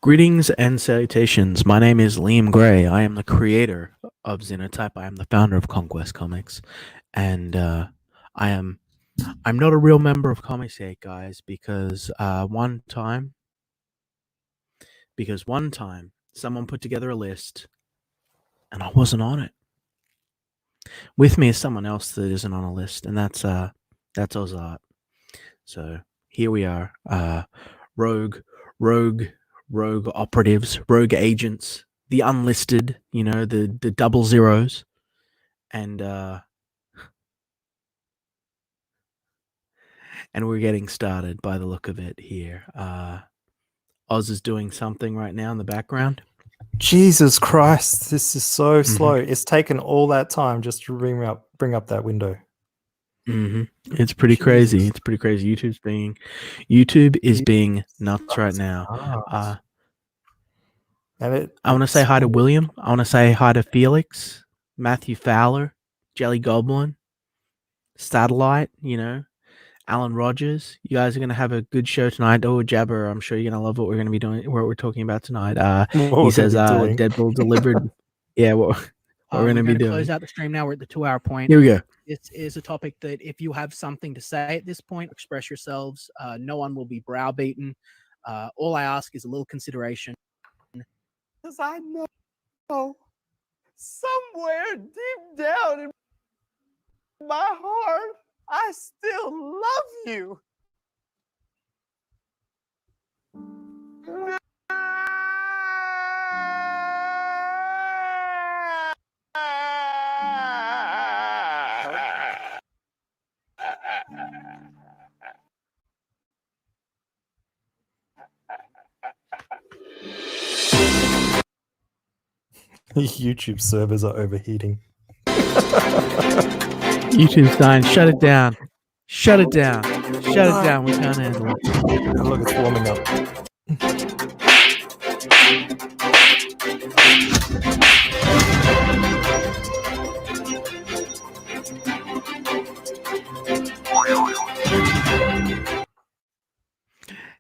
Greetings and salutations. My name is Liam Gray. I am the creator of Xenotype. I am the founder of Conquest Comics, and I am I'm not a real member of Comicsgate, guys, because one time someone put together a list, and I wasn't on it. With me is someone else that isn't on a list, and that's Ozart. So here we are, rogue operatives, rogue agents, the unlisted, the double zeros, and we're getting started by the look of it here. Oz is doing something right now in the background. Jesus Christ, this is so slow. It's taken all that time just to bring up that window. It's pretty crazy. It's pretty crazy. YouTube is being nuts right now. I want to say hi to William. I want to say hi to Felix, Matthew Fowler, Jelly Goblin, Satellite, Alan Rogers. You guys are going to have a good show tonight. Oh, Jabber, I'm sure you're going to love what we're going to be doing, what we're talking about tonight. He says Deadpool delivered. Yeah, what we're going to be doing. Close out the stream now. We're at the 2-hour point. Here we go. This is a topic that if you have something to say at this point, express yourselves. No one will be browbeaten. All I ask is a little consideration. Because I know somewhere deep down in my heart, I still love you. YouTube servers are overheating. YouTube's dying. Shut it down. Shut it down. Shut it down. We can't handle it. Oh, look, it's warming up.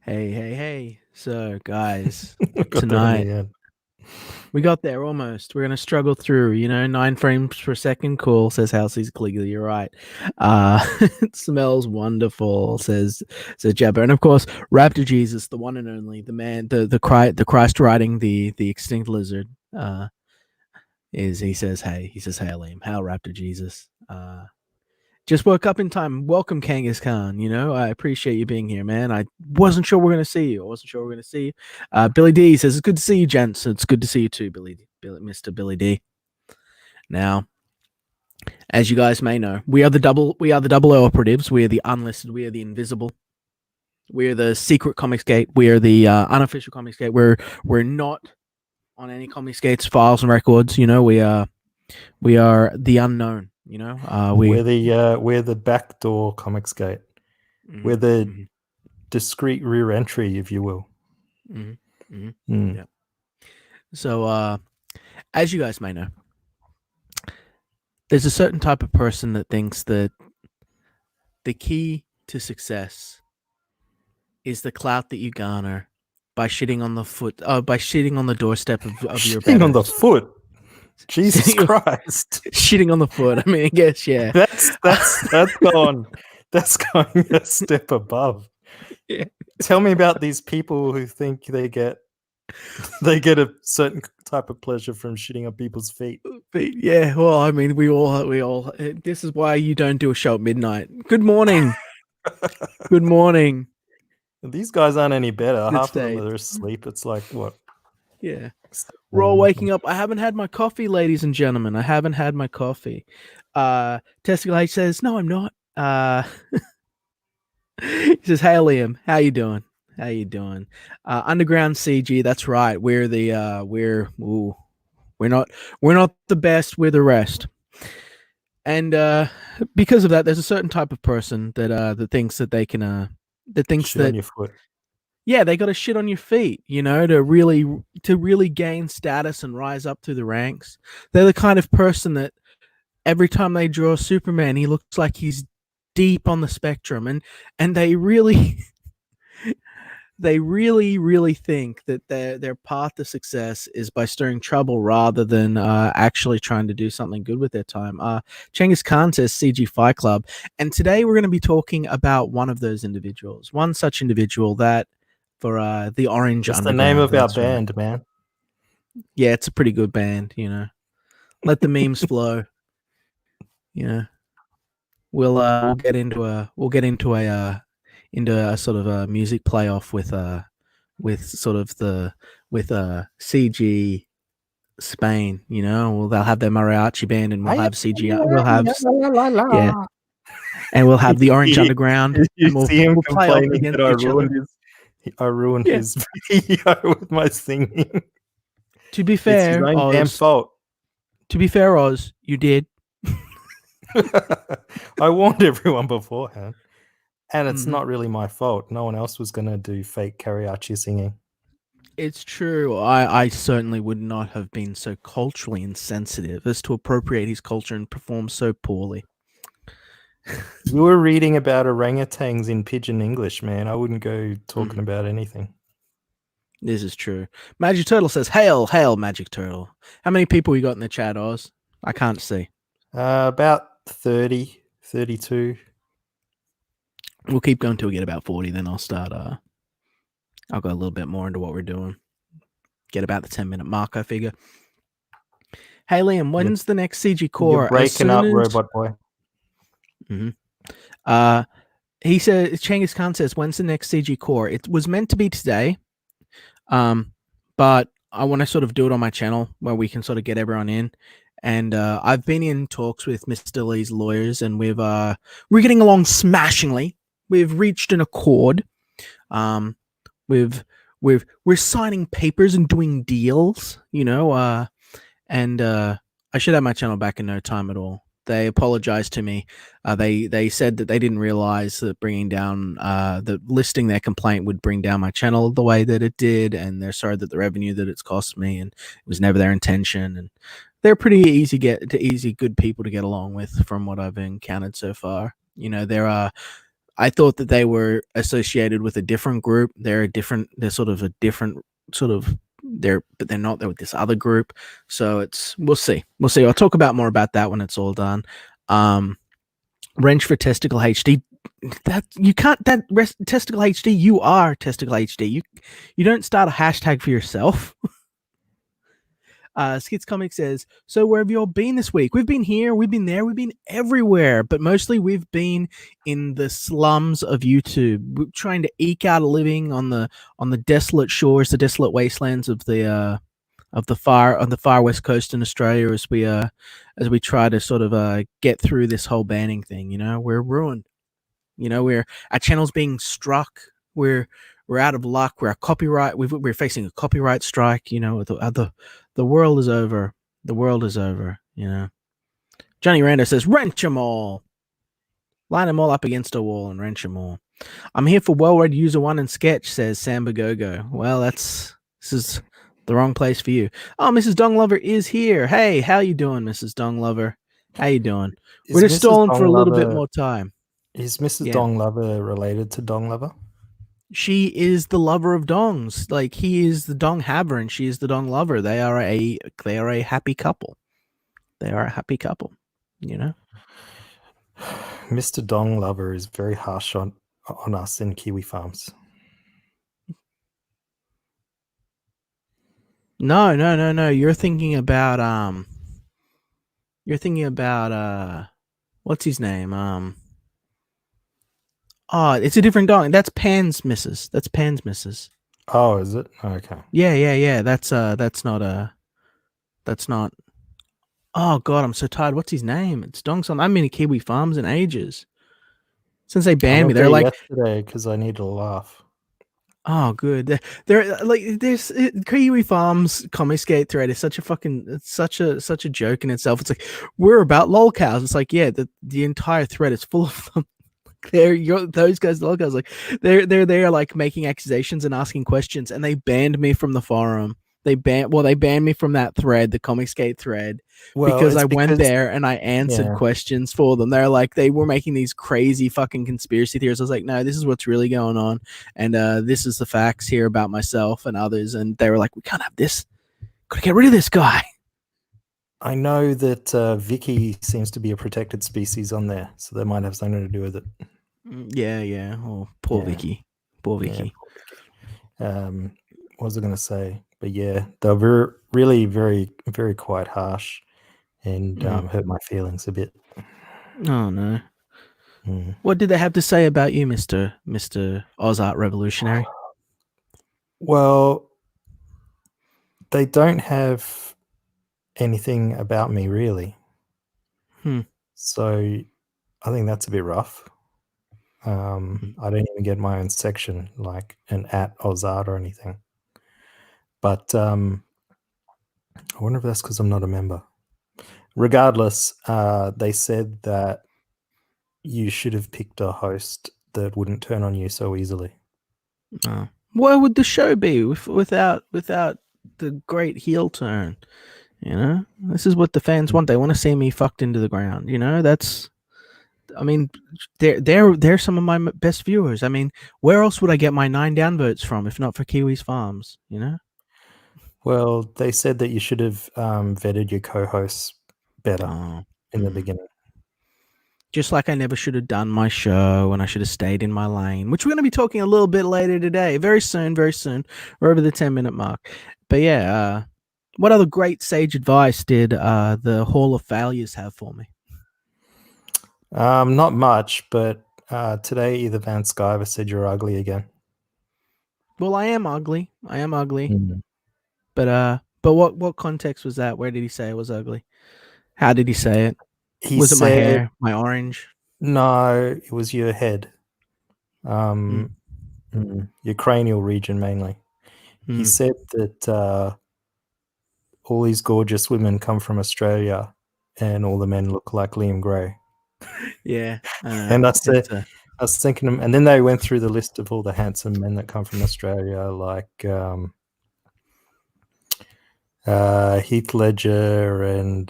Hey. So, guys, tonight we got there almost. We're going to struggle through, 9 frames per second. Cool, says Halsey's Cleagle. You're right. It smells wonderful, says Jabber. And of course, Raptor Jesus, the one and only, the man, the Christ riding the extinct lizard, he says, hey, Liam, how Raptor Jesus. Just woke up in time. Welcome, Kangas Khan. I appreciate you being here, man. I wasn't sure we're going to see you. Billy D says, it's good to see you, gents. It's good to see you too, Mr. Billy D. Now, as you guys may know, we are the double O operatives. We are the unlisted. We are the invisible. We are the secret Comicsgate. We are the unofficial Comicsgate. We're not on any Comicsgate's files and records. We are the unknown. We're the backdoor Comicsgate. We're the discreet rear entry, if you will. Yeah. So, as you guys may know, there's a certain type of person that thinks that the key to success is the clout that you garner by shitting on the doorstep of your shitting on the foot. Jesus Christ! Shitting on the foot. I mean, I guess, yeah. That's going a step above. Yeah. Tell me about these people who think they get a certain type of pleasure from shitting on people's feet. Yeah. Well, I mean, we all. This is why you don't do a show at midnight. Good morning. Good morning. These guys aren't any better. Half of them are asleep. It's like what? Yeah. We're all waking up. I haven't had my coffee, ladies and gentlemen. I haven't had my coffee. Testicle H says, no, I'm not. He says, hey, Liam, how you doing? Underground CG, that's right. We're not the best, we're the rest. And because of that, there's a certain type of person that thinks that they can shit on your foot. Yeah, they got to shit on your feet, to really gain status and rise up through the ranks. They're the kind of person that every time they draw Superman, he looks like he's deep on the spectrum, and they really they really think that their path to success is by stirring trouble rather than actually trying to do something good with their time. Genghis Khan says CG Fight Club, and today we're going to be talking about one of those individuals, one such individual that for the Orange It's the Underground. name of our that's right. band, man. Yeah, it's a pretty good band, you know. Let the memes flow. You know, we'll get into a sort of a music playoff with CG Spain. You know, well, they'll have their mariachi band, and we'll have CG. We'll have yeah, and we'll have the Orange Underground, and we'll see him play off complaining against that each other. I ruined Yeah. his video with my singing. To be It's his fair, own damn Oz, fault. you did. I warned everyone beforehand. And it's Mhm. not really my fault. No one else was going to do fake karaoke singing. It's true. I certainly would not have been so culturally insensitive as to appropriate his culture and perform so poorly. You were reading about orangutans in pidgin English, man. I wouldn't go talking about anything. This is true. Magic Turtle says, "Hail, hail, Magic Turtle." How many people you got in the chat, Oz? I can't see. About 30, 32. We'll keep going till we get about 40. Then I'll start. I'll go a little bit more into what we're doing. Get about the 10-minute mark, I figure. Hey, Liam, when's the next CG core? You're breaking up, Robot Boy. He said, Genghis Khan says, when's the next CG core? It was meant to be today, but I want to sort of do it on my channel where we can sort of get everyone in. And I've been in talks with Mr. Lee's lawyers, and we're getting along smashingly. We've reached an accord. We're signing papers and doing deals, you know. And I should have my channel back in no time at all. They apologized to me. They said that they didn't realize that bringing down the listing their complaint would bring down my channel the way that it did, and they're sorry that the revenue that it's cost me, and it was never their intention. And they're pretty easy good people to get along with from what I've encountered so far. You know, I thought that they were associated with a different group. They're sort of a different sort of but they're not. They're with this other group. So we'll see. I'll talk more about that when it's all done. Wrench for Testicle HD. Testicle HD. You are Testicle HD. You don't start a hashtag for yourself. Skits Comic says, so where have you all been this week? We've been here, we've been there, we've been everywhere, but mostly we've been in the slums of YouTube, trying to eke out a living on the desolate shores, the desolate wastelands of the far west coast in Australia, as we try to sort of get through this whole banning thing. You know, we're ruined. You know, our channel's being struck. We're out of luck. We're facing a copyright strike. You know, the world is over. The world is over. You know, Johnny Rando says, wrench them all. Line them all up against a wall and wrench them all. I'm here for well-read user 1 and sketch, says Samba Gogo. Well, this is the wrong place for you. Oh, Mrs. Dong Lover is here. Hey, how you doing, Mrs. Dong Lover? How you doing? We're just stalling for a little bit more time. Is Mrs. Dong Lover related to Dong Lover? She is the lover of dongs. Like, he is the dong haver and she is the dong lover. They are a happy couple. They are a happy couple, you know? Mr. Dong Lover is very harsh on us in Kiwi Farms. No. You're thinking about what's his name? Oh, it's a different dog. That's Pan's missus. Oh, is it? Okay. Yeah. That's not. Oh God, I'm so tired. What's his name? It's Dong something. I'm in Kiwi Farms in ages. Since they banned me, they're like yesterday because I need to laugh. Oh, good. They're like there's Kiwi Farms Comicsgate thread is such a joke in itself. It's like we're about lolcows. It's like the entire thread is full of them. Those guys, the lolcows, like they're like making accusations and asking questions, and they banned me from the forum They banned me from that thread, the Comicsgate thread, because it's I went there and I answered questions for them. They're like, they were making these crazy fucking conspiracy theories. I was like, no, this is what's really going on, and this is the facts here about myself and others. And they were like, we can't have this. Gotta get rid of this guy. I know that Vicky seems to be a protected species on there, so that might have something to do with it. Yeah. Oh, poor Vicky. Poor Vicky. What was I going to say? But yeah, they were really very, very quite harsh and hurt my feelings a bit. Oh, no. What did they have to say about you, Mr. Oz Art Revolutionary? Well, they don't have anything about me, really. So I think that's a bit rough. I don't even get my own section, like an @Ozart or anything. But I wonder if that's because I'm not a member. Regardless, they said that you should have picked a host that wouldn't turn on you so easily. Where would the show be without the great heel turn? You know, this is what the fans want. They want to see me fucked into the ground. You know, that's. I mean, they're some of my best viewers. I mean, where else would I get my 9 downvotes from if not for Kiwis Farms? You know. Well, they said that you should have vetted your co-hosts better in the beginning. Just like I never should have done my show and I should have stayed in my lane, which we're going to be talking a little bit later today. Very soon. We're over the 10-minute mark. But yeah, what other great sage advice did the Hall of Failures have for me? Not much, but today either Van Skyver said you're ugly again. Well, I am ugly. But what context was that? Where did he say it was ugly? How did he say it? Was it my hair, my orange? No, it was your head. Your cranial region mainly. He said that all these gorgeous women come from Australia and all the men look like Liam Gray. Yeah. And I was thinking, and then they went through the list of all the handsome men that come from Australia, like Heath Ledger and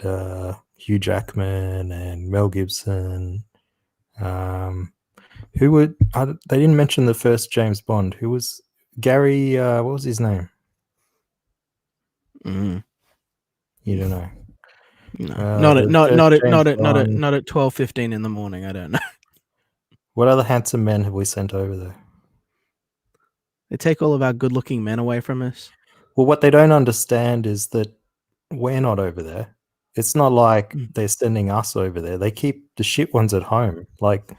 Hugh Jackman and Mel Gibson. They didn't mention the first James Bond. Who was Gary? What was his name? You don't know. No, not at 12:15 in the morning. I don't know. What other handsome men have we sent over there? They take all of our good-looking men away from us. Well, what they don't understand is that we're not over there. It's not like they're sending us over there. They keep the shit ones at home. Like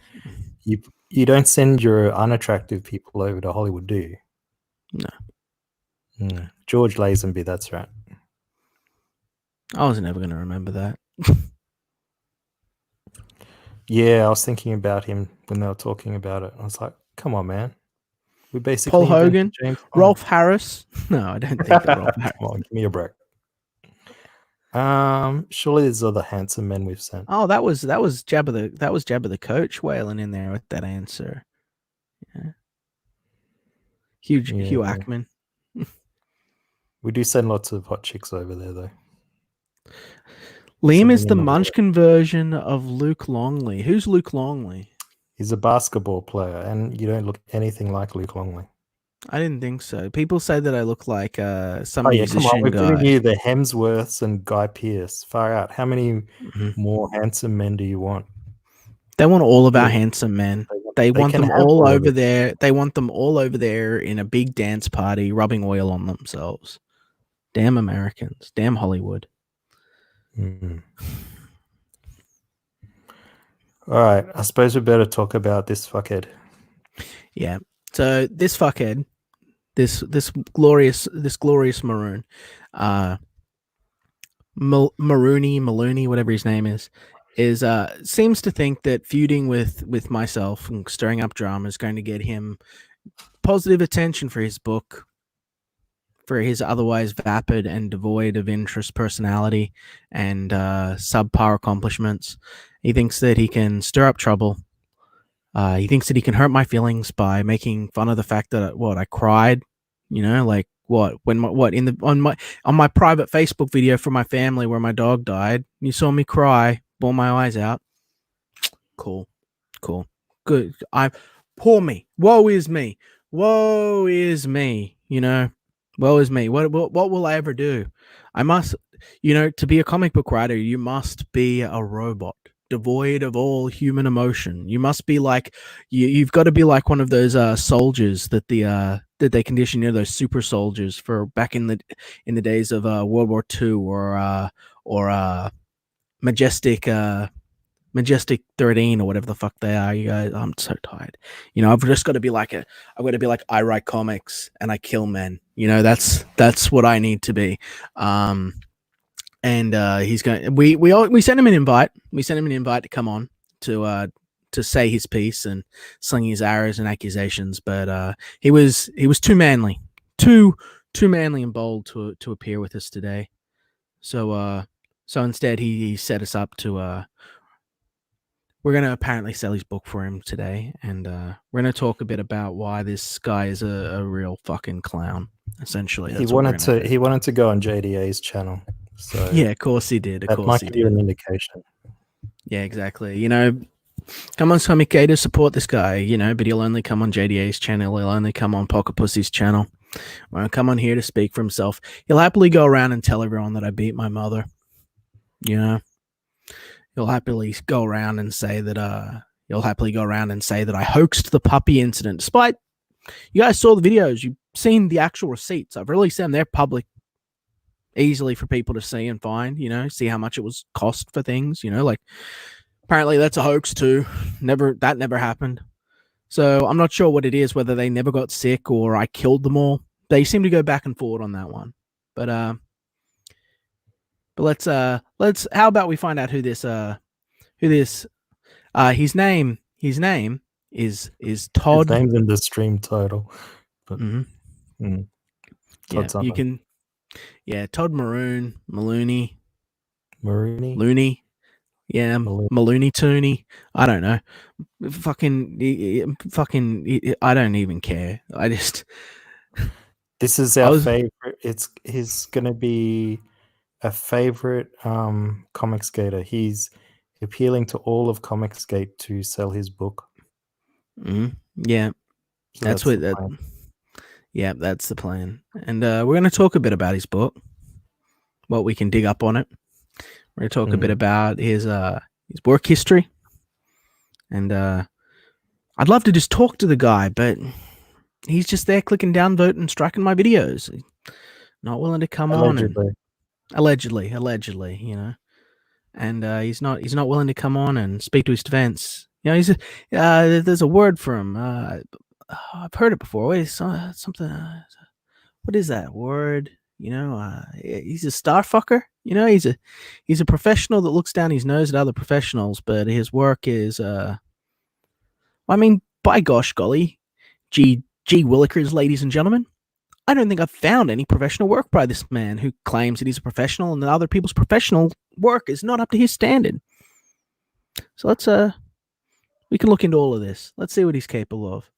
you don't send your unattractive people over to Hollywood, do you? No. George Lazenby, that's right. I was never going to remember that. Yeah, I was thinking about him when they were talking about it. I was like, come on, man. We basically Paul Hogan, Rolf Harris. No, I don't think that Rolf Harris. Come on, give me a break. Surely there's other handsome men we've sent. Oh, that was Jabba the Coach wailing in there with that answer. Yeah. Hugh Ackman. We do send lots of hot chicks over there, though. Liam is the Munchkin version of Luke Longley. Who's Luke Longley? He's a basketball player, and you don't look anything like Luke Longley. I didn't think so. People say that I look like some Come musician on, we're guy. giving you the Hemsworths and Guy Pearce. Far out. How many more handsome men do you want? They want all of our handsome men. They want them all over there. They want them all over there in a big dance party, rubbing oil on themselves. Damn Americans. Damn Hollywood. All right. I suppose we better talk about this fuckhead. Yeah. So this fuckhead, this glorious maroon, Mulrooney, whatever his name is seems to think that feuding with myself and stirring up drama is going to get him positive attention for his book, for his otherwise vapid and devoid of interest personality and subpar accomplishments. He thinks that he can stir up trouble. He thinks that he can hurt my feelings by making fun of the fact that I cried, like what? When my what in the on my private Facebook video for my family where my dog died, you saw me cry, bawl my eyes out. Cool, good. Poor me. Woe is me. Woe is me. You know, woe is me. What will I ever do? I must, to be a comic book writer, you must be a robot, devoid of all human emotion. You must be like you've got to be like one of those soldiers that that they condition, those super soldiers for back in the days of World War II or Majestic 13 or whatever the fuck they are. You guys, I'm so tired. I've just got to be like I write comics and I kill men. That's what I need to be. And he's going. We sent him an invite. We sent him an invite to come on to say his piece and sling his arrows and accusations. But he was too manly, too manly and bold to appear with us today. So instead he set us up to. We're going to apparently sell his book for him today, and we're going to talk a bit about why this guy is a real fucking clown. Essentially, he wanted to go on JDA's channel. So yeah, of course he did. Of course he did. That might give you an indication. Yeah, exactly. Come on, Tommy K to support this guy. But he'll only come on JDA's channel. He'll only come on Pocket Pussy's channel. Won't come on here to speak for himself. He'll happily go around and tell everyone that I beat my mother. He'll happily go around and say that I hoaxed the puppy incident. Despite you guys saw the videos, you've seen the actual receipts. I've released them. They're public, easily for people to see and find. See how much it was cost for things. Apparently that's a hoax too. That never happened. So I'm not sure what it is, whether they never got sick or I killed them all. They seem to go back and forward on that one. But let's how about we find out who this his name is Todd. His name's in the stream title. But yeah, you can Todd Mulrooney. Yeah, Malooney Tooney. I don't know. Fucking I don't even care. This is our favorite. He's gonna be a favorite comic skater. He's appealing to all of Comic Skate to sell his book. Yeah, so that's the plan. And we're going to talk a bit about his book, what we can dig up on it. We're going to talk a bit about his work history. And I'd love to just talk to the guy, but he's just there clicking downvote and striking my videos. Not willing to come on. Allegedly, and he's not willing to come on and speak to his defense. There's a word for him. I've heard it before. Wait, something. What is that word? He's a star fucker. He's a professional that looks down his nose at other professionals, but his work is. By gosh golly, gee willikers, ladies and gentlemen. I don't think I've found any professional work by this man who claims that he's a professional and that other people's professional work is not up to his standard. So we can look into all of this. Let's see what he's capable of.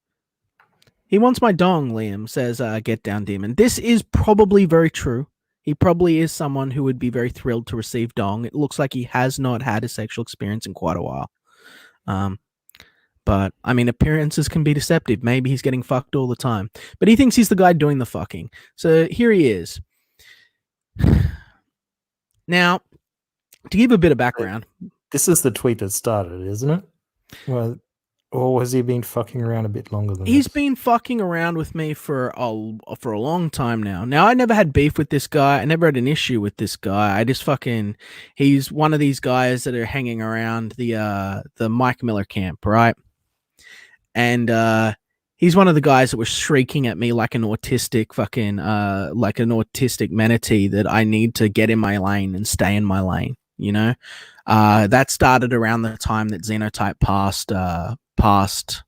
He wants my dong, Liam says, get down, demon. This is probably very true. He probably is someone who would be very thrilled to receive dong. It looks like he has not had a sexual experience in quite a while. But, appearances can be deceptive. Maybe he's getting fucked all the time. But he thinks he's the guy doing the fucking. So here he is. Now, to give a bit of background. This is the tweet that started, isn't it? Well, or has he been fucking around a bit longer than He's this? been fucking around with me for a long time now. Now, I never had beef with this guy. I never had an issue with this guy. I just he's one of these guys that are hanging around the Mike Miller camp, right? And he's one of the guys that was shrieking at me like an autistic manatee that I need to get in my lane and stay in my lane. That started around the time that Xenotype passed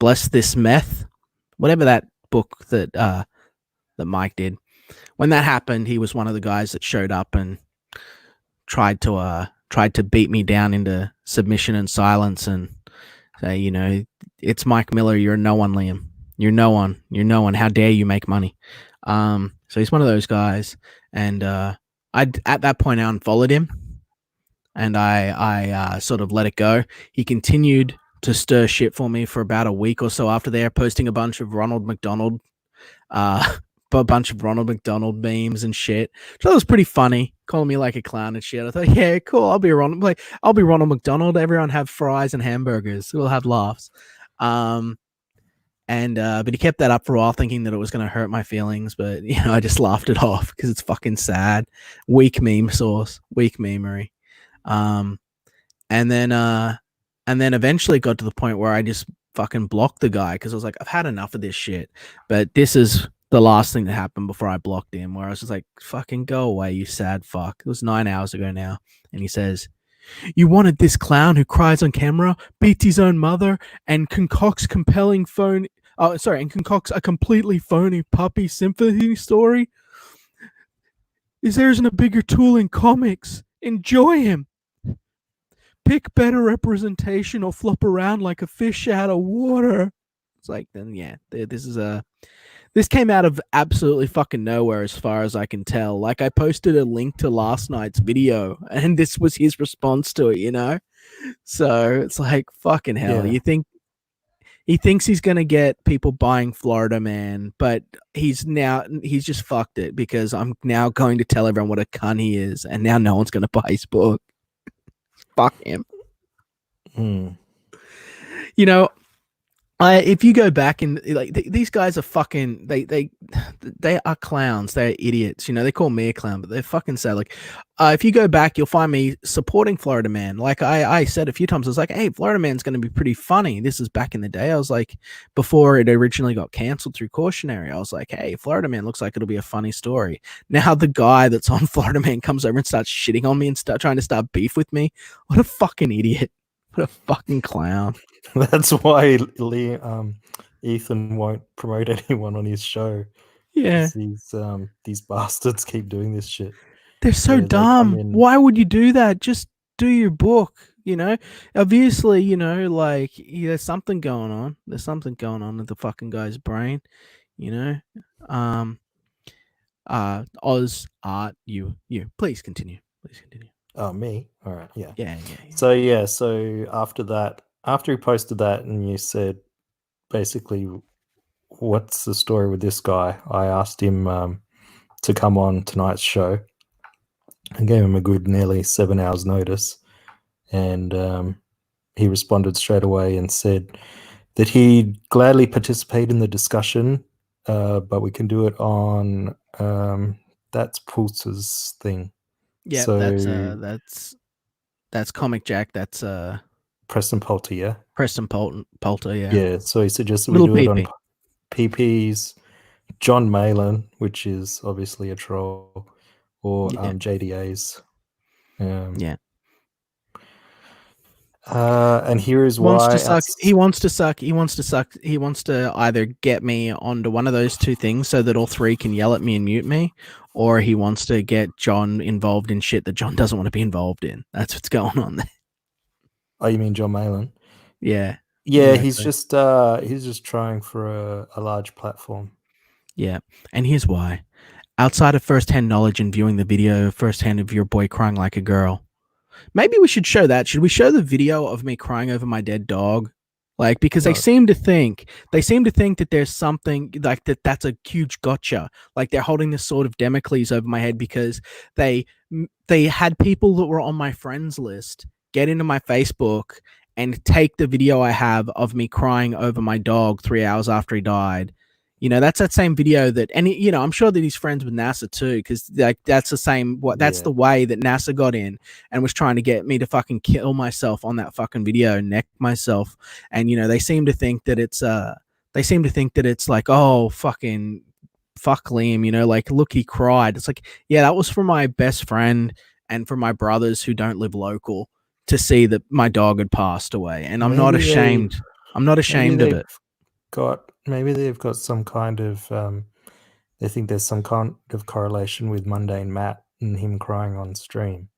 Bless This Meth, whatever that book that Mike did. When that happened, he was one of the guys that showed up and tried to beat me down into submission and silence and say, it's Mike Miller, you're no one, Liam. You're no one. You're no one. How dare you make money? So he's one of those guys. And I at that point I unfollowed him, and I sort of let it go. He continued to stir shit for me for about a week or so after there, posting a bunch of Ronald McDonald memes and shit. So that was pretty funny, calling me like a clown and shit. I thought, yeah, cool. I'll be Ronald McDonald. Everyone have fries and hamburgers. We'll have laughs. But he kept that up for a while, thinking that it was going to hurt my feelings. But I just laughed it off because it's fucking sad. Weak meme source, weak memery. And then eventually got to the point where I just fucking blocked the guy because I was like, I've had enough of this shit. But this is the last thing that happened before I blocked him, where I was just like, fucking go away, you sad fuck. It was 9 hours ago now. And he says, you wanted this clown who cries on camera, beats his own mother, and concocts a completely phony puppy sympathy story? There isn't a bigger tool in comics. Enjoy him. Pick better representation or flop around like a fish out of water. It's like, then yeah, this came out of absolutely fucking nowhere as far as I can tell. Like, I posted a link to last night's video and this was his response to it, So it's like, fucking hell. Yeah. You think he thinks he's going to get people buying Florida Man, but he's just fucked it because I'm now going to tell everyone what a cunt he is, and now no one's going to buy his book. Fuck him. If you go back and like these guys are fucking they are clowns. They're idiots. They call me a clown, but they're fucking sad. Like, if you go back, you'll find me supporting Florida Man. Like I said a few times, I was like, hey, Florida Man's going to be pretty funny. This is back in the day. I was like, before it originally got canceled through Cautionary, I was like, hey, Florida Man looks like it'll be a funny story. Now the guy that's on Florida Man comes over and starts shitting on me and trying to start beef with me. What a fucking idiot. What a fucking clown. That's why Ethan won't promote anyone on his show. Yeah. These bastards keep doing this shit. They're so dumb. Why would you do that? Just do your book, Obviously, like, there's something going on. There's something going on with the fucking guy's brain, Oz, Art, you. Please continue. Oh, me? All right, yeah. Yeah. So after he posted that and you said, basically, what's the story with this guy? I asked him to come on tonight's show. I gave him a good nearly 7 hours notice. And he responded straight away and said that he'd gladly participate in the discussion, but we can do it on That's Pulse's thing. Yeah, so, that's Comic Jack. That's Preston Poulter, yeah? Preston Poulter, yeah. Yeah, so he suggested we do it on PP's, John Malin, which is obviously a troll, or JDA's. Yeah. And here is why he wants to either get me onto one of those two things so that all three can yell at me and mute me, or he wants to get John involved in shit that John doesn't want to be involved in. That's what's going on there. Oh, you mean John Malin? Yeah. Yeah, he's just trying for a large platform. Yeah. And here's why. Outside of first-hand knowledge and viewing the video firsthand of your boy crying like a girl, maybe we should show that. Should we show the video of me crying over my dead dog? Like, because they seem to think that there's something like that's a huge gotcha. Like, they're holding this sword of Damocles over my head because they had people that were on my friends list get into my Facebook and take the video I have of me crying over my dog 3 hours after he died. That's that same video that, and I'm sure that he's friends with NASA too, because like that's the same. That's the way that NASA got in and was trying to get me to fucking kill myself on that fucking video, neck myself. And they seem to think that it's like, oh, fucking fuck Liam, like, look, he cried. It's like, yeah, that was for my best friend and for my brothers who don't live local to see that my dog had passed away, and I'm not ashamed. I'm not ashamed of it. Maybe they've got some kind of they think there's some kind of correlation with Mundane Matt and him crying on stream.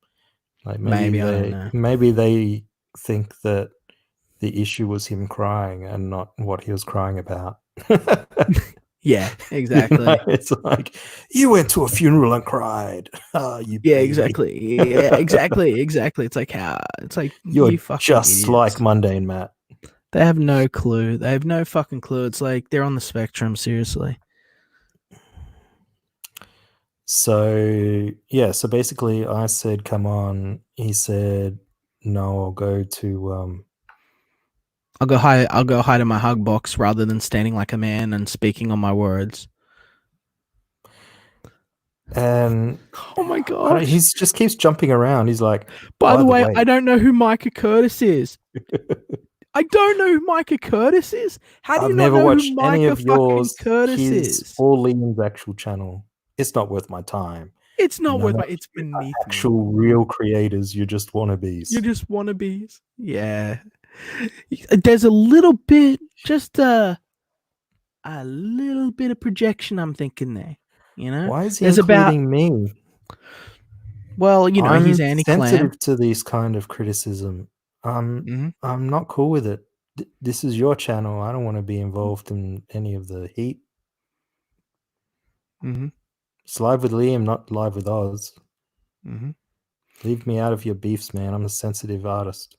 Like maybe I don't know. Maybe they think that the issue was him crying and not what he was crying about. Yeah, exactly. It's like, you went to a funeral and cried. Oh, you Yeah, baby. exactly. Yeah, exactly. It's like how it's like You're you fucking just idiots. like Mundane Matt. They have no clue. They have no fucking clue. It's like they're on the spectrum, seriously. So yeah, so basically I said, come on. He said, no, I'll go to I'll go hide in my hug box rather than standing like a man and speaking on my words. and Oh my he gosh. just keeps jumping around. He's like, By the way, I don't know who Micah Curtis is. I don't know who Micah Curtis is. How do you I've not never know watched who any Micah of fucking yours, Curtis his is? or Liam's actual channel. It's not worth my time. It's not worth None my. of It's you are beneath me. actual real creators. You're just wannabes. You just wannabes. Yeah. There's a little bit, just a little bit of projection. I'm thinking there. You know, Why is he there's about. including me? Well, you know, I'm he's anti-clam. sensitive to these kind of criticism. Mhm. I'm not cool with it. This is your channel. I don't want to be involved in any of the heat. Mhm. It's live with Liam, not live with Oz. Mhm. Leave me out of your beefs, man. I'm a sensitive artist.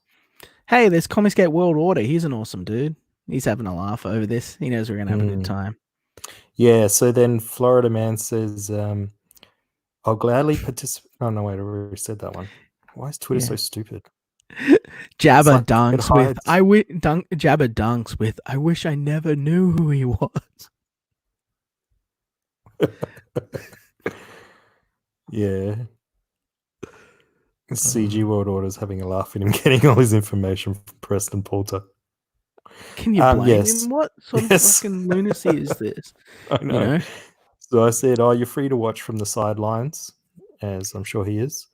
Hey, there's Comicsgate World Order. He's an awesome dude. He's having a laugh over this. He knows we're gonna have a good time. Yeah. So then Florida Man says, "I'll gladly participate." Oh no, wait, I already said that one. Why is Twitter so stupid? Jabba like it dunks with hides. Jabba dunks with I wish I never knew who he was. Yeah. CG World Order's having a laugh at him getting all his information from Preston Porter. Can you blame yes. him? What sort of fucking lunacy is this? I know. You know? So I said, "Oh, you're free to watch from the sidelines," as I'm sure he is.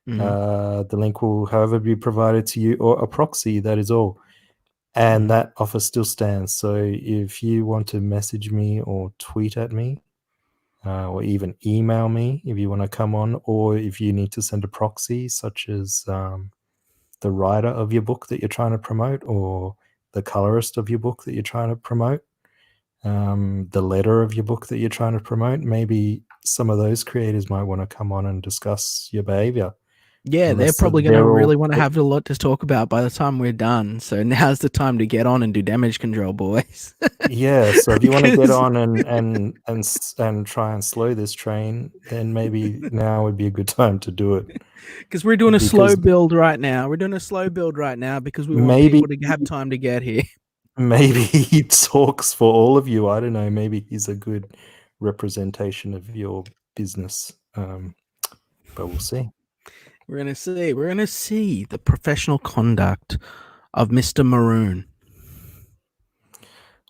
Mhm. The link will, however, be provided to you or a proxy. That is all, and that offer still stands. So if you want to message me or tweet at me, or even email me if you want to come on, or if you need to send a proxy, such as the writer of your book that you're trying to promote, or the colorist of your book that you're trying to promote, the letter of your book that you're trying to promote, maybe some of those creators might want to come on and discuss your behavior. Yeah, they're probably going to really want to have a lot to talk about by the time we're done. So now's the time to get on and do damage control, boys. Yeah, so if you want to get on and try and slow this train, then maybe now would be a good time to do it. Because we're doing a slow build right now. We're doing a slow build right now because we want people to have time to get here. Maybe he talks for all of you. I don't know. Maybe he's a good representation of your business. But we'll see. We're gonna see the professional conduct of Mr. Maroon.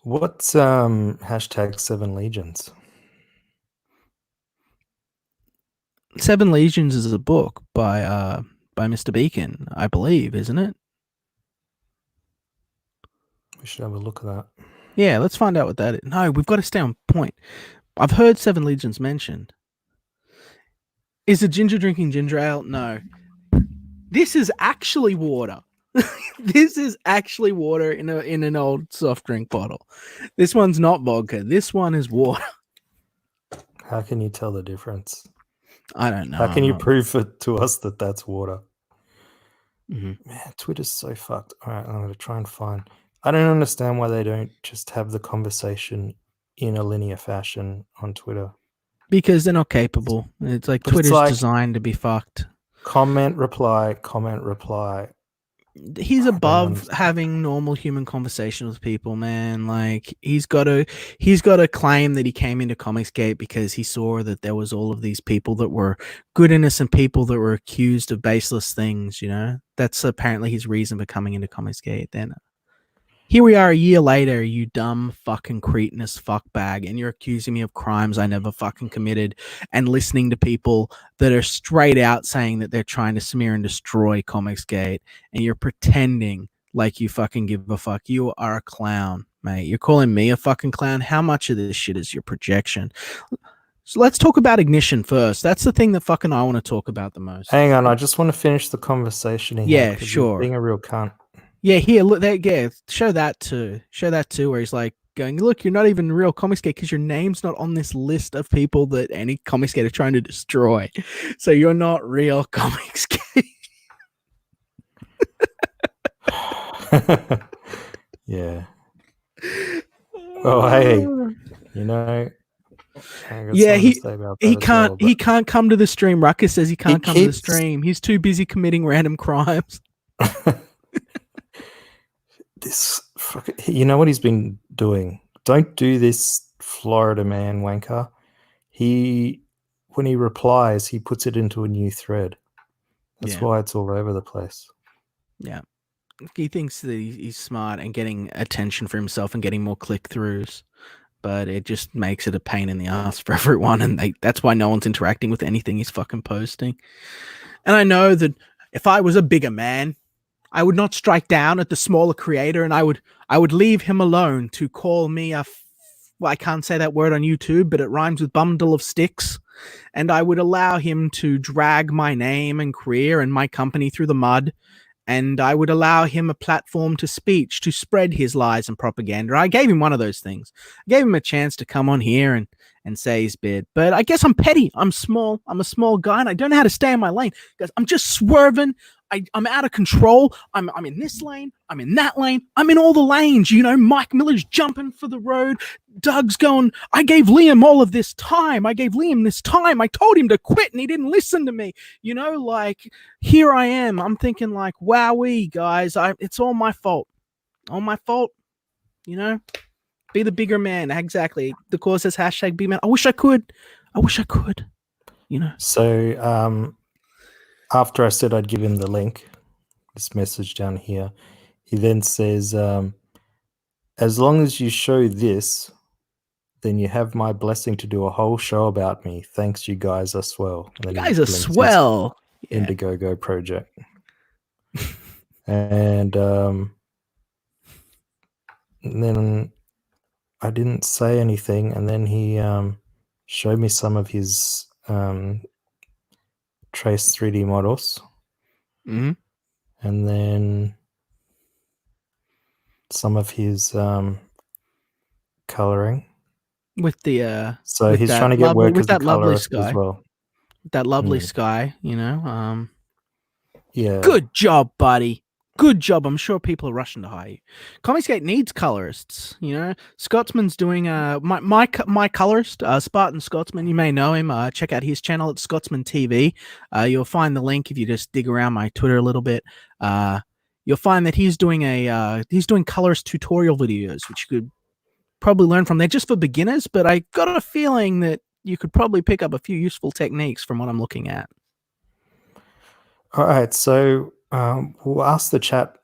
What's hashtag 7 Legions? 7 Legions is a book by Mr. Beacon, I believe, isn't it? We should have a look at that. Yeah, let's find out what that is. No, we've got to stay on point. I've heard 7 Legions mentioned. Is it ginger drinking ginger ale? No. This is actually water. This is actually water in an old soft drink bottle. This one's not vodka. This one is water. How can you tell the difference? I don't know. How can you prove it to us that that's water? Man, Twitter's so fucked. All right, I'm going to try and find. I don't understand why they don't just have the conversation in a linear fashion on Twitter. Because they're not capable. It's like Twitter's designed to be fucked. Comment, reply, comment, reply. He's above having normal human conversation with people, man. Like he's got to claim that he came into Comicsgate because he saw that there was all of these people that were good, innocent people that were accused of baseless things. You know, that's apparently his reason for coming into Comicsgate. Then here we are a year later, you dumb fucking cretinous fuckbag, and you're accusing me of crimes I never fucking committed, and listening to people that are straight out saying that they're trying to smear and destroy Comicsgate, and you're pretending like you fucking give a fuck. You are a clown, mate. You're calling me a fucking clown? How much of this shit is your projection? So let's talk about Ignition first. That's the thing that fucking I want to talk about the most. Hang on, I just want to finish the conversation here. Yeah, sure. Being a real cunt. Yeah, here, look, show that too. Show that too, where he's like, going, look, you're not even a real comic skate because your name's not on this list of people that any comic skate is trying to destroy. So you're not real comic skate. Yeah. Well, hey, you know, I got Yeah, something to say about that he as can't well, he can't come to the stream. Ruckus says he can't come to the keeps- stream. He's too busy committing random crimes. this, you know what he's been doing? Don't do this, Florida man wanker. When he replies, he puts it into a new thread. That's why it's all over the place. Yeah. He thinks that he's smart and getting attention for himself and getting more click-throughs, but it just makes it a pain in the ass for everyone, and that's why no one's interacting with anything he's fucking posting. And I know that if I was a bigger man, I would not strike down at the smaller creator, and I would leave him alone to call me well, I can't say that word on YouTube, but it rhymes with bundle of sticks. And I would allow him to drag my name and career and my company through the mud. And I would allow him a platform to speech, to spread his lies and propaganda. I gave him one of those things. I gave him a chance to come on here and say his bit. But I guess I'm petty. I'm small. I'm a small guy, and I don't know how to stay in my lane. Because I'm just swerving. I'm out of control. I'm in this lane. I'm in that lane. I'm in all the lanes. You know, Mike Miller's jumping for the road. Doug's going, I gave Liam all of this time. I gave Liam this time. I told him to quit, and he didn't listen to me. You know, like, here I am. I'm thinking like, wowee, guys. It's all my fault. All my fault. You know, be the bigger man. Exactly. The cause says hashtag big man. I wish I could. You know. So, after I said I'd give him the link, this message down here, he then says, as long as you show this, then you have my blessing to do a whole show about me. Thanks, you guys are swell. You guys are swell. Yeah. Indiegogo project. And then I didn't say anything, and then he showed me some of his Trace 3D models. Mm-hmm. And then some of his coloring. With the so with he's that trying to get lovely, work with as that a lovely colorist sky. as well. That lovely sky, you know. Yeah. Good job, buddy. Good job. I'm sure people are rushing to hire you. Comicsgate needs colorists. You know, Scotsman's doing my colorist, Spartan Scotsman. You may know him. Check out his channel at Scotsman TV. You'll find the link if you just dig around my Twitter a little bit. You'll find that he's doing colorist tutorial videos, which you could probably learn from. They're just for beginners, but I got a feeling that you could probably pick up a few useful techniques from what I'm looking at. All right, so we'll ask the chat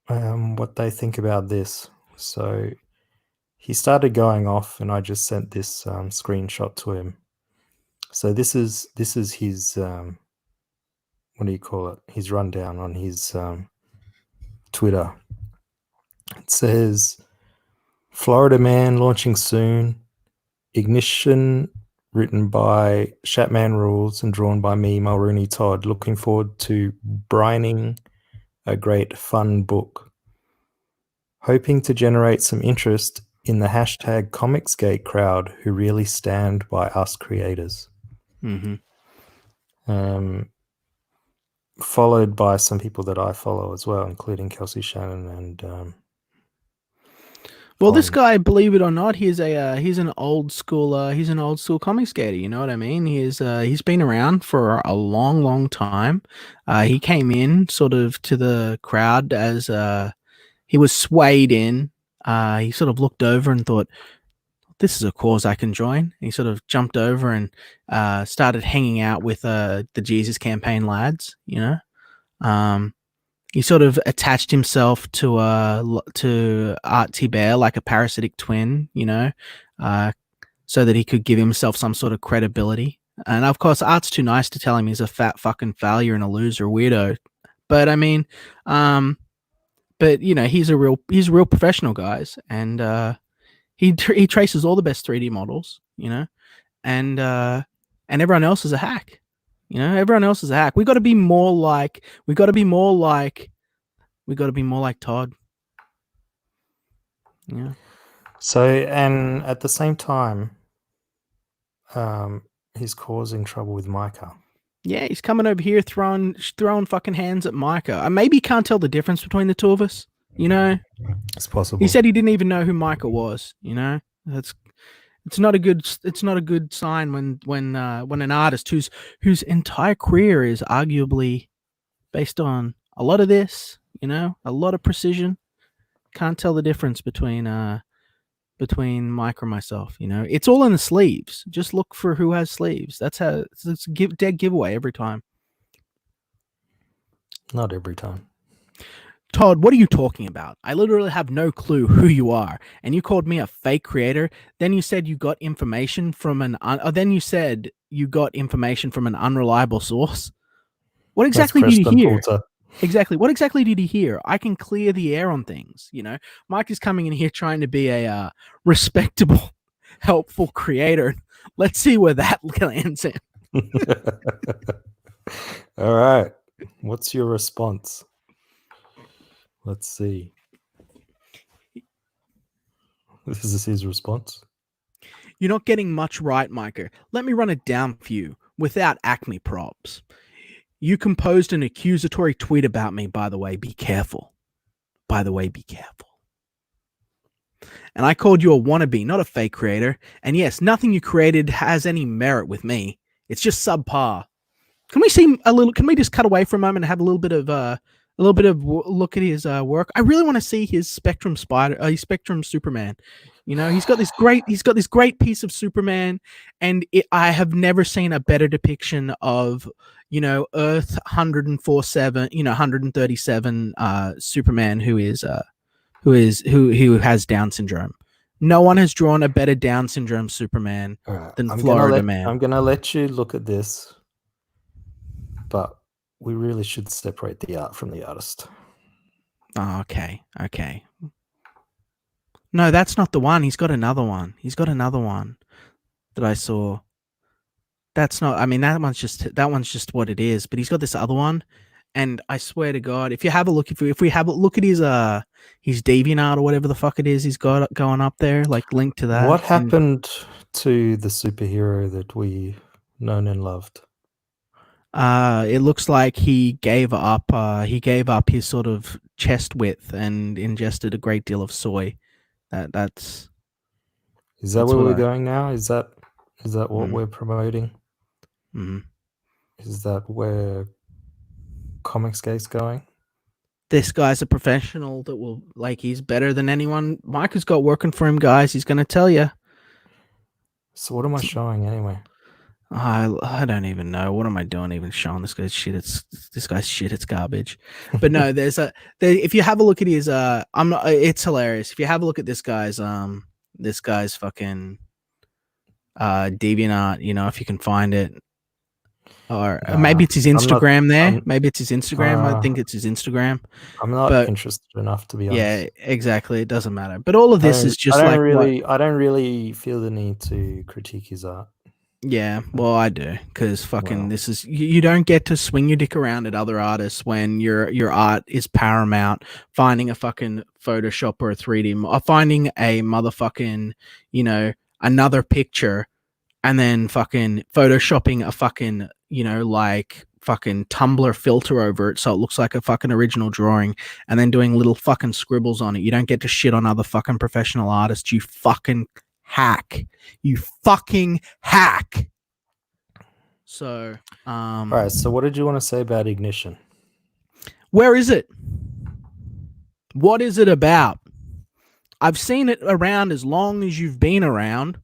what they think about this. So he started going off, and I just sent this screenshot to him. So this is his what do you call it? His rundown on his Twitter. It says, Florida Man launching soon. Ignition, written by Shatman Rules and drawn by me, Mulrooney Todd. Looking forward to brining a great fun book. Hoping to generate some interest in the hashtag Comicsgate crowd who really stand by us creators. Mm-hmm. Followed by some people that I follow as well, including Kelsey Shannon and well, this guy, believe it or not, he's an old school comic skater. You know what I mean? He's been around for a long time. He came in sort of to the crowd as he was swayed in. He sort of looked over and thought, this is a cause I can join. He sort of jumped over and started hanging out with the Jesus Campaign lads. You know. He sort of attached himself to Art Bear like a parasitic twin, you know, so that he could give himself some sort of credibility. And of course, Art's too nice to tell him he's a fat fucking failure and a loser weirdo. But I mean, but you know, he's a real professional, guys, and he traces all the best 3D models, you know, and everyone else is a hack. You know, everyone else is a hack. We got to be more like Todd. Yeah. So, and at the same time, he's causing trouble with Micah. Yeah, he's coming over here throwing fucking hands at Micah. Maybe he can't tell the difference between the two of us. You know, It's possible. he said he didn't even know who Micah was. You know, it's not a good sign when an artist whose entire career is arguably based on a lot of this. You know, a lot of precision. Can't tell the difference between Mike or myself. You know, it's all in the sleeves. Just look for who has sleeves. That's how it's dead giveaway every time. Not every time. Todd, what are you talking about? I literally have no clue who you are, and you called me a fake creator. Then you said you got information from an unreliable source. What exactly did you hear? Exactly. What exactly did he hear? I can clear the air on things. You know, Mike is coming in here trying to be a respectable, helpful creator. Let's see where that lands in. All right. What's your response? Let's see. This is his response. You're not getting much right, Micah. Let me run it down for you without Acme props. You composed an accusatory tweet about me, by the way. Be careful. By the way, be careful. And I called you a wannabe, not a fake creator. And yes, nothing you created has any merit with me. It's just subpar. Can we just cut away for a moment and have a little bit of look at his work? I really want to see his Spectrum Superman. You know, he's got this great piece of Superman, and I have never seen a better depiction of, you know, Earth 137 Superman who has Down syndrome. No one has drawn a better Down syndrome Superman than Florida Man. I'm gonna let you look at this, but we really should separate the art from the artist. Oh, okay. No, that's not the one. He's got another one. That I saw. That's not. I mean, that one's just what it is. But he's got this other one, and I swear to God, if we have a look at his DeviantArt or whatever the fuck it is he's got going up there, like link to that. What happened to the superhero that we known and loved? It looks like he gave up. He gave up his sort of chest width and ingested a great deal of soy. Is that where we're going now? Is that what we're promoting? Mm-hmm. Is that where Comicsgate's going? This guy's a professional that will, like, he's better than anyone Mike has got working for him, guys. He's going to tell you. So what am I showing anyway? I don't even know. What am I doing even showing this guy's shit? It's garbage. But no, if you have a look at his it's hilarious. If you have a look at this guy's fucking DeviantArt, you know, if you can find it. Or maybe it's his Instagram maybe it's his Instagram. I think it's his Instagram. I'm not interested enough, to be honest. Yeah, exactly. It doesn't matter. But all of this is just I don't really feel the need to critique his art. Yeah, well, I do, because this is you don't get to swing your dick around at other artists when your art is paramount. Finding a fucking Photoshop or a 3D, or finding a motherfucking, you know, another picture, and then fucking photoshopping a fucking, you know, like fucking Tumblr filter over it so it looks like a fucking original drawing, and then doing little fucking scribbles on it. You don't get to shit on other fucking professional artists. You fucking hack. You fucking hack. So, all right. So, what did you want to say about Ignition? Where is it? What is it about? I've seen it around as long as you've been around.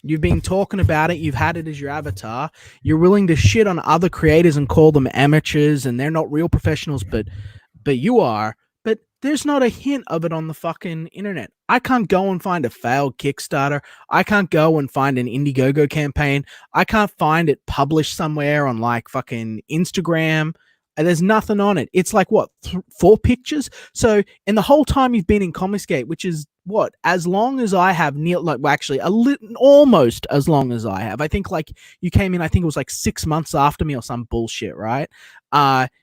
You've been talking about it. You've had it as your avatar. You're willing to shit on other creators and call them amateurs, and they're not real professionals, but you are. But there's not a hint of it on the fucking internet. I can't go and find a failed Kickstarter. I can't go and find an Indiegogo campaign. I can't find it published somewhere on like fucking Instagram. There's nothing on it. It's like, what, 4 pictures? So in the whole time you've been in Comicsgate, which is what, as long as I have, almost as long as I have. I think like you came in, I think it was like 6 months after me or some bullshit, right?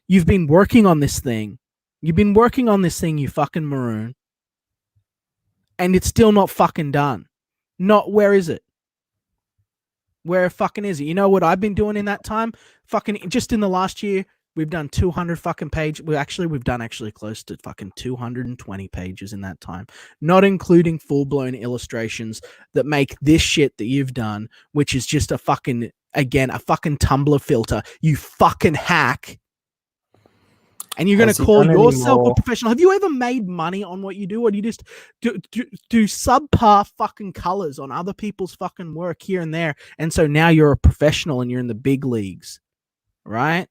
You've been working on this thing. You've been working on this thing, you fucking maroon. and it's still not fucking done. Not, where is it? Where fucking is it? You know what I've been doing in that time? Fucking just in the last year, we've done 200 fucking pages. We've done close to fucking 220 pages in that time, not including full-blown illustrations that make this shit that you've done, which is just a fucking Tumblr filter. You fucking hack. And you're going to call yourself a professional. Have you ever made money on what you do? Or do you just do subpar fucking colors on other people's fucking work here and there? And so now you're a professional and you're in the big leagues, right?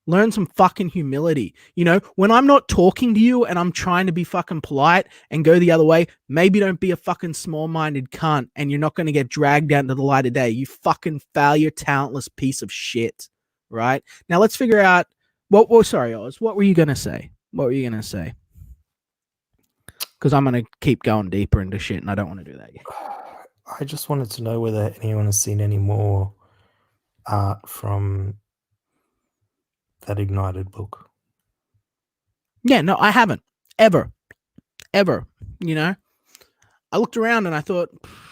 Learn some fucking humility. You know, when I'm not talking to you and I'm trying to be fucking polite and go the other way, maybe don't be a fucking small-minded cunt and you're not going to get dragged out into the light of day. You fucking failure, talentless piece of shit, right? Now let's figure out sorry, Oz. What were you going to say? Because I'm going to keep going deeper into shit, and I don't want to do that yet. I just wanted to know whether anyone has seen any more art from that Ignited book. Yeah, no, I haven't. Ever. You know? I looked around and I thought,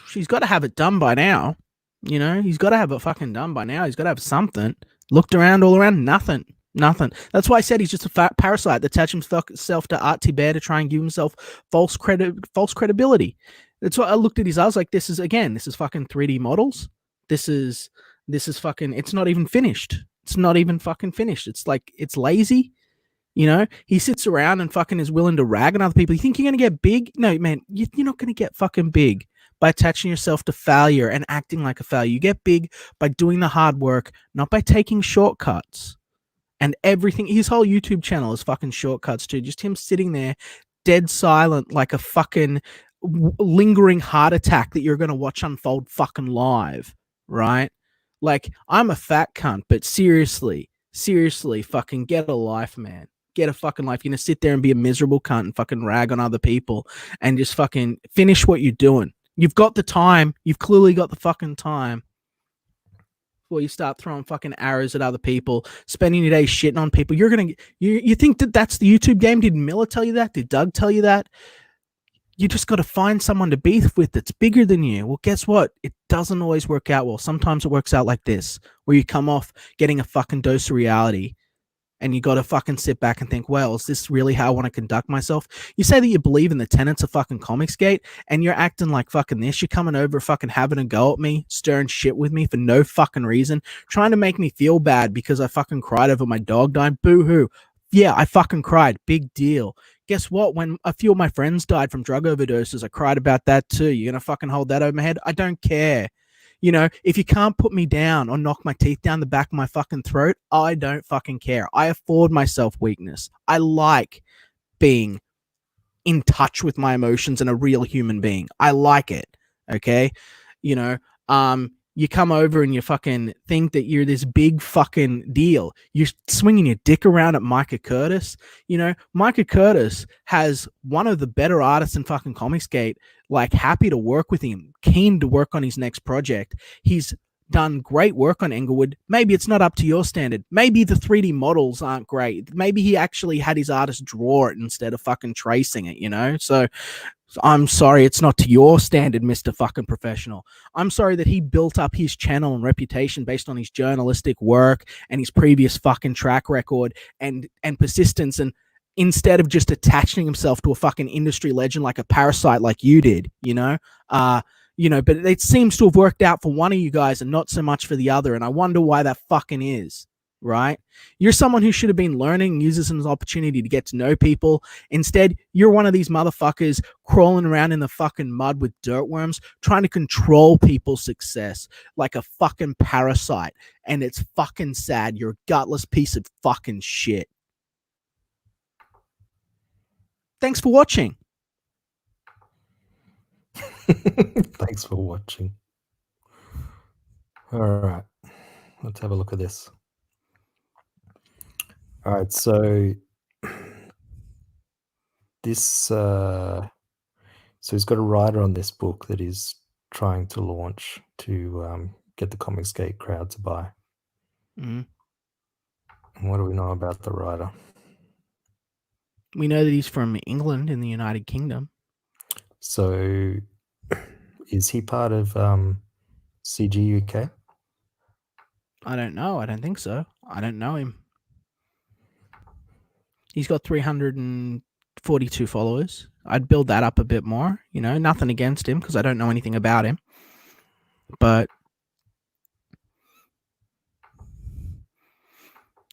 she's got to have it done by now. You know? He's got to have it fucking done by now. He's got to have something. Looked around, all around, nothing. That's why I said he's just a parasite that attached himself to Art Bear to try and give himself false credibility. That's why I looked at his. I was like, this is fucking 3D models. This is fucking. It's not even finished. It's not even fucking finished. It's like, it's lazy. You know, he sits around and fucking is willing to rag on other people. You think you're gonna get big? No, man, you're not gonna get fucking big by attaching yourself to failure and acting like a failure. You get big by doing the hard work, not by taking shortcuts. And everything, his whole YouTube channel is fucking shortcuts too. Just him sitting there, dead silent, like a fucking lingering heart attack that you're going to watch unfold fucking live, right? Like, I'm a fat cunt, but seriously, fucking get a life, man. Get a fucking life. You're going to sit there and be a miserable cunt and fucking rag on other people and just fucking finish what you're doing. You've got the time. You've clearly got the fucking time. Before you start throwing fucking arrows at other people, spending your day shitting on people, you think that's the YouTube game? Did Miller tell you that? Did Doug tell you that? You just got to find someone to beef with that's bigger than you. Well, guess what? It doesn't always work out well. Sometimes it works out like this, where you come off getting a fucking dose of reality and you got to fucking sit back and think, well, is this really how I want to conduct myself? You say that you believe in the tenets of fucking Comicsgate and you're acting like fucking this. You're coming over fucking having a go at me, stirring shit with me for no fucking reason, trying to make me feel bad because I fucking cried over my dog dying. Boo-hoo. Yeah, I fucking cried. Big deal. Guess what? When a few of my friends died from drug overdoses, I cried about that too. You're going to fucking hold that over my head? I don't care. You know, if you can't put me down or knock my teeth down the back of my fucking throat, I don't fucking care. I afford myself weakness. I like being in touch with my emotions and a real human being. I like it. Okay. You know, you come over and you fucking think that you're this big fucking deal. You're swinging your dick around at Micah Curtis. You know, Micah Curtis has one of the better artists in fucking Comicsgate, like happy to work with him, keen to work on his next project. He's done great work on Englewood. Maybe it's not up to your standard. Maybe the 3D models aren't great. Maybe he actually had his artist draw it instead of fucking tracing it, you know? So I'm sorry it's not to your standard, Mr. fucking professional. I'm sorry that he built up his channel and reputation based on his journalistic work and his previous fucking track record and persistence, and instead of just attaching himself to a fucking industry legend like a parasite like you did, you know? But it seems to have worked out for one of you guys and not so much for the other, and I wonder why that fucking is. Right? You're someone who should have been learning and uses an opportunity to get to know people. Instead, you're one of these motherfuckers crawling around in the fucking mud with dirtworms, trying to control people's success like a fucking parasite. And it's fucking sad. You're a gutless piece of fucking shit. Thanks for watching. Thanks for watching. All right. Let's have a look at this. All right, so this, so he's got a writer on this book that he's trying to launch to get the Comicsgate crowd to buy. Mm-hmm. And what do we know about the writer? We know that he's from England in the United Kingdom. So, is he part of CG UK? I don't know. I don't think so. I don't know him. He's got 342 followers. I'd build that up a bit more. You know, nothing against him because I don't know anything about him. But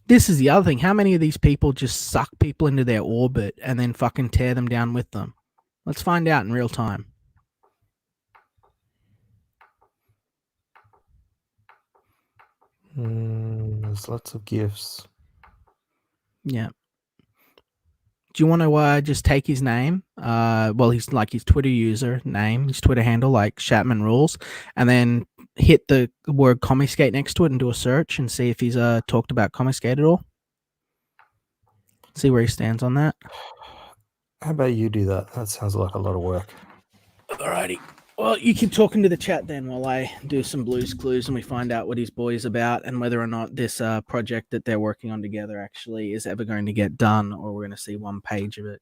this is the other thing. How many of these people just suck people into their orbit and then fucking tear them down with them? Let's find out in real time. There's lots of gifts. Yeah. Do you want to just take his name? Well, he's like his Twitter user name, his Twitter handle, like Shatman Rules, and then hit the word Comicsgate next to it and do a search and see if he's talked about Comicsgate at all. See where he stands on that. How about you do that? That sounds like a lot of work. Alrighty. Well, you keep talking to the chat then while I do some Blues Clues and we find out what his boy's about and whether or not this project that they're working on together actually is ever going to get done, or we're going to see one page of it.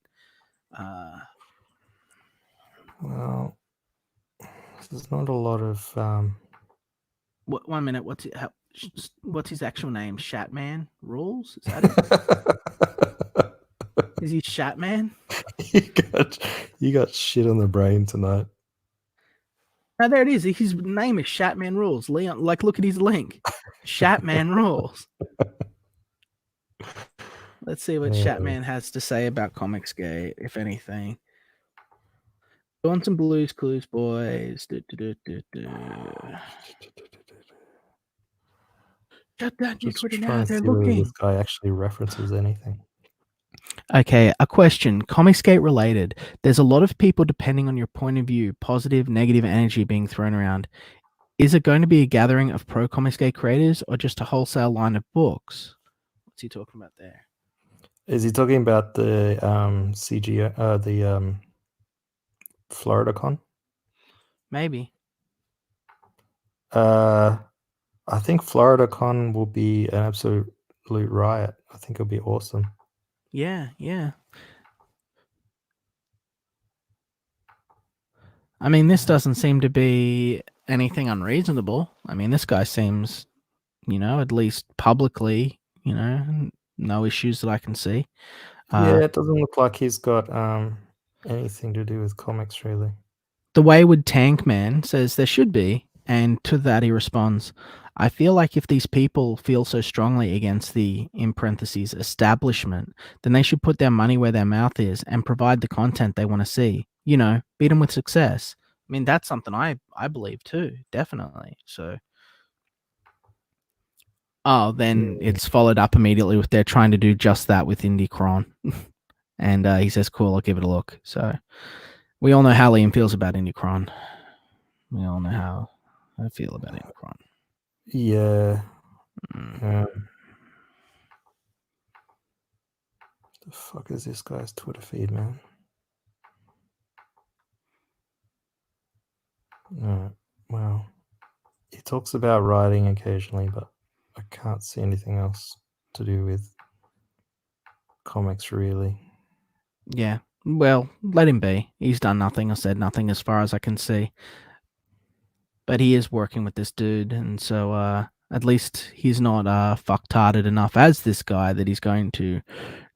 Well, there's not a lot of... One minute. What's his actual name? Shatman Rules? Is that it? Is he Shatman? you got shit on the brain tonight. Oh, there it is. His name is Shatman Rules. Leon, like, look at his link. Shatman Rules. Let's see what Shatman has to say about Comicsgate, if anything. Doing some Blues Clues, boys. Shut down your Twitter now. They're looking. This guy actually references anything. Okay, a question. Comicsgate related. There's a lot of people depending on your point of view, positive, negative energy being thrown around. Is it going to be a gathering of pro Comicsgate creators or just a wholesale line of books? What's he talking about there? Is he talking about the the Florida Con? Maybe. I think Florida Con will be an absolute riot. I think it'll be awesome. Yeah, yeah. I mean, this doesn't seem to be anything unreasonable. I mean, this guy seems, at least publicly, no issues that I can see. Yeah, it doesn't look like he's got anything to do with comics, really. The Wayward Tank Man says there should be, and to that he responds, I feel like if these people feel so strongly against the, in parentheses, establishment, then they should put their money where their mouth is and provide the content they want to see. Beat them with success. I mean, that's something I believe too, definitely. So, then it's followed up immediately with they're trying to do just that with Indie-Cron. And he says, cool, I'll give it a look. So, we all know how Liam feels about Indie-Cron. We all know how I feel about Indie-Cron. Yeah. The fuck is this guy's Twitter feed, man? Well, he talks about writing occasionally, but I can't see anything else to do with comics, really. Yeah. Well, let him be. He's done nothing or said nothing as far as I can see. But he is working with this dude, and so at least he's not fucktarded enough as this guy that he's going to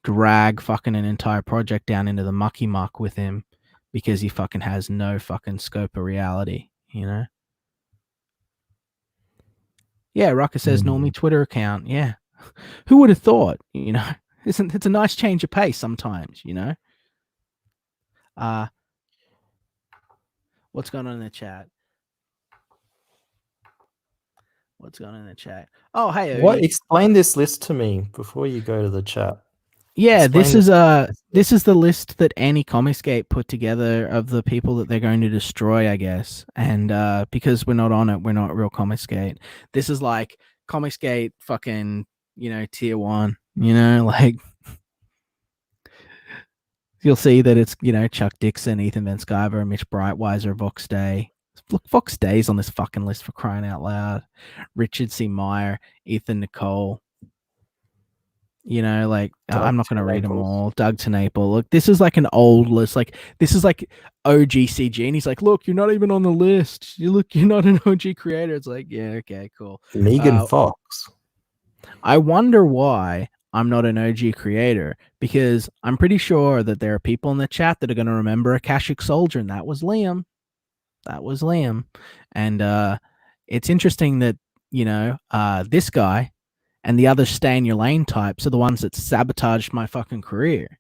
drag fucking an entire project down into the mucky muck with him because he fucking has no fucking scope of reality, Yeah, Rucker says normie Twitter account. Yeah. Who would have thought, It's a nice change of pace sometimes, What's going on in the chat? What's going on in the chat? Oh, hey. What? Explain this list to me before you go to the chat. Yeah, this is the list that Annie Comicsgate put together of the people that they're going to destroy, I guess. And because we're not on it, we're not real Comicsgate. This is like Comicsgate fucking, tier 1, like you'll see that it's, Chuck Dixon, Ethan Van Sciver, Mitch Brightweiser, Vox Day. Look, Vox Day's on this fucking list for crying out loud. Richard C. Meyer, Ethan Nicole. You know, like I'm not going to read them Naples. all. Doug TenNapel. Look, this is like an old list. Like this is like OGCG, and he's like, "Look, you're not even on the list. You're not an OG creator." It's like, yeah, okay, cool. Megan Fox. I wonder why I'm not an OG creator, because I'm pretty sure that there are people in the chat that are going to remember Akashic Soldier, and that was Liam. That was Liam, and it's interesting that this guy and the other stay in your lane types are the ones that sabotaged my fucking career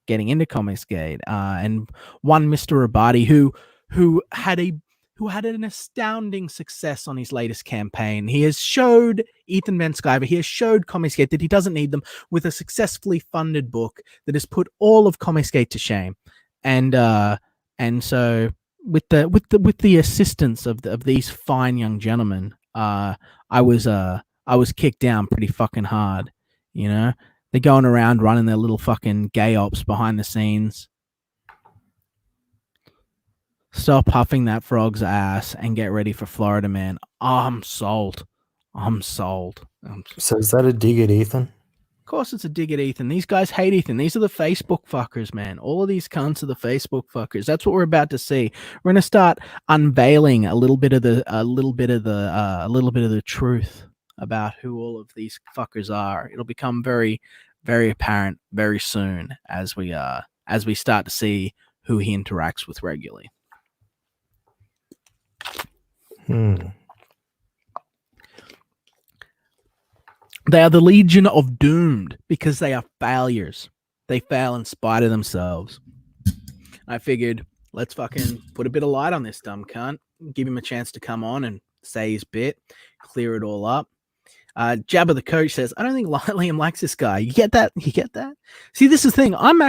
getting into Comicsgate. And one Mr. Rabati who had an astounding success on his latest campaign. He has showed Ethan Van Sciver, he has showed Comicsgate that he doesn't need them, with a successfully funded book that has put all of Comicsgate to shame. And so with the assistance of these fine young gentlemen, I was kicked down pretty fucking hard. You know, they're going around running their little fucking gay ops behind the scenes. Stop huffing that frog's ass and get ready for Florida Man. Oh, I'm sold. So is that a dig at Ethan? Of course it's a dig at Ethan. These guys hate Ethan. These are the Facebook fuckers, man. All of these cunts are the Facebook fuckers. That's what we're about to see. We're gonna start unveiling a little bit of the truth about who all of these fuckers are. It'll become very, very apparent very soon as we start to see who he interacts with regularly. They are the Legion of Doomed because they are failures. They fail in spite of themselves. I figured, let's fucking put a bit of light on this dumb cunt, give him a chance to come on and say his bit, clear it all up. Jabba the coach says, I don't think Liam likes this guy. You get that? See, this is the thing. I'm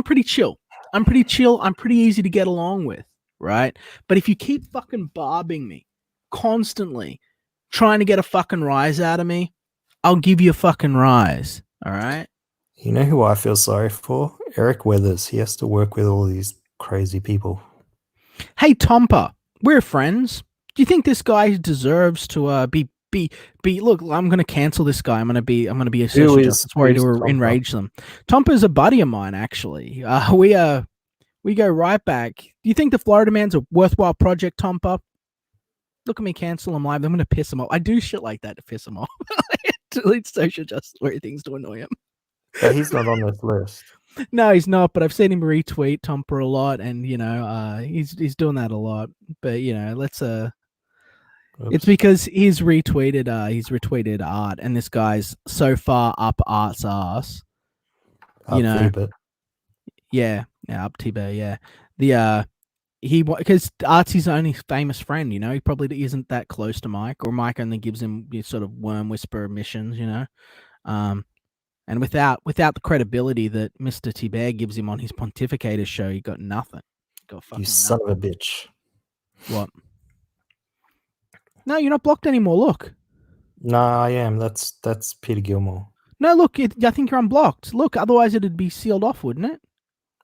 pretty chill. I'm pretty easy to get along with, right? But if you keep fucking barbing me constantly, trying to get a fucking rise out of me, I'll give you a fucking rise. All right. You know who I feel sorry for? Eric Weathers. He has to work with all these crazy people. Hey, Tompa, we're friends. Do you think this guy deserves to be? Look, I'm going to cancel this guy. I'm going to be a social justice warrior to enrage them. Tompa's a buddy of mine, actually. We go right back. Do you think the Florida Man's a worthwhile project, Tompa? Look at me cancel him live. I'm going to piss him off. I do shit like that to piss him off. Delete social justice warrior things to annoy him. But he's not on this list. No, he's not. But I've seen him retweet Tompa a lot, and he's doing that a lot. But let's It's because he's retweeted art, and this guy's so far up art's ass. Up Tiber, yeah. Because Art's his only famous friend, he probably isn't that close to Mike, or Mike only gives him sort of worm whisperer missions, and without the credibility that Mr. Tiber gives him on his Pontificator show, he got nothing. You son of a bitch. What? No, you're not blocked anymore. Look. No, I am. That's Peter Gilmore. No, look. I think you're unblocked. Look, otherwise it'd be sealed off, wouldn't it?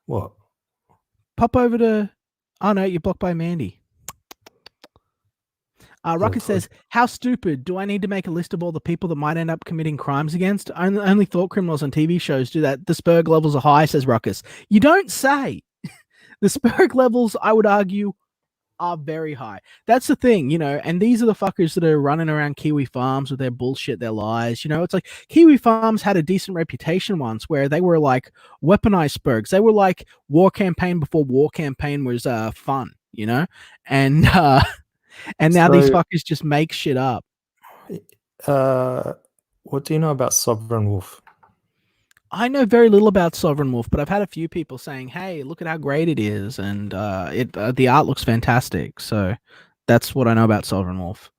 What? Pop over to. Oh no, you're blocked by Mandy. Ruckus says, "How stupid! Do I need to make a list of all the people that might end up committing crimes against? Only thought criminals on TV shows do that. The Spurg levels are high," says Ruckus. You don't say. The Spurg levels, I would argue, are very high. That's the thing, and these are the fuckers that are running around Kiwi Farms with their bullshit, their lies. It's like Kiwi Farms had a decent reputation once where they were like weaponized Spurgs. They were like war campaign before war campaign was fun, and now these fuckers just make shit up. What do you know about Sovereign Wolf? I know very little about Sovereign Wolf, but I've had a few people saying, "Hey, look at how great it is," and the art looks fantastic. So that's what I know about Sovereign Wolf.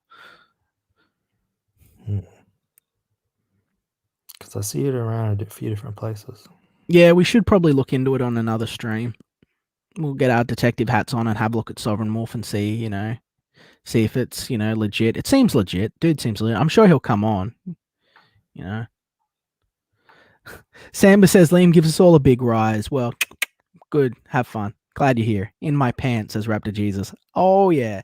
Because I see it around a few different places. Yeah, we should probably look into it on another stream. We'll get our detective hats on and have a look at Sovereign Wolf and see if it's legit. It seems legit. Dude seems legit. I'm sure he'll come on. Samba says Liam gives us all a big rise. Well, good. Have fun. Glad you're here. In my pants, says Raptor Jesus. Oh yeah.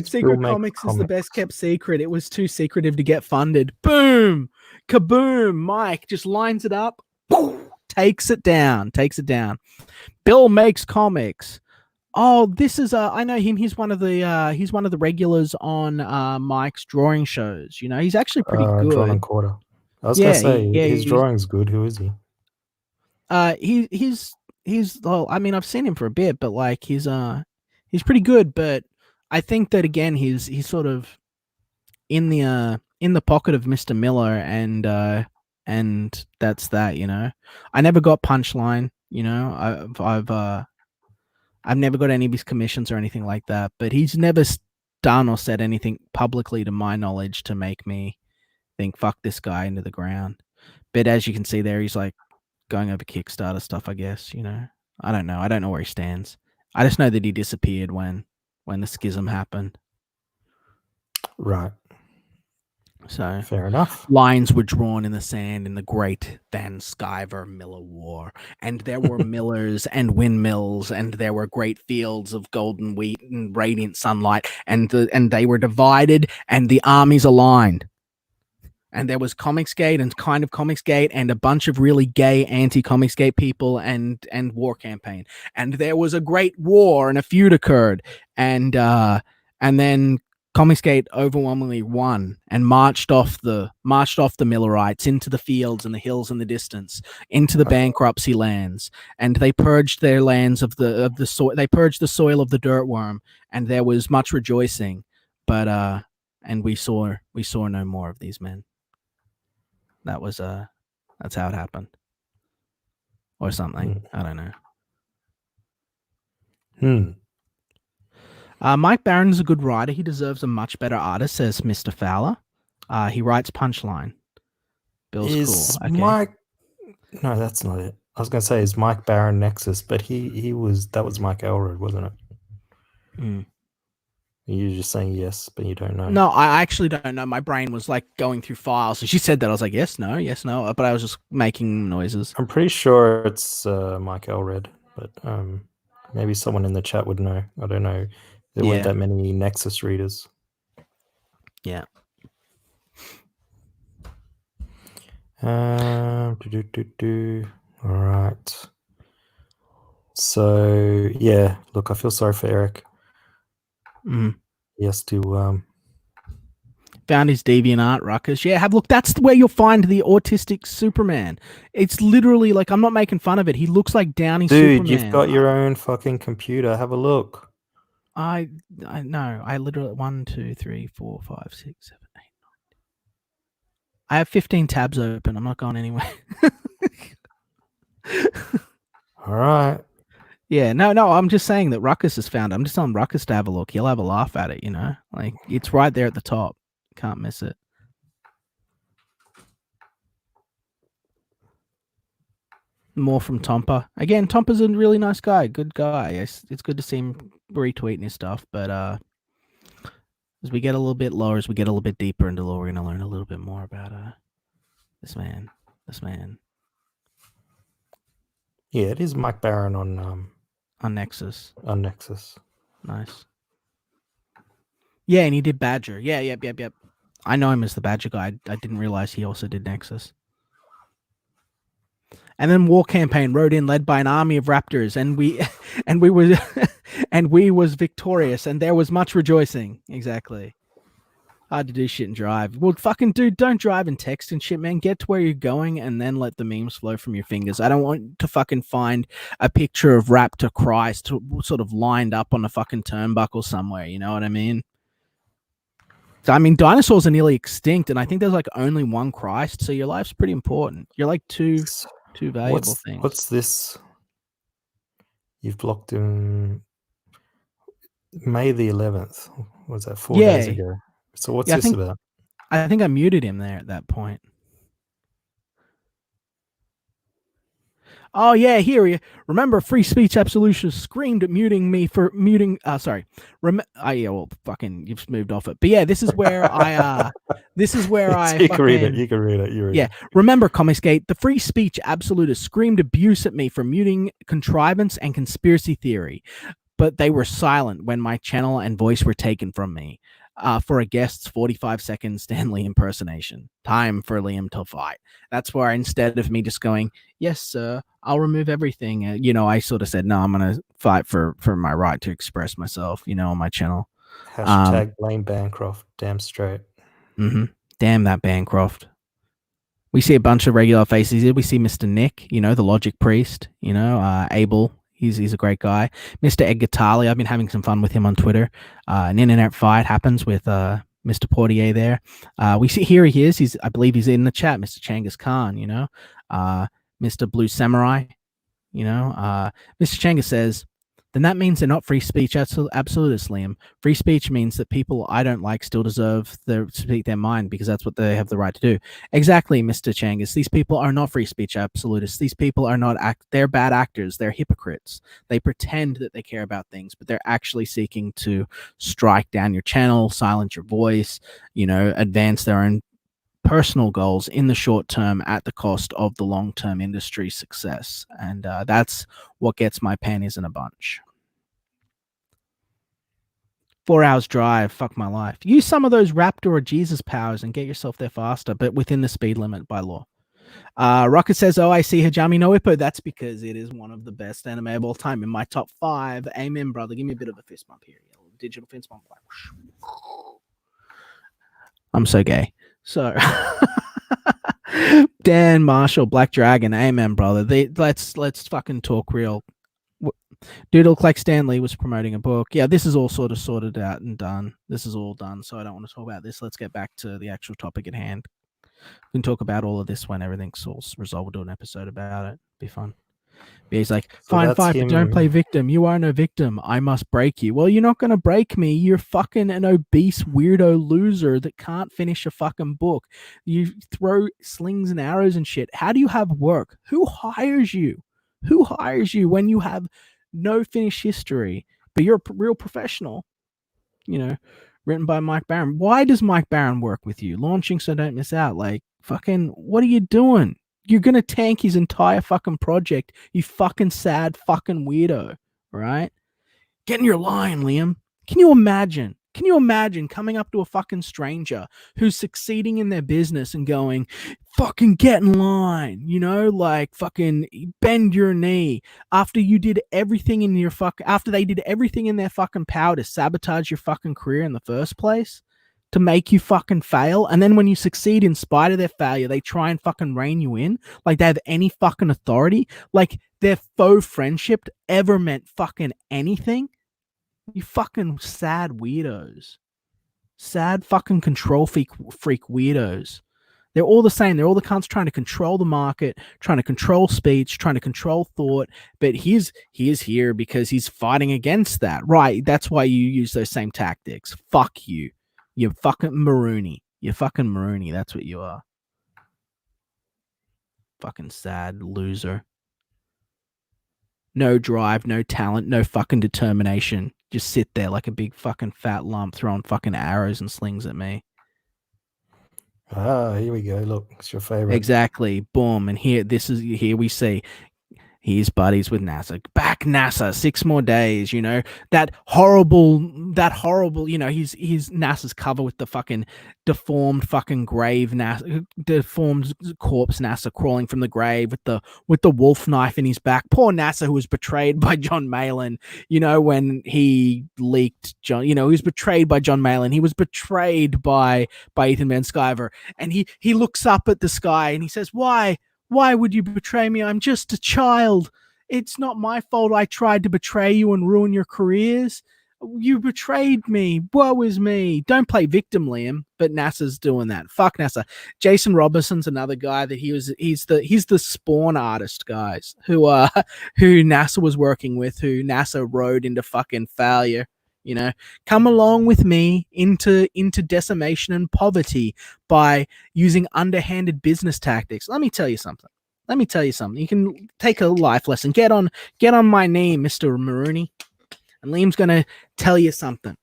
Secret Comics is the best kept secret. It was too secretive to get funded. Boom. Kaboom! Mike just lines it up, takes it down. Bill makes comics. Oh, this is I know him. He's one of the regulars on Mike's drawing shows. You know, he's actually pretty Drawn good. and Quarter. I was gonna say his drawing's good. Who is he? He's well, I mean, I've seen him for a bit, but like he's pretty good. But I think that again, he's sort of in the pocket of Mr. Miller, and that's that. You know, I never got Punchline. You know, I've never got any of his commissions or anything like that, but he's never done or said anything publicly to my knowledge to make me think, fuck this guy into the ground. But as you can see there, he's like going over Kickstarter stuff, I guess, you know. I don't know where he stands. I just know that he disappeared when the schism happened. Right. So fair enough. Lines were drawn in the sand in the great Van Sciver Miller War, and there were millers and windmills, and there were great fields of golden wheat and radiant sunlight, and they were divided, and the armies aligned. And there was Comicsgate and kind of Comicsgate and a bunch of really gay anti-Comicsgate people and War Campaign. And there was a great war and a feud occurred, and then Comicsgate overwhelmingly won and marched off the Millerites into the fields and the hills in the distance, into the bankruptcy lands, and they purged their lands of the soil. They purged the soil of the dirtworm, and there was much rejoicing. But and we saw no more of these men. That was that's how it happened, or something. I don't know. Mike Barron's a good writer. He deserves a much better artist, says Mr. Fowler. He writes Punchline. Bill's cool. Okay. Mike? No, that's not it. I was going to say is Mike Barron Nexus, but that was Mike Elrod, wasn't it? You're just saying yes, but you don't know. No, I actually don't know. My brain was like going through files. So she said that. I was like, yes, no, but I was just making noises. I'm pretty sure it's Mike Elrod, but maybe someone in the chat would know. I don't know. There weren't that many Nexus readers. Yeah. All right. So yeah, look, I feel sorry for Eric. He has to found his DeviantArt, Ruckus. Yeah, have look. That's where you'll find the autistic Superman. It's literally like, I'm not making fun of it. He looks like Downey Superman. Dude, you've got your own fucking computer. Have a look. I know. I literally 1, 2, 3, 4, 5, 6, 7, 8, 9. I have 15 tabs open. I'm not going anywhere. All right. Yeah, no. I'm just saying that Ruckus has found it. I'm just telling Ruckus to have a look. He'll have a laugh at it. You know, like it's right there at the top. Can't miss it. More from Tompa. Again, Tompa's a really nice guy. Good guy. It's good to see him retweeting his stuff. But as we get a little bit lower, as we get a little bit deeper into lore, we're going to learn a little bit more about this man. Yeah, it is Mike Barron on Nexus. On Nexus. Nice. Yeah, and he did Badger. Yeah, yep. I know him as the Badger guy. I didn't realize he also did Nexus. And then War Campaign rode in, led by an army of raptors, and we was victorious, and there was much rejoicing. Exactly. Hard to do shit and drive. Well, fucking dude, don't drive and text and shit, man. Get to where you're going, and then let the memes flow from your fingers. I don't want to fucking find a picture of Raptor Christ sort of lined up on a fucking turnbuckle somewhere. You know what I mean? So, I mean, dinosaurs are nearly extinct, and I think there's like only one Christ, so your life's pretty important. You're like two valuable things. What's this? You've blocked him May the 11th. Was that 4 days ago? So what's this about? I think I muted him there at that point. Oh yeah, here. Remember, free speech absolutionists screamed at muting me for muting. Sorry. Yeah, well, fucking, you've moved off it. But yeah, this is where I. This is where I. You can read it. You can read it. Yeah. Remember, Comicsgate, the free speech absolutists screamed abuse at me for muting contrivance and conspiracy theory, but they were silent when my channel and voice were taken from me. for a guest's 45-second Stanley impersonation. Time for Liam to fight. That's where instead of me just going, yes, sir, I'll remove everything, I sort of said, no, I'm going to fight for my right to express myself, on my channel. Hashtag blame Bancroft. Damn straight. Damn that Bancroft. We see a bunch of regular faces here. We see Mr. Nick, the logic priest, Abel. He's a great guy. Mr. Edgar Tarley, I've been having some fun with him on Twitter. An internet fight happens with Mr. Portier there. We see here he is. I believe he's in the chat, Mr. Changas Khan, Mr. Blue Samurai, Mr. Changas says, then that means they're not free speech absolutists, Liam. Free speech means that people I don't like still deserve to speak their mind because that's what they have the right to do. Exactly, Mr. Changas. These people are not free speech absolutists. These people are not they're bad actors. They're hypocrites. They pretend that they care about things, but they're actually seeking to strike down your channel, silence your voice, advance their own personal goals in the short term at the cost of the long-term industry success. And that's what gets my panties in a bunch. 4 hours drive, fuck my life. Use some of those Raptor or Jesus powers and get yourself there faster, but within the speed limit by law. Rocket says, oh, I see Hajime no Ippo. That's because it is one of the best anime of all time in my top 5. Amen, brother. Give me a bit of a fist bump here. Digital fist bump. I'm so gay. So Dan Marshall, Black Dragon, amen, brother. Let's fucking talk real. Dude, look like Stanley was promoting a book. Yeah, this is all sort of sorted out and done. This is all done, so I don't want to talk about this. Let's get back to the actual topic at hand. We can talk about all of this when everything's all resolved. We'll do an episode about it. Be fun. But he's like, fine, but don't play victim. You are no victim. I must break you. Well, you're not going to break me. You're fucking an obese weirdo loser that can't finish a fucking book. You throw slings and arrows and shit. How do you have work? Who hires you? Who hires you when you have no finished history, but you're a real professional? Written by Mike Barron. Why does Mike Barron work with you? Launching so don't miss out. Like, fucking, what are you doing? You're going to tank his entire fucking project, you fucking sad fucking weirdo, right? Get in your line, Liam. Can you imagine? Can you imagine coming up to a fucking stranger who's succeeding in their business and going, fucking get in line, like fucking bend your knee after you did everything in your after they did everything in their fucking power to sabotage your fucking career in the first place, to make you fucking fail, and then when you succeed in spite of their failure, they try and fucking rein you in like they have any fucking authority, like their faux friendship ever meant fucking anything. You fucking sad weirdos. Sad fucking control freak weirdos. They're all the same. They're all the cunts trying to control the market, trying to control speech, trying to control thought. But he is here because he's fighting against that. Right. That's why you use those same tactics. Fuck you. You're fucking Mulrooney. You're fucking Mulrooney. That's what you are. Fucking sad loser. No drive, no talent, no fucking determination. Just sit there like a big fucking fat lump throwing fucking arrows and slings at me. Ah, here we go. Look, it's your favorite. Exactly. Boom. And here we see he's buddies with NASA. Back NASA, 6 more days, that horrible, he's NASA's cover with the fucking deformed fucking grave NASA, deformed corpse NASA crawling from the grave with the wolf knife in his back. Poor NASA, who was betrayed by John Malin, when he leaked John, he was betrayed by John Malin. He was betrayed by Ethan Van Sciver. And he looks up at the sky and he says, Why would you betray me? I'm just a child. It's not my fault I tried to betray you and ruin your careers. You betrayed me. Woe is me. Don't play victim, Liam. But NASA's doing that. Fuck NASA. Jason Robinson's another guy that he's the Spawn artist, guys, who NASA was working with, who NASA rode into fucking failure. Come along with me into decimation and poverty by using underhanded business tactics. Let me tell you something. You can take a life lesson. Get on my knee, Mr. Mulrooney. And Liam's going to tell you something.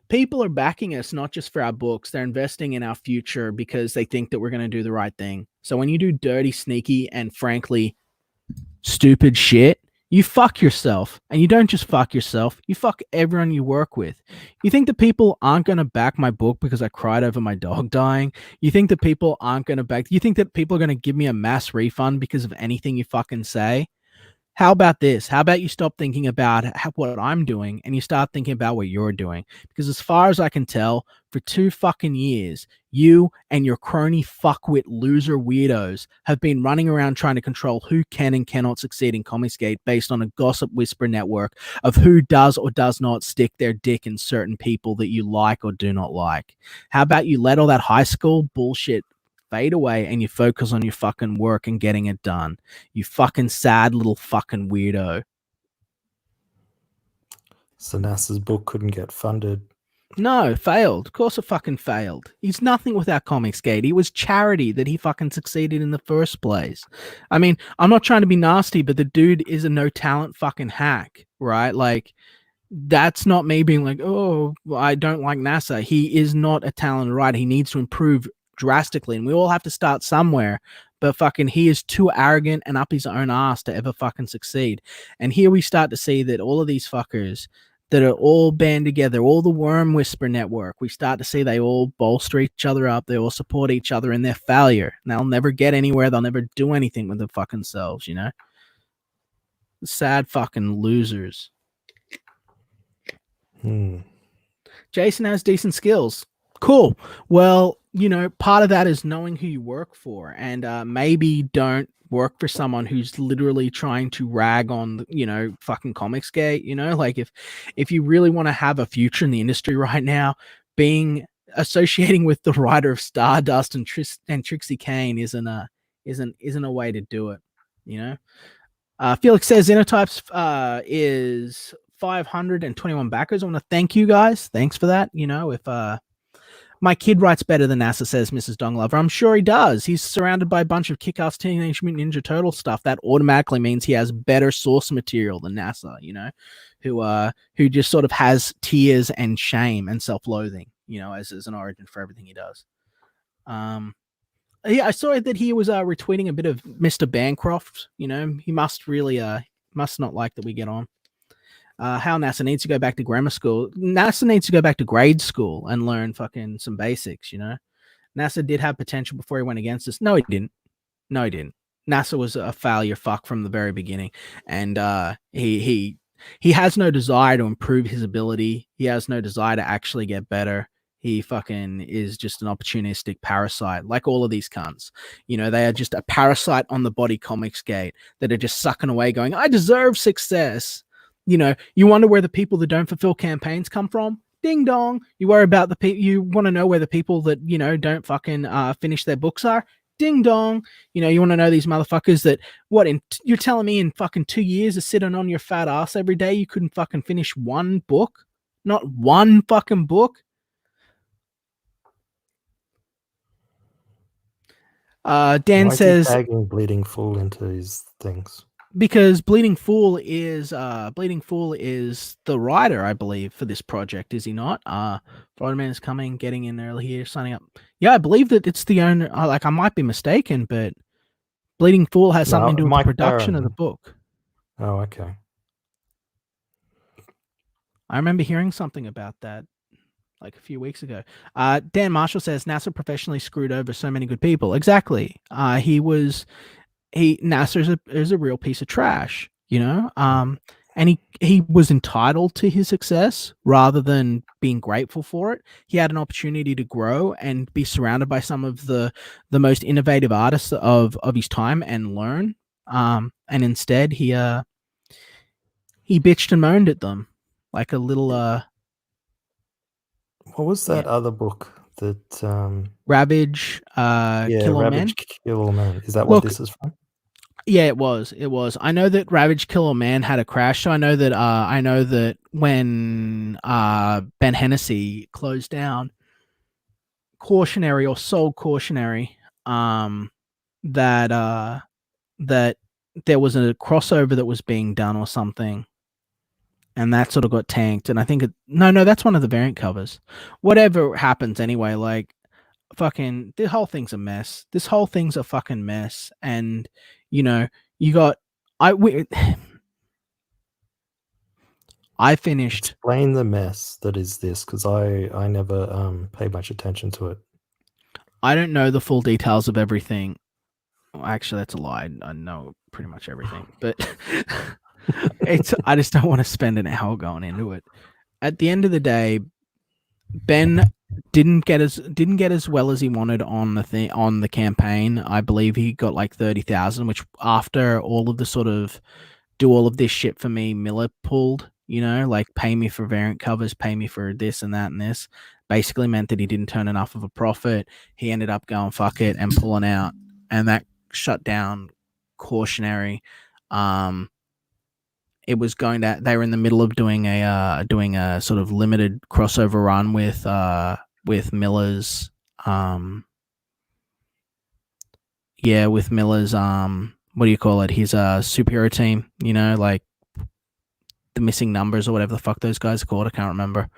People are backing us not just for our books. They're investing in our future because they think that we're going to do the right thing. So when you do dirty, sneaky, and frankly stupid shit, You fuck yourself, and you don't just fuck yourself, you fuck everyone you work with. You think that people aren't going to back my book because I cried over my dog dying? You think that people aren't going to back, you think that people are going to give me a mass refund because of anything you fucking say? How about this? How about you stop thinking about what I'm doing and you start thinking about what you're doing? Because as far as I can tell, for 2 fucking years, you and your crony fuckwit loser weirdos have been running around trying to control who can and cannot succeed in Comicsgate based on a gossip whisper network of who does or does not stick their dick in certain people that you like or do not like. How about you let all that high school bullshit fade away and you focus on your fucking work and getting it done? You fucking sad little fucking weirdo. So NASA's book couldn't get funded. No, failed. Of course it fucking failed. He's nothing without Comicsgate. It was charity that he fucking succeeded in the first place. I mean, I'm not trying to be nasty, but the dude is a no talent fucking hack, right? Like, that's not me being like, oh, I don't like NASA. He is not a talented writer. He needs to improve drastically, and we all have to start somewhere. But fucking, he is too arrogant and up his own ass to ever fucking succeed. And here we start to see that all of these fuckers that are all band together, all the Worm Whisper Network, we start to see they all bolster each other up. They all support each other in their failure. And they'll never get anywhere. They'll never do anything with their fucking selves, you know? Sad fucking losers. Jason has decent skills. Cool. Well, you know, part of that is knowing who you work for, and maybe don't work for someone who's literally trying to rag on, you know, fucking Comicsgate. You know, like if you really want to have a future in the industry right now, associating with the writer of Stardust and Trixie Kane isn't a way to do it. You know. Felix says Xenotypes is 521 backers. I want to thank you guys. Thanks for that. You know, if my kid writes better than NASA, says Mrs. Donglover. I'm sure he does. He's surrounded by a bunch of kick-ass Teenage Mutant Ninja Turtle stuff. That automatically means he has better source material than NASA, you know, who just sort of has tears and shame and self-loathing, you know, as an origin for everything he does. Yeah, I saw that he was retweeting a bit of Mr. Bancroft. You know, he must really must not like that we get on. How NASA needs to go back to grammar school. NASA needs to go back to grade school and learn fucking some basics, you know? NASA did have potential before he went against us. No, he didn't. NASA was a failure fuck from the very beginning. And he has no desire to improve his ability. He has no desire to actually get better. He fucking is just an opportunistic parasite, like all of these cunts. You know, they are just a parasite on the body Comicsgate that are just sucking away going, I deserve success. You know, you wonder where the people that don't fulfill campaigns come from? Ding dong. You worry about the people, you want to know where the people that, you know, don't fucking finish their books are? Ding dong. You know, you want to know these motherfuckers that, you're telling me in fucking 2 years of sitting on your fat ass every day, you couldn't fucking finish one book? Not one fucking book? Dan Why says, is he tagging Bleeding Fool into his things? Because Bleeding Fool is the writer, I believe, for this project, is he not? Florida Man is coming, getting in early here, signing up. Yeah, I believe that it's the owner. Like, I might be mistaken, but Bleeding Fool has something to do with the production of the book. Oh, okay. I remember hearing something about that like a few weeks ago. Dan Marshall says NASA professionally screwed over so many good people. Exactly. NASA is a real piece of trash, you know? And he was entitled to his success rather than being grateful for it. He had an opportunity to grow and be surrounded by some of the most innovative artists of his time and learn. And instead he bitched and moaned at them like a little what was that other book that Ravage Kill All Men? Ravage Kill All Men. Is that what this is from? Yeah, it was. I know that Ravage Kill All Man had a crash, so I know that when Ben Hennessy closed down Cautionary or sold Cautionary, that there was a crossover that was being done or something, and that sort of got tanked. And I think no, that's one of the variant covers. Whatever happens anyway, like fucking the whole thing's a mess. This whole thing's a fucking mess, and you know, you got I finished. Explain the mess that is this, because I never pay much attention to it. I don't know the full details of everything. Well, actually, that's a lie. I know pretty much everything, but I just don't want to spend an hour going into it. At the end of the day, Ben didn't get as well as he wanted on the campaign. I believe he got like 30,000, which after all of the sort of do all of this shit for me, Miller pulled, like pay me for variant covers, pay me for this and that and this, basically meant that he didn't turn enough of a profit. He ended up going fuck it and pulling out, and that shut down Cautionary. It was going to. They were in the middle of doing a sort of limited crossover run with Miller's with Miller's what do you call it? His superhero team, like the missing numbers or whatever the fuck those guys are called. I can't remember.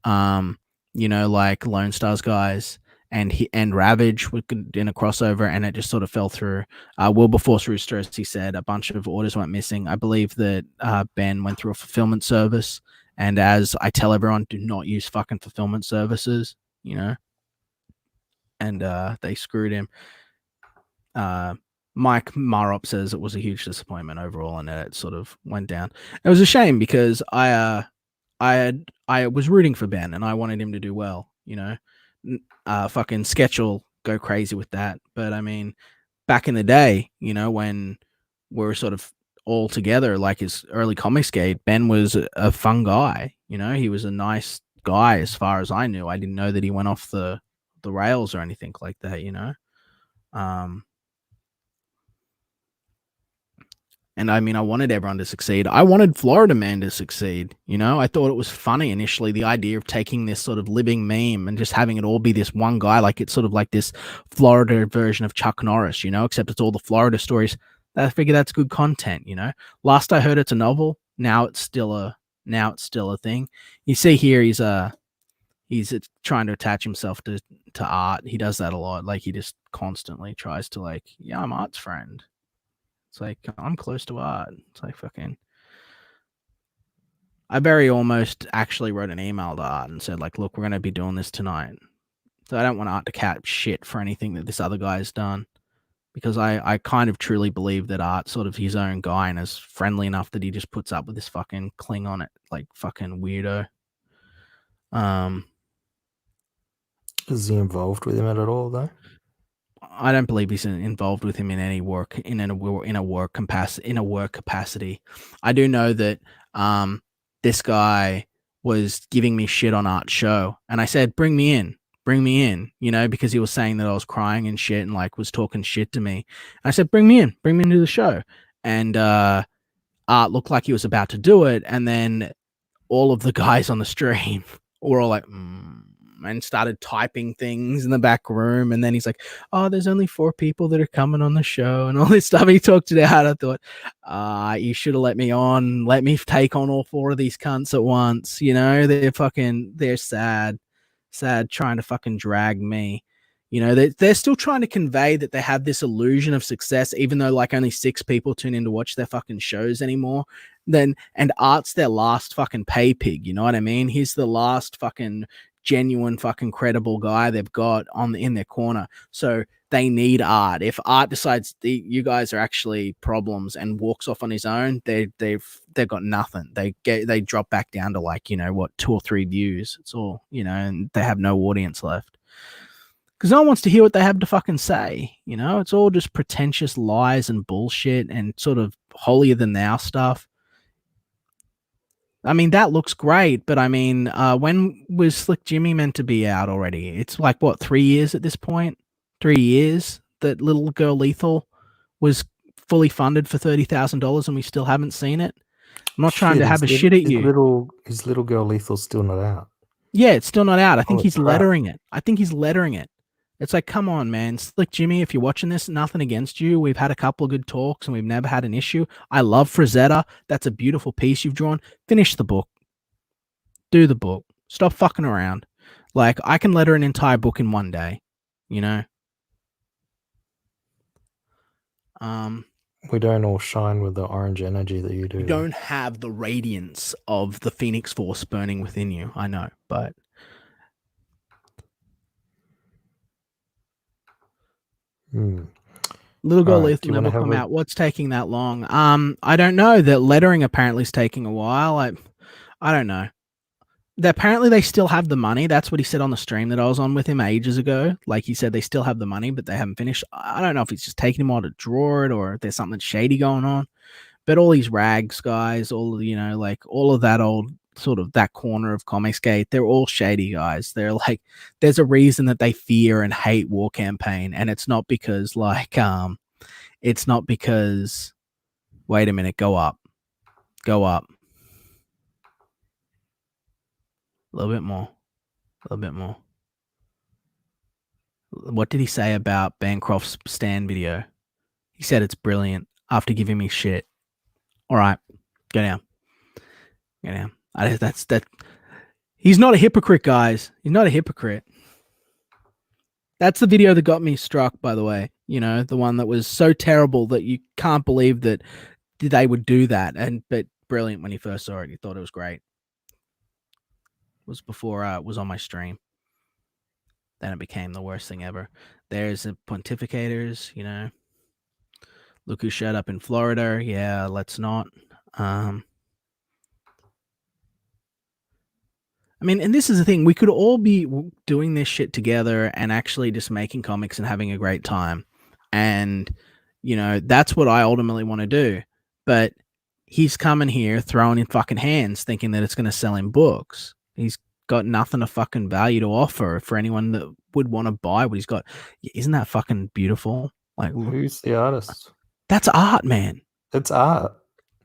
Like Lone Stars guys, and Ravage were in a crossover, and it just sort of fell through. Wilberforce Rooster, as he said, a bunch of orders went missing. I believe that Ben went through a fulfillment service, and as I tell everyone, do not use fucking fulfillment services, and they screwed him. Mike Marop says it was a huge disappointment overall, and it sort of went down. It was a shame because I was rooting for Ben and I wanted him to do well, fucking Sketch will go crazy with that. But I mean, back in the day, when we were sort of all together, like his early comic skate, Ben was a fun guy. He was a nice guy as far as I knew. I didn't know that he went off the rails or anything like that, And I mean, I wanted everyone to succeed. I wanted Florida Man to succeed. I thought it was funny initially, the idea of taking this sort of living meme and just having it all be this one guy, like it's sort of like this Florida version of Chuck Norris, except it's all the Florida stories. I figure that's good content, Last I heard, it's a novel. Now it's still a thing. You see here, he's trying to attach himself to art. He does that a lot. Like he just constantly tries to I'm Art's friend. It's like, I'm close to art. It's like fucking. I very almost actually wrote an email to Art and said, like, look, we're going to be doing this tonight. So I don't want Art to catch shit for anything that this other guy's done. Because I kind of truly believe that Art's sort of his own guy and is friendly enough that he just puts up with this fucking Klingon, like, fucking weirdo. Is he involved with him at all, though? I don't believe he's involved with him in any work in a work capacity. I do know that this guy was giving me shit on Art's show, and I said, "Bring me in," because he was saying that I was crying and shit, and like was talking shit to me. And I said, "Bring me into the show," and Art looked like he was about to do it, and then all of the guys on the stream were all like, and started typing things in the back room. And then he's like, oh, there's only 4 people that are coming on the show and all this stuff. He talked it out. I thought, you should have let me take on all 4 of these cunts at once. They're sad trying to fucking drag me. They're still trying to convey that they have this illusion of success, even though like only 6 people tune in to watch their fucking shows anymore. And Art's their last fucking pay pig. You know what I mean? He's the last fucking genuine fucking credible guy they've got in their corner. So they need Art. If Art decides you guys are actually problems and walks off on his own, they've got nothing. They drop back down to like 2 or 3 views. It's all and they have no audience left because no one wants to hear what they have to fucking say. It's all just pretentious lies and bullshit and sort of holier than thou stuff. I mean, that looks great, but I mean, when was Slick Jimmy meant to be out already? It's like, 3 years at this point? 3 years that Little Girl Lethal was fully funded for $30,000 and we still haven't seen it? I'm not trying to have a shit at you. His Little Girl Lethal's still not out. Yeah, it's still not out. I think he's lettering it. It's like, come on, man. Slick Jimmy, if you're watching this, nothing against you. We've had a couple of good talks and we've never had an issue. I love Frazetta. That's a beautiful piece you've drawn. Finish the book. Do the book. Stop fucking around. Like, I can letter an entire book in one day, We don't all shine with the orange energy that you do. You don't have the radiance of the Phoenix Force burning within you. I know, but Little Girl Alright, Lethal never come out. What's taking that long? I don't know. That lettering apparently is taking a while. I don't know. Apparently they still have the money. That's what he said on the stream that I was on with him ages ago. Like he said they still have the money, but they haven't finished. I don't know if it's just taking him a while to draw it or if there's something shady going on. But all these rags guys, all like all of that old sort of that corner of Comicsgate, they're all shady guys. They're like, there's a reason that they fear and hate War Campaign, and it's not because it's not because. Wait a minute, go up. A little bit more. What did he say about Bancroft's stand video? He said it's brilliant after giving me shit. All right, go down. That's that. He's not a hypocrite, guys. He's not a hypocrite. That's the video that got me struck, by the way. The one that was so terrible that you can't believe that they would do that. But brilliant when he first saw it. He thought it was great. It was before it was on my stream. Then it became the worst thing ever. There's the pontificators, Look who showed up in Florida. Yeah, let's not. And this is the thing. We could all be doing this shit together and actually just making comics and having a great time. And, that's what I ultimately want to do. But he's coming here throwing in fucking hands thinking that it's going to sell him books. He's got nothing of fucking value to offer for anyone that would want to buy what he's got. Isn't that fucking beautiful? Like, who's the artist? That's art, man. It's art.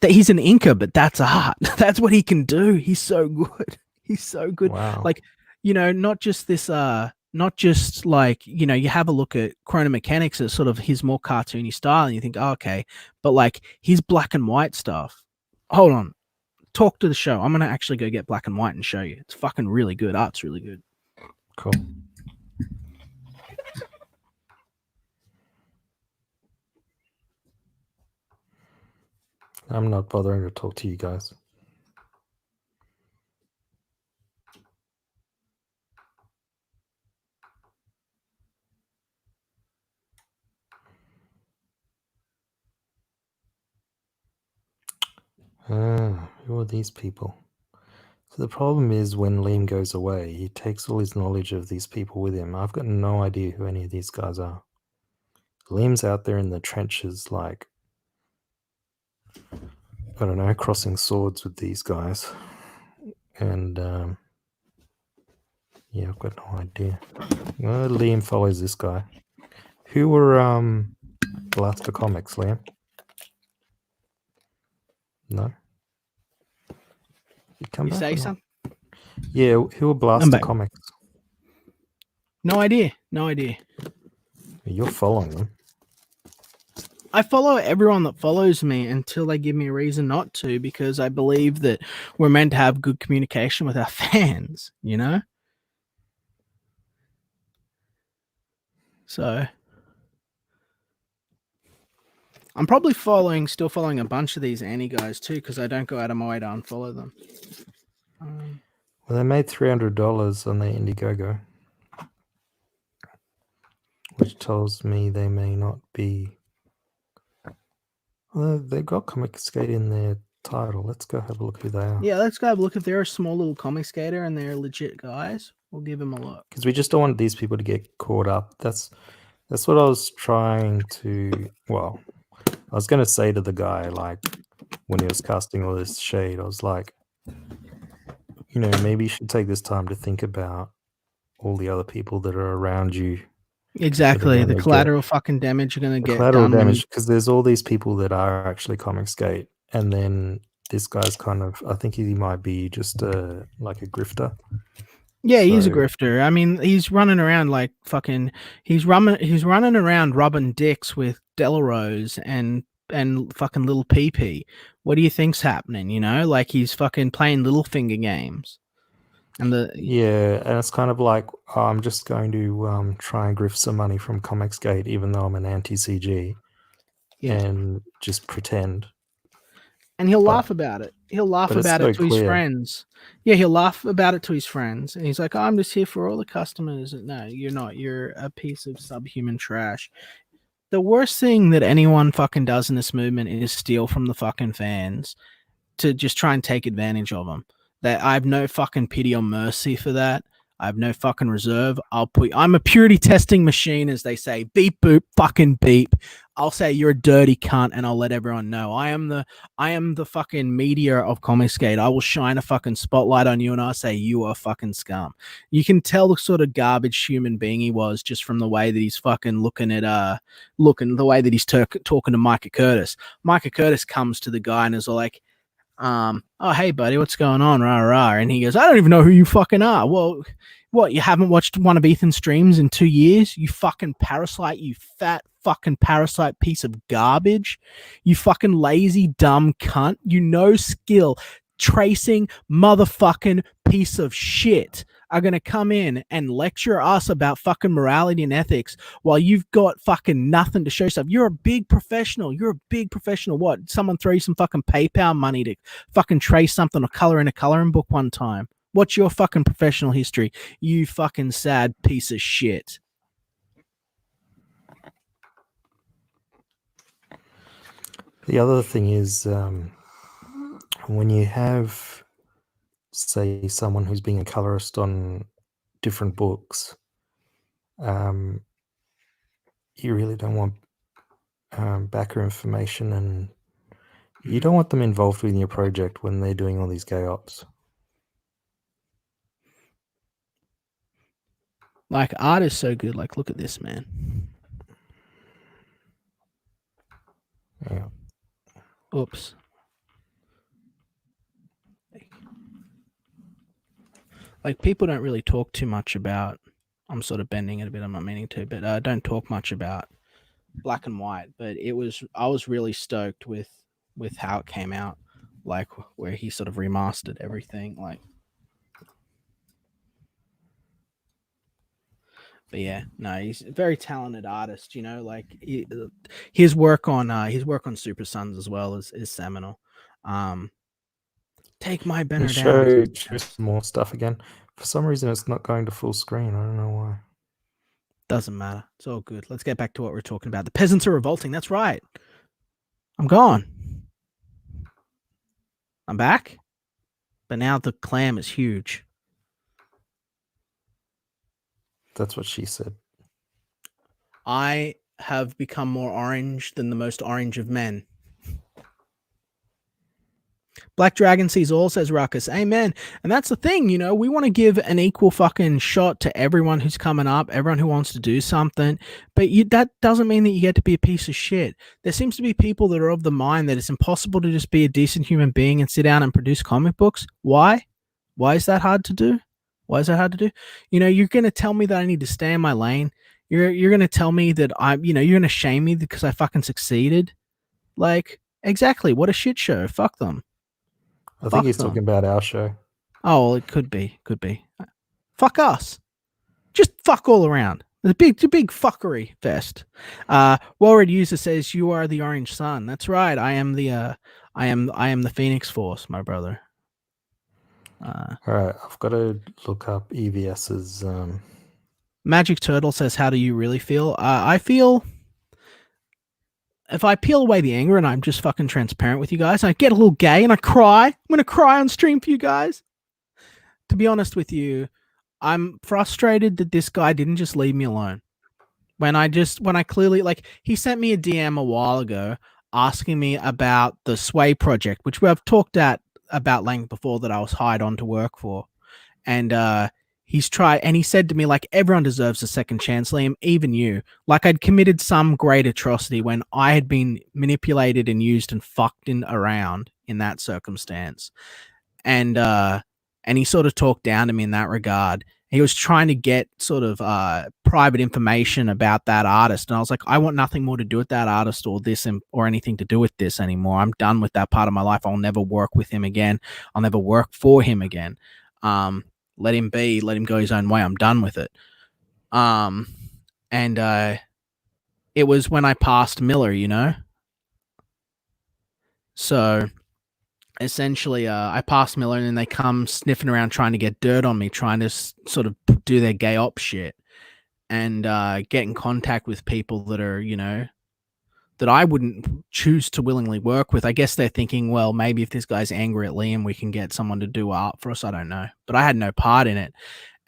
He's an inker, but that's art. That's what he can do. He's so good. He's so good. Wow. Like, not just this, not just like, you have a look at Chrono Mechanics as sort of his more cartoony style and you think, oh, okay, but like his black and white stuff. Hold on. Talk to the show. I'm going to actually go get black and white and show you. It's fucking really good. Art's really good. Cool. I'm not bothering to talk to you guys. Who are these people? So the problem is when Liam goes away, he takes all his knowledge of these people with him. I've got no idea who any of these guys are. Liam's out there in the trenches, like, I don't know, crossing swords with these guys. And, yeah, I've got no idea. Well, Liam follows this guy. Who were, Blaster Comics, Liam? No? You say something? Yeah, who are Blaster Comics? No idea. You're following them. I follow everyone that follows me until they give me a reason not to, because I believe that we're meant to have good communication with our fans, So I'm probably still following a bunch of these Annie guys too, because I don't go out of my way to unfollow them. Well, they made $300 on their Indiegogo, which tells me they may not be. Well, they got Comicsgate in their title. Let's go have a look who they are. Yeah, let's go have a look. If they're a small little comic skater and they're legit guys, we'll give them a look. Because we just don't want these people to get caught up. That's what I was trying to. Well, I was going to say to the guy, like, when he was casting all this shade, I was like, maybe you should take this time to think about all the other people that are around you. Exactly. The collateral fucking damage you're going to get. Collateral damage, because there's all these people that are actually Comicsgate. And then this guy's kind of, I think he might be just like a grifter. Yeah, he's a grifter. He's running around like fucking, he's running around rubbing dicks with Delarose and fucking Little PP. What do you think's happening? Like he's fucking playing Littlefinger games. And and it's kind of like, I'm just going to try and grift some money from Comicsgate, even though I'm an anti-CG. and just pretend. And he'll But- laugh about it. He'll laugh but it's about so it to his clear. friends. Yeah, he'll laugh about it to his friends. And he's like, oh, I'm just here for all the customers. No, you're not. You're a piece of subhuman trash. The worst thing that anyone fucking does in this movement is steal from the fucking fans to just try and take advantage of them. That I have no fucking pity or mercy for that. I have no fucking reserve. I'm a purity testing machine, as they say. Beep boop, fucking beep. I'll say you're a dirty cunt, and I'll let everyone know. I am the fucking media of Comicsgate. I will shine a fucking spotlight on you, and I'll say you are fucking scum. You can tell the sort of garbage human being he was just from the way that he's fucking looking the way that he's talking to Micah Curtis. Micah Curtis comes to the guy and is like, oh, hey, buddy, what's going on? Rah, rah. And he goes, I don't even know who you fucking are. Well, what, you haven't watched one of Ethan's streams in 2 years? You fucking parasite, you fat fucking parasite piece of garbage. You fucking lazy, dumb cunt. You no skill. Tracing motherfucking piece of shit are going to come in and lecture us about fucking morality and ethics while you've got fucking nothing to show stuff. You're a big professional. What? Someone throw you some fucking PayPal money to fucking trace something or color in a coloring book one time. What's your fucking professional history? You fucking sad piece of shit. The other thing is, when you have, say, someone who's being a colorist on different books, you really don't want backer information, and you don't want them involved in your project when they're doing all these gay ops. Like, art is so good. Like, look at this, man. Yeah. Oops. Like, people don't really talk too much about, I'm sort of bending it a bit, I'm not meaning to, but don't talk much about black and white. But I was really stoked with how it came out, like where he sort of remastered everything, like. But yeah, no, he's a very talented artist, you know, like his work on Super Sons as well is seminal. Take my banner down. Show some more stuff again. For some reason, it's not going to full screen. I don't know why. Doesn't matter. It's all good. Let's get back to what we're talking about. The peasants are revolting. That's right. I'm gone. I'm back. But now the clam is huge. That's what she said. I have become more orange than the most orange of men. Black Dragon sees all, says Ruckus. Amen. And that's the thing, you know, we want to give an equal fucking shot to everyone who's coming up, everyone who wants to do something. But that doesn't mean that you get to be a piece of shit. There seems to be people that are of the mind that it's impossible to just be a decent human being and sit down and produce comic books. Why? Why is that hard to do? Why is that hard to do? You know, you're going to tell me that I need to stay in my lane. You're going to tell me that you're going to shame me because I fucking succeeded. Like, exactly. What a shit show. Fuck them. I think he's talking about our show. Oh, well, it could be. Fuck us. Just fuck all around. The big fuckery fest. Well-read user says you are the Orange Sun. That's right. I am the Phoenix Force, my brother. All right, I've got to look up EVS's. Magic Turtle says, "How do you really feel?" I feel. If I peel away the anger and I'm just fucking transparent with you guys, and I get a little gay and I cry, I'm going to cry on stream for you guys. To be honest with you, I'm frustrated that this guy didn't just leave me alone. When I clearly, like, he sent me a DM a while ago asking me about the Sway project, which we've talked about length before, that I was hired on to work for. And he's tried, and he said to me, like, everyone deserves a second chance, Liam, even you. Like, I'd committed some great atrocity when I had been manipulated and used and fucked around in that circumstance. And he sort of talked down to me in that regard. He was trying to get sort of private information about that artist. And I was like, I want nothing more to do with that artist or this or anything to do with this anymore. I'm done with that part of my life. I'll never work with him again. I'll never work for him again. Let him be, let him go his own way. I'm done with it. And it was when I passed Miller, you know, So essentially, I pass Miller, and then they come sniffing around trying to get dirt on me, trying to sort of do their gay op shit, and get in contact with people that are, that I wouldn't choose to willingly work with. I guess they're thinking, well, maybe if this guy's angry at Liam, we can get someone to do art for us. I don't know, but I had no part in it,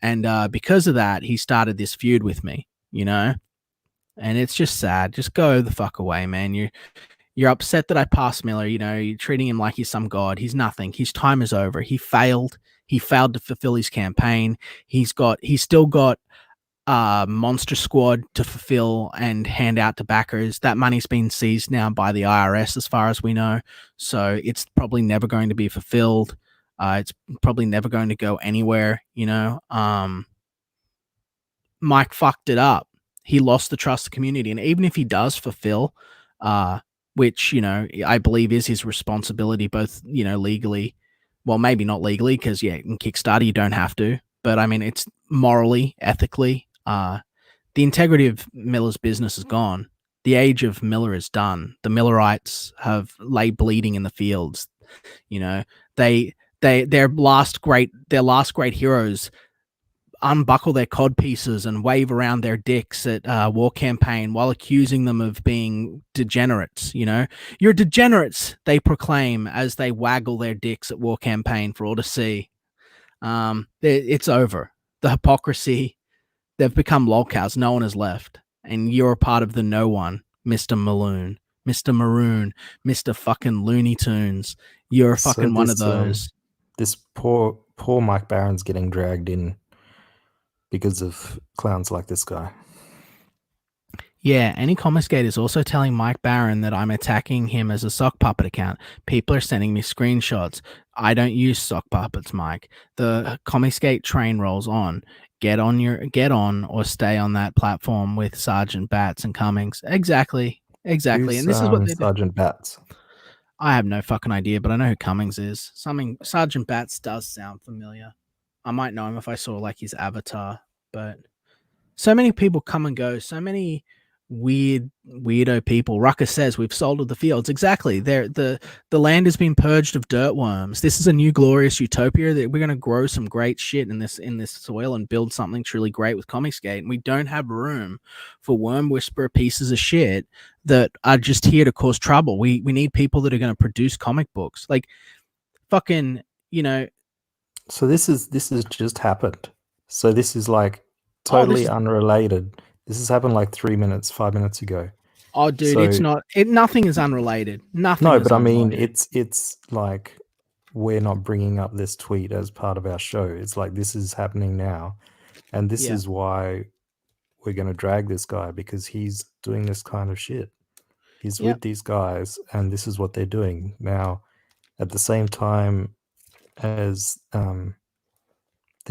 and because of that, he started this feud with me, and it's just sad. Just go the fuck away, man. You're upset that I passed Miller. You're treating him like he's some god. He's nothing. His time is over. He failed. He failed to fulfill his campaign. He's still got Monster Squad to fulfill and hand out to backers. That money's been seized now by the IRS, as far as we know. So it's probably never going to be fulfilled. It's probably never going to go anywhere. Mike fucked it up. He lost the trust of the community, and even if he does fulfill, which, I believe is his responsibility, both, legally, well, maybe not legally, because, in Kickstarter, you don't have to, but I mean, it's morally, ethically, the integrity of Miller's business is gone. The age of Miller is done. The Millerites have lay bleeding in the fields. Their last great heroes unbuckle their cod pieces and wave around their dicks at War Campaign while accusing them of being degenerates. You're degenerates, they proclaim as they waggle their dicks at War Campaign for all to see. It's over. The hypocrisy, they've become lolcows. No one is left, and you're a part of the no one, Mr. Maroon, Mr. fucking Looney Tunes. You're fucking one of those. This poor Mike Barron's getting dragged in because of clowns like this guy. Yeah, Any Comicsgate is also telling Mike Barron that I'm attacking him as a sock puppet account. People are sending me screenshots. I don't use sock puppets, Mike. The Comicsgate train rolls on. Get on or stay on that platform with Sergeant Bats and Cummings. Exactly. Who's, and this is what they Sergeant Bats? I have no fucking idea, but I know who Cummings is. Sergeant Bats does sound familiar. I might know him if I saw like his avatar, but so many people come and go. So many weirdo people. Ruckus says we've sold the fields. Exactly. The land has been purged of dirt worms. This is a new glorious utopia that we're going to grow some great shit in this soil and build something truly great with Comicsgate. And we don't have room for worm whisperer pieces of shit that are just here to cause trouble. We need people that are going to produce comic books. Like fucking, So this has just happened. So this is like totally unrelated. This has happened like 5 minutes ago. Oh, dude, So, it's not. Nothing is unrelated. Nothing. No, is but I mean, unrelated. it's like we're not bringing up this tweet as part of our show. It's like this is happening now, and this is why we're going to drag this guy, because he's doing this kind of shit. He's with these guys, and this is what they're doing now. At the same time as they're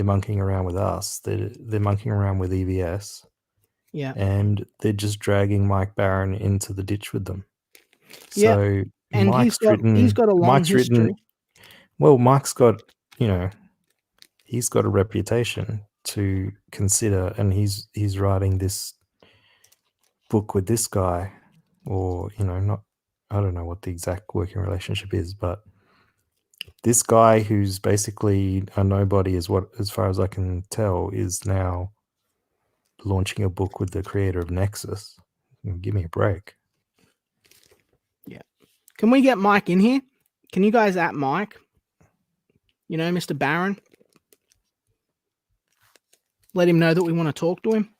monkeying around with us, they're monkeying around with EVS. Yeah. And they're just dragging Mike Barron into the ditch with them. Yeah. So And he's got a long history. Well, Mike's got, he's got a reputation to consider, and he's writing this book with this guy, or, not, I don't know what the exact working relationship is, but this guy who's basically a nobody, as far as I can tell, is now launching a book with the creator of Nexus. Give me a break. Yeah. Can we get Mike in here? Can you guys at Mike? Mr. Barron? Let him know that we want to talk to him.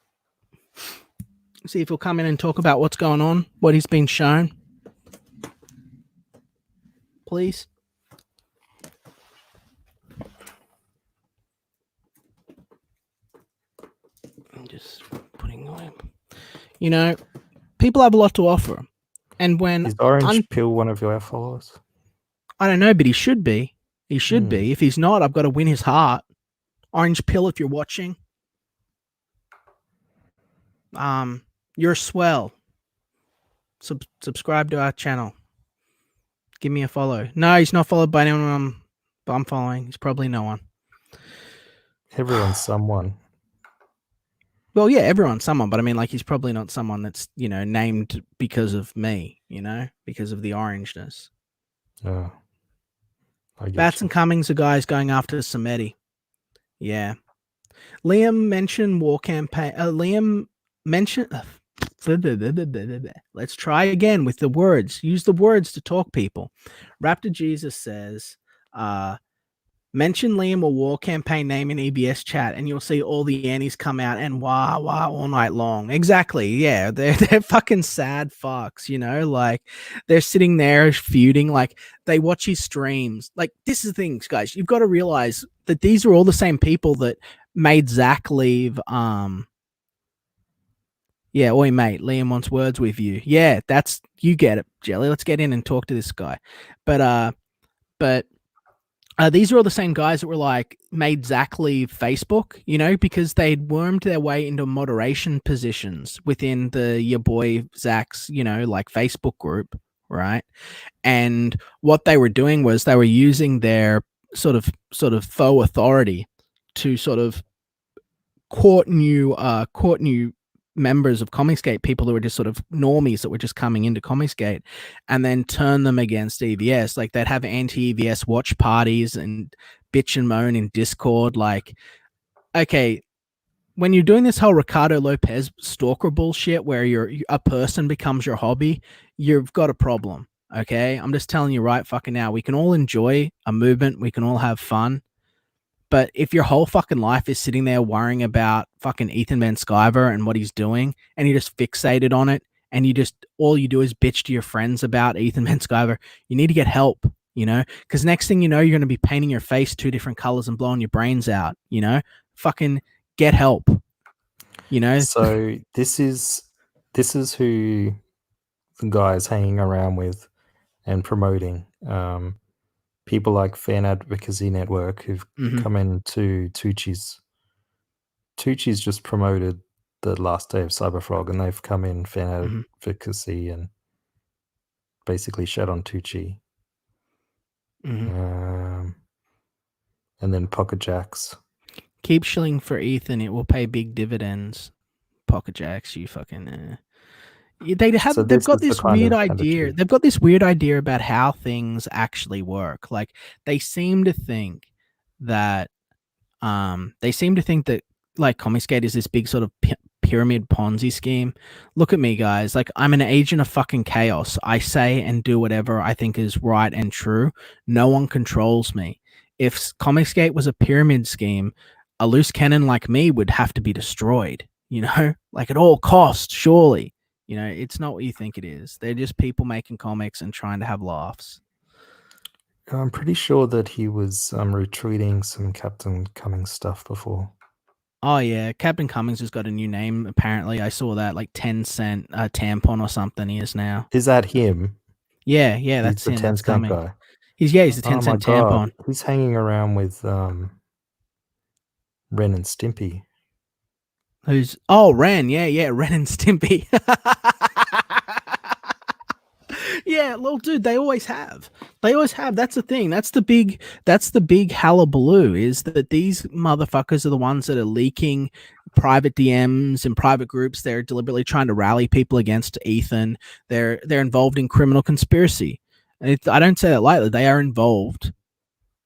See if he'll come in and talk about what's going on, what he's been shown. Please. I'm just putting away. People have a lot to offer. And when is Orange Pill one of your followers? I don't know, but he should be. He should be. If he's not, I've got to win his heart. Orange Pill, if you're watching. You're swell. Subscribe to our channel. Give me a follow. No, he's not followed by anyone I'm following. He's probably no one. Everyone's someone. Well, yeah, everyone's someone, but I mean, like, he's probably not someone that's, named because of me, because of the orangeness. Oh, I get Bats you. and Cummings are guys going after Samedi. Yeah. Liam mentioned war campaign. Liam mentioned. Let's try again with the words. Use the words to talk, people. Raptor Jesus says, mention Liam or war campaign name in EBS chat, and you'll see all the Annies come out and wah wah all night long. Exactly. Yeah, they're fucking sad fucks, you know, like they're sitting there feuding, like they watch his streams. Like, this is the thing, guys. You've got to realize that these are all the same people that made Zach leave. Yeah, oi mate, Liam wants words with you. Yeah, that's, you get it, Jelly. Let's get in and talk to this guy. But these are all the same guys that were like made Zach leave Facebook, you know, because they'd wormed their way into moderation positions within the your boy Zach's, you know, like Facebook group, right? And what they were doing was they were using their sort of faux authority to sort of court new members of Comicsgate, people who were just sort of normies that were just coming into Comicsgate, and then turn them against EVS. Like, they'd have anti-EVS watch parties and bitch and moan in Discord. Like, okay, when you're doing this whole Ricardo Lopez stalker bullshit where a person becomes your hobby, you've got a problem. Okay, I'm just telling you right fucking now. We can all enjoy a movement. We can all have fun. But if your whole fucking life is sitting there worrying about fucking Ethan Van Sciver and what he's doing, and you're just fixated on it, and you just, all you do is bitch to your friends about Ethan Van Sciver, you need to get help, you know? Because next thing you know, you're going to be painting your face 2 different colors and blowing your brains out, you know? Fucking get help, you know? So this is who the guy's hanging around with and promoting. People like Fan Advocacy Network who've come into Tucci's. Tucci's just promoted the last day of Cyberfrog, and they've come in Fan Advocacy and basically shat on Tucci. And then Pocket Jacks. Keep shilling for Ethan; it will pay big dividends. Pocket Jacks, you fucking. They've got this weird idea. They've got this weird idea about how things actually work. Like, they seem to think that, like, Comicsgate is this big sort of pyramid Ponzi scheme. Look at me, guys. Like, I'm an agent of fucking chaos. I say and do whatever I think is right and true. No one controls me. If Comicsgate was a pyramid scheme, a loose cannon like me would have to be destroyed, you know, like at all costs, surely. You know, it's not what you think it is. They're just people making comics and trying to have laughs. I'm pretty sure that he was retweeting some Captain Cummings stuff before. Oh, yeah. Captain Cummings has got a new name, apparently. I saw that, like 10-cent tampon or something he is now. Is that him? Yeah, that's him. He's the 10-cent guy. He's the 10-cent tampon. He's hanging around with Ren and Stimpy. Who's... Oh, Ren. Yeah, Ren and Stimpy. Yeah, little dude, they always have. That's the thing. That's the big hullabaloo, is that these motherfuckers are the ones that are leaking private DMs and private groups. They're deliberately trying to rally people against Ethan. They're involved in criminal conspiracy. And I don't say that lightly. They are involved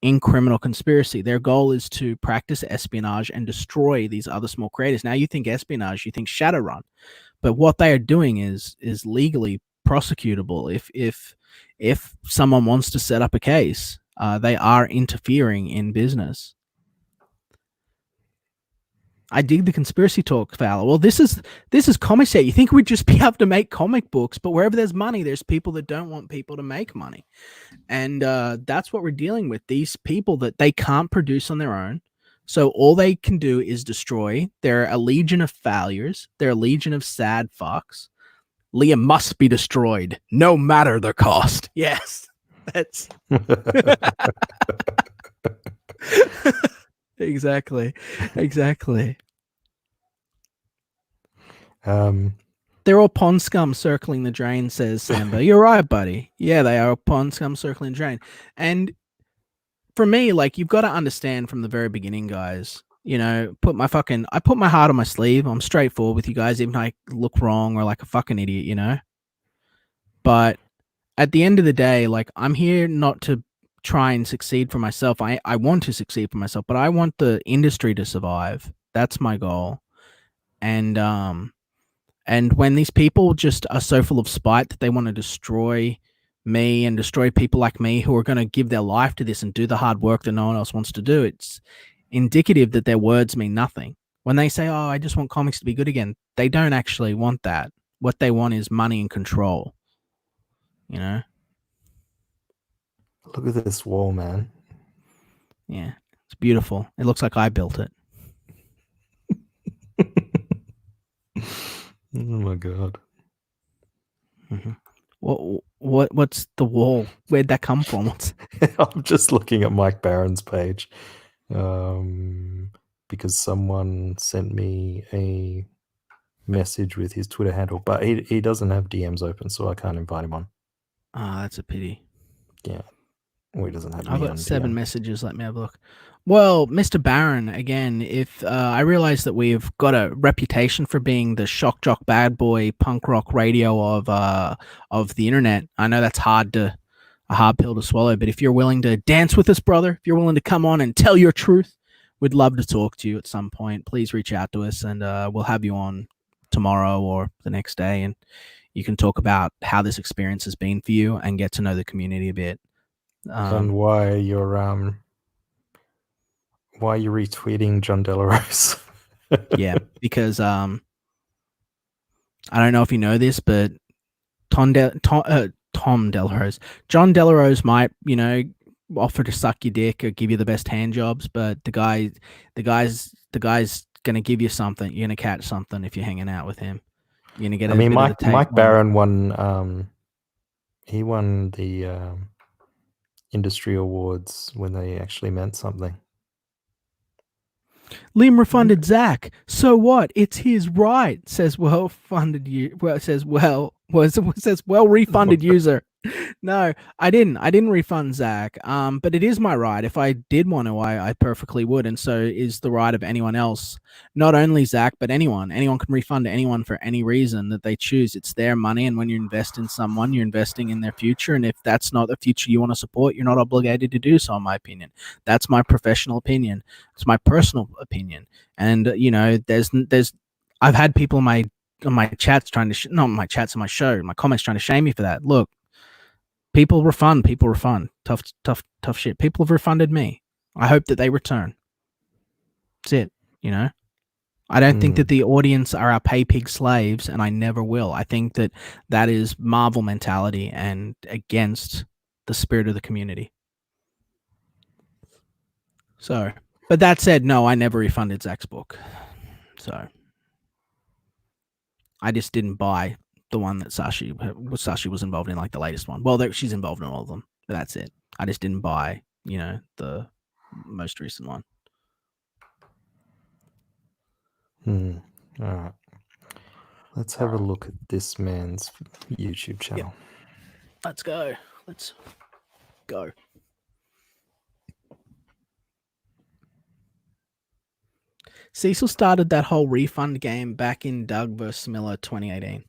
in criminal conspiracy. Their goal is to practice espionage and destroy these other small creators. Now, you think espionage, you think Shadowrun, but what they are doing is legally prosecutable. If someone wants to set up a case, they are interfering in business. I dig the conspiracy talk, Fowler. Well, this is Comicsgate. You think we'd just be able to make comic books, but wherever there's money, there's people that don't want people to make money. And that's what we're dealing with. These people that they can't produce on their own. So all they can do is destroy. They're a legion of failures. They're a legion of sad fucks. Liam must be destroyed, no matter the cost. Yes. That's... Exactly. They're all pond scum circling the drain, says Samba. You're right, buddy. Yeah, they are pond scum circling the drain. And for me, like, you've got to understand from the very beginning, guys, you know, I put my heart on my sleeve. I'm straightforward with you guys, even if I look wrong or like a fucking idiot, you know. But at the end of the day, like, I'm here not to try and succeed for myself. I want to succeed for myself, but I want the industry to survive. That's my goal. And when these people just are so full of spite that they want to destroy me and destroy people like me who are going to give their life to this and do the hard work that no one else wants to do, it's indicative that their words mean nothing. When they say, oh, I just want comics to be good again, they don't actually want that. What they want is money and control. You know? Look at this wall, man. Yeah, it's beautiful. It looks like I built it. Oh my god. Mm-hmm. What's the wall? Where'd that come from? I'm just looking at Mike Barron's page because someone sent me a message with his Twitter handle, but he doesn't have DMs open, so I can't invite him on. Ah, that's a pity. Yeah. Well, he doesn't have I've me got on 7 DM. messages. Let me have a look. Well, Mr. Barron, again, if I realize that we've got a reputation for being the shock jock bad boy punk rock radio of the internet. I know that's a hard pill to swallow, but if you're willing to dance with us, brother, if you're willing to come on and tell your truth, we'd love to talk to you at some point. Please reach out to us, and we'll have you on tomorrow or the next day, and you can talk about how this experience has been for you and get to know the community a bit. And why you're retweeting John Delarose? Yeah, because I don't know if you know this, but Tom Delarose, John Delarose might, offer to suck your dick or give you the best hand jobs, but the guy's gonna give you something. You're gonna catch something if you're hanging out with him. You're gonna get. I mean, Mike Barron won. He won the industry awards when they actually meant something. Liam refunded Zach. So what? It's his right. Says well-funded you. Well, it says well-refunded user. No, I didn't refund Zach. But it is my right. If I did want to, I perfectly would. And so is the right of anyone else. Not only Zach, but anyone. Anyone can refund anyone for any reason that they choose. It's their money. And when you invest in someone, you're investing in their future. And if that's not the future you want to support, you're not obligated to do so, in my opinion. That's my professional opinion. It's my personal opinion. And, I've had people in my chats trying to, not my chats on my show, my comments trying to shame me for that. Look, people refund. Tough shit. People have refunded me. I hope that they return. That's it. I don't think that the audience are our pay pig slaves, and I never will. I think that is Marvel mentality and against the spirit of the community. So, but that said, no, I never refunded Zach's book. So, I just didn't buy the one that Sashi was involved in, like the latest one. Well, she's involved in all of them, but that's it. I just didn't buy, the most recent one. All right. Let's have a look at this man's YouTube channel. Let's go. Cecil started that whole refund game back in Doug vs. Miller 2018.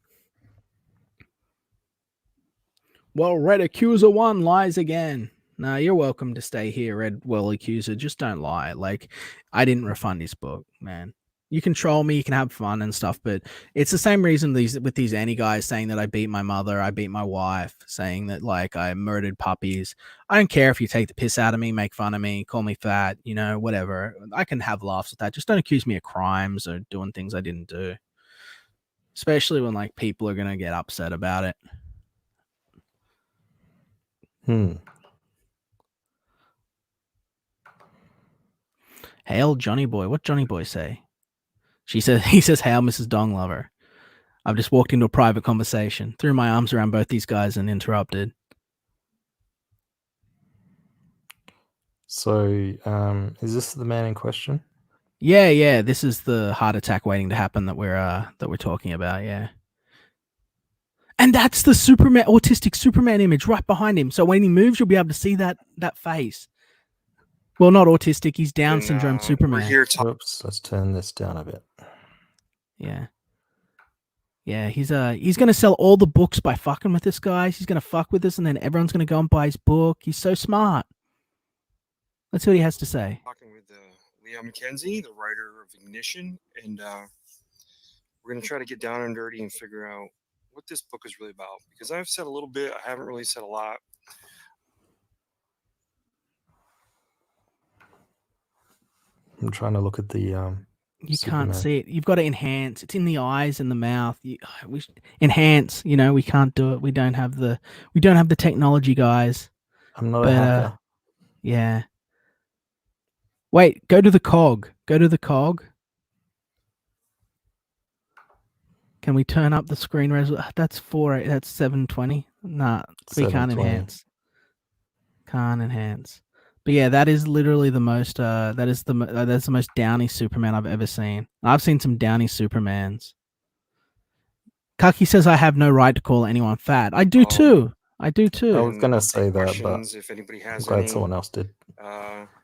Well, Red Accuser 1 lies again. Nah, you're welcome to stay here, Red Accuser. Just don't lie. Like, I didn't refund his book, man. You can troll me, you can have fun and stuff, but it's the same reason with these anti guys saying that I beat my mother, I beat my wife, saying that like I murdered puppies. I don't care if you take the piss out of me, make fun of me, call me fat, whatever. I can have laughs with that. Just don't accuse me of crimes or doing things I didn't do. Especially when like people are gonna get upset about it. Hail Johnny Boy. What Johnny Boy say? He says, hail Mrs. Dong Lover. I've just walked into a private conversation, threw my arms around both these guys and interrupted. So, is this the man in question? Yeah. This is the heart attack waiting to happen that we're talking about. Yeah. And that's the autistic Superman image right behind him. So when he moves, you'll be able to see that face. Well, not autistic. He's Down syndrome Superman. Oops, let's turn this down a bit. Yeah. Yeah, he's gonna sell all the books by fucking with this guy. He's gonna fuck with us, and then everyone's gonna go and buy his book. He's so smart. Let's see what he has to say. Talking with Leon McKenzie, the writer of Ignition, and we're gonna try to get down and dirty and figure out what this book is really about. Because I've said a little bit, I haven't really said a lot. I'm trying to look at the You Superman. can't see it. You've got to enhance. It's in the eyes and the mouth. Enhance. You know, we can't do it. We don't have the technology, guys. I'm not a hacker. Yeah. Wait, go to the cog. Go to the cog. Can we turn up the screen resolution? That's 720. Nah, we can't 720. enhance. Can't enhance. But yeah, that is literally the most. That's the most downy Superman I've ever seen. I've seen some downy Supermans. Kaki says I have no right to call anyone fat. I do too. I do too. I was gonna say that, but if anybody I'm has glad any, someone else did.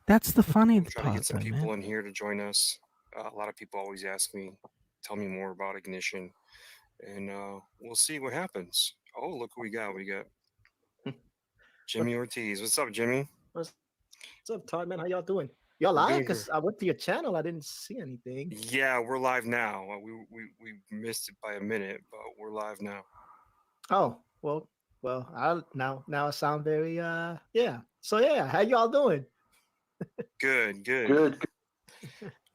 That's the funny try to part, get some though, people man. in here to join us. A lot of people always ask me, tell me more about Ignition, and we'll see what happens. Oh, look who we got. We got Jimmy Ortiz. What's up, Jimmy? What's up, Todd, man? How y'all doing? Y'all We're live? doing Because I went to your channel. I didn't see anything. Yeah, we're live now. We missed it by a minute, but we're live now. Oh, well, now it sounds very, yeah. So, yeah, how y'all doing? Good.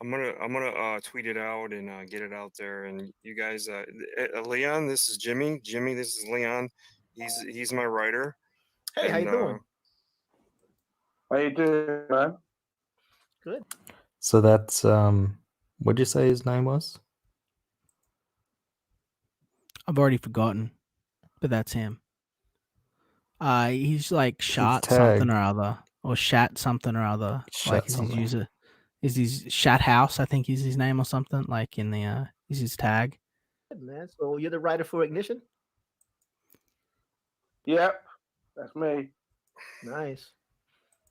I'm gonna tweet it out and get it out there. And you guys, Leon, this is Jimmy. Jimmy, this is Leon. He's my writer. Hey, how you doing? How you doing, man? Good. So that's what'd you say his name was? I've already forgotten, but that's him. He's like shot tag. something or other, or shat something or other. Shat like is something. his user? Is his Shat House? I think is his name or something. Like in the is his tag. Good, man. So you're the writer for Ignition? Yep, that's me. Nice.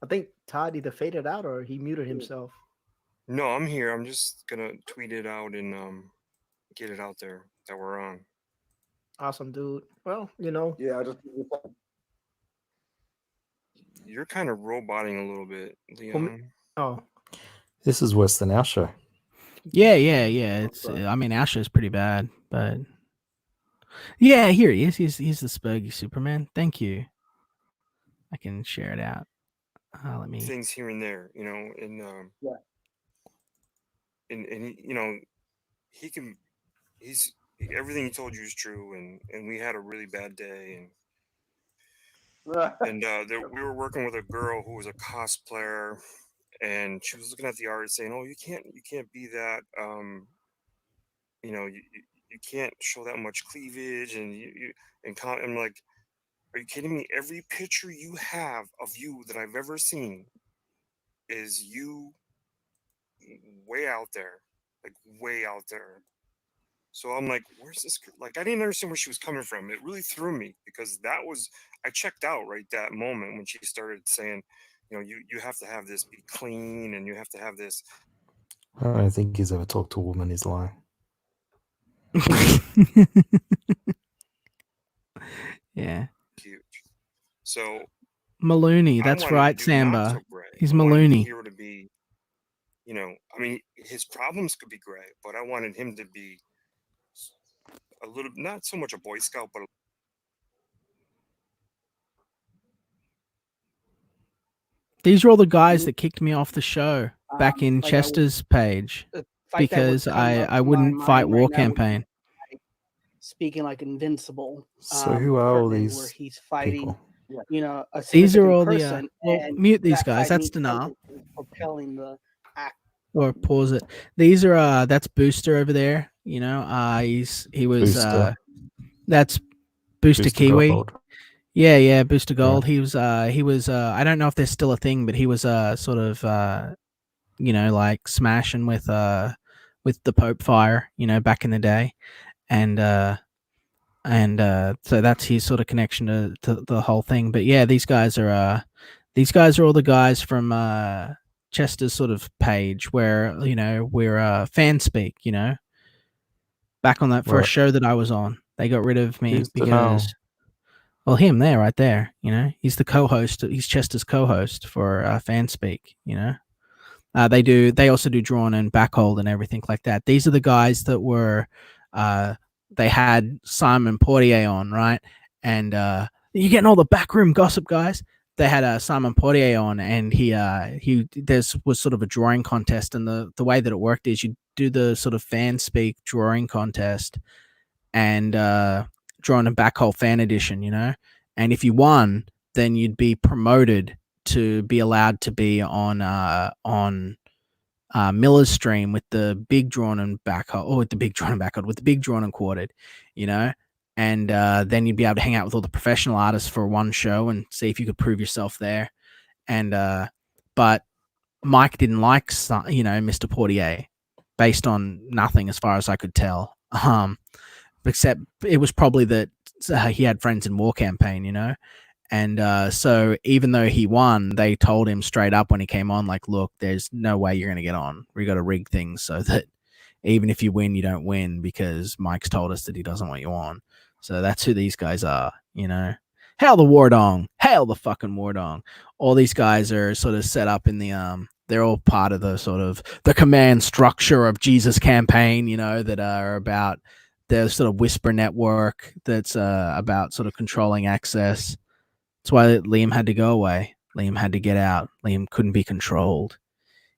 I think Todd either faded out or he muted himself. No, I'm here. I'm just gonna tweet it out and get it out there that we're on. Awesome, dude. Well, you know. Yeah, I just. You're kind of roboting a little bit, Leon. Oh. This is worse than our show. Yeah. It's I mean, our show's pretty bad, but yeah, here he is. He's the Spurgy Superman. Thank you. I can share it out. Let me. Things here and there, you know, and Yeah. and you know, he's everything he told you is true, and we had a really bad day, and we were working with a girl who was a cosplayer, and she was looking at the art saying, "Oh, you can't be that, you know, you can't show that much cleavage," and I'm like, are you kidding me? Every picture you have of you that I've ever seen is you way out there, like way out there. So I'm like, where's this? Like, I didn't understand where she was coming from. It really threw me because I checked out right that moment when she started saying, you know, you have to have this be clean and you have to have this. I don't think he's ever talked to a woman. He's lying. Yeah. Huge. So Mulrooney, that's right, Samba. He's I wanted Mulrooney. the hero to be, you know, I mean, his problems could be gray, but I wanted him to be a little, not so much a Boy Scout, but These are all the guys that kicked me off the show back in Chester's page because I wouldn't fight war campaign. Speaking like Invincible. So who are all Pertman, these where he's fighting, people? you know, a These are significant all person, well, and mute these that guys. That's fighting Denal. is propelling the act. Or pause it. These are that's Booster over there. You know, he was Booster. that's Booster Kiwi. Gold. Yeah, Booster Gold. He was I don't know if there's still a thing, but he was sort of you know, like smashing with the Pope fire, you know, back in the day. And so that's his sort of connection to the whole thing. But yeah, these guys are all the guys from Chester's sort of page where, you know, we're fan speak, you know. Back on that first Right. show that I was on, they got rid of me Who's the null? because, well, him there, right there. You know, he's the co-host. He's Chester's co-host for FanSpeak. You know, they also do drawn and backhold and everything like that. These are the guys that were, they had Simon Portier on, right? And you're getting all the backroom gossip, guys. They had Simon Portier on, and there was sort of a drawing contest, and the way that it worked is you do the sort of FanSpeak drawing contest, and drawing a backhole fan edition, you know, and if you won, then you'd be promoted to be allowed to be on Miller's stream with the big drawn and backhold, or with the big drawn and backhold, with the big drawn and quartered, you know. And then you'd be able to hang out with all the professional artists for one show and see if you could prove yourself there. And but Mike didn't like, you know, Mr. Portier, based on nothing as far as I could tell. Except it was probably that he had friends in War Campaign, you know. And so even though he won, they told him straight up when he came on, like, look, there's no way you're going to get on. We got to rig things so that even if you win, you don't win, because Mike's told us that he doesn't want you on. So that's who these guys are, you know. Hail the War Dong. Hail the fucking War Dong. All these guys are sort of set up in the they're all part of the sort of the command structure of Jesus Campaign, you know, that are about the sort of whisper network that's about sort of controlling access. That's why Liam had to go away. Liam had to get out. Liam couldn't be controlled.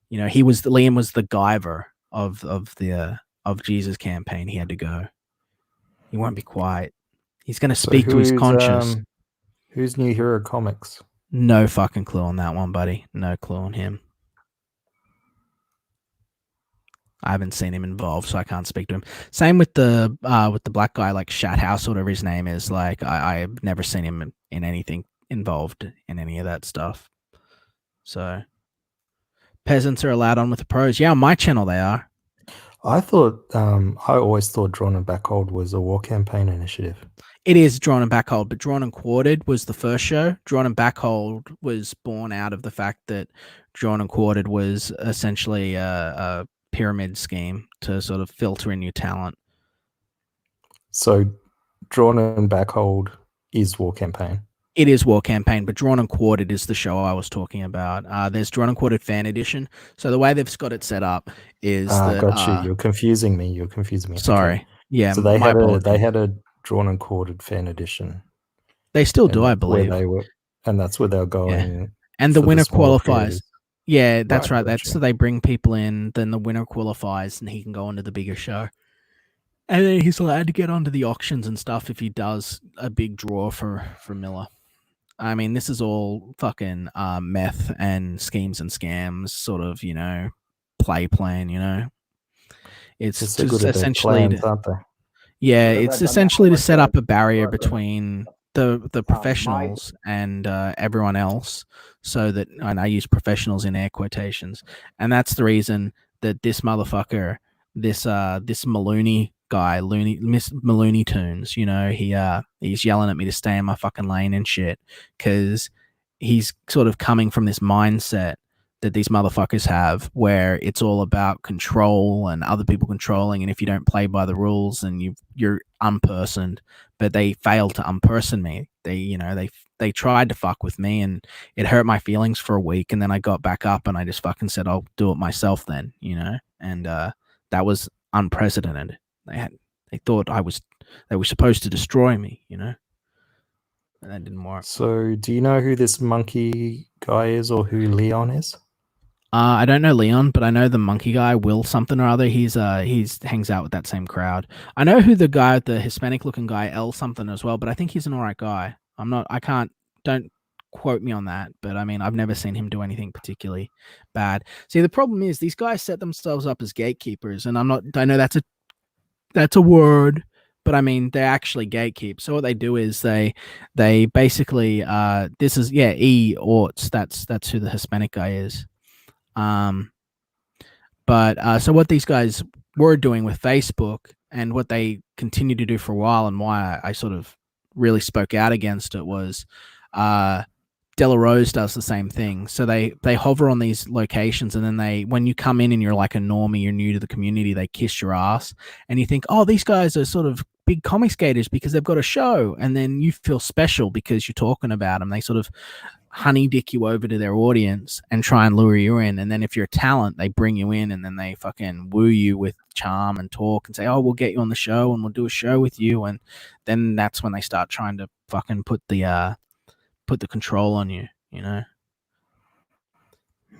You know, Liam was the Guyver of Jesus Campaign. He had to go. He won't be quiet. He's going to speak to his conscience. Who's New Hero Comics? No fucking clue on that one, buddy. No clue on him. I haven't seen him involved, so I can't speak to him. Same with the black guy, like Shathouse, whatever his name is. Like I've never seen him in anything involved in any of that stuff. So peasants are allowed on with the pros. Yeah, on my channel they are. I always thought Drawn and Backhold was a War Campaign initiative. It is Drawn and Backhold, but Drawn and Quartered was the first show. Drawn and Backhold was born out of the fact that Drawn and Quartered was essentially a pyramid scheme to sort of filter in your talent. So Drawn and Backhold is War Campaign. It is War Campaign, but Drawn and Quartered is the show I was talking about. There's Drawn and Quartered Fan Edition. So the way they've got it set up is that... Got you. You're confusing me. Sorry. Okay. Yeah, so they had a Drawn and Quartered Fan Edition. They still do, I believe. And that's where they're going. Yeah. And the winner qualifies. Yeah, that's right. Gotcha. So they bring people in, then the winner qualifies, and he can go on to the bigger show. And then he's allowed to get onto the auctions and stuff if he does a big draw for Miller. I mean, this is all fucking meth and schemes and scams, sort of, you know, plan, you know. It's just essentially plans, aren't they? Yeah, it's essentially to set up a barrier between the professionals and everyone else, so that, and I use professionals in air quotations, and that's the reason that this motherfucker, this Mulrooney guy, Miss Mulrooney Tunes, you know, he's yelling at me to stay in my fucking lane and shit, because he's sort of coming from this mindset that these motherfuckers have, where it's all about control and other people controlling, and if you don't play by the rules, and you're unpersoned. But they failed to unperson me. They tried to fuck with me, and it hurt my feelings for a week, and then I got back up and I just fucking said, I'll do it myself then, you know. And that was unprecedented. They thought they were supposed to destroy me, you know. And that didn't work. So do you know who this monkey guy is, or who Leon is? I don't know Leon, but I know the monkey guy, Will something or other. He's hangs out with that same crowd. I know who the guy, the Hispanic looking guy, L something as well, but I think he's an alright guy. Don't quote me on that, but I mean, I've never seen him do anything particularly bad. See, the problem is these guys set themselves up as gatekeepers, and I know that's a word, but I mean, they actually gatekeep. So what they do is they basically, this is, E. Orts. That's who the Hispanic guy is. So what these guys were doing with Facebook, and what they continued to do for a while, and why I sort of really spoke out against it, was De La Rose does the same thing. So they hover on these locations, and then when you come in and you're like a normie, you're new to the community, they kiss your ass, and you think, oh, these guys are sort of big comic skaters because they've got a show, and then you feel special because you're talking about them. They sort of honey dick you over to their audience and try and lure you in, and then if you're a talent, they bring you in, and then they fucking woo you with charm and talk and say, oh, we'll get you on the show and we'll do a show with you, and then that's when they start trying to fucking put the control on you, you know.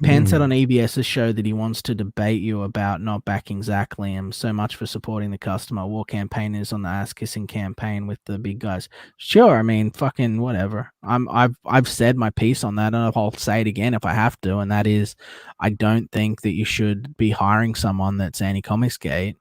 Pan said on EBS's show that he wants to debate you about not backing Zach Liam. So much for supporting the customer. War campaigners on the ass kissing campaign with the big guys. Sure, I mean, fucking whatever. I've said my piece on that, and I'll say it again if I have to, and that is, I don't think that you should be hiring someone that's anti-Comicsgate.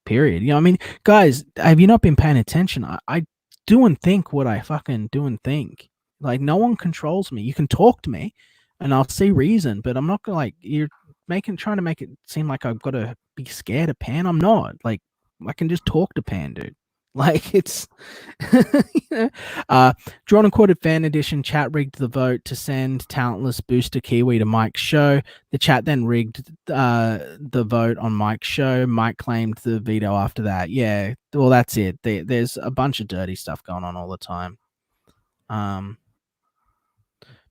Period. You know, I mean, guys, have you not been paying attention? I do and think what I fucking do and think. Like, no one controls me. You can talk to me and I'll see reason, but I'm not gonna, like, you're trying to make it seem like I've got to be scared of Pan. I'm not. Like, I can just talk to Pan, dude. Like, it's you know. Drawn and Quartered Fan Edition chat rigged the vote to send talentless booster Kiwi to Mike's show. The chat then rigged the vote on Mike's show. Mike claimed the veto after that. Yeah, well, that's it. There's a bunch of dirty stuff going on all the time.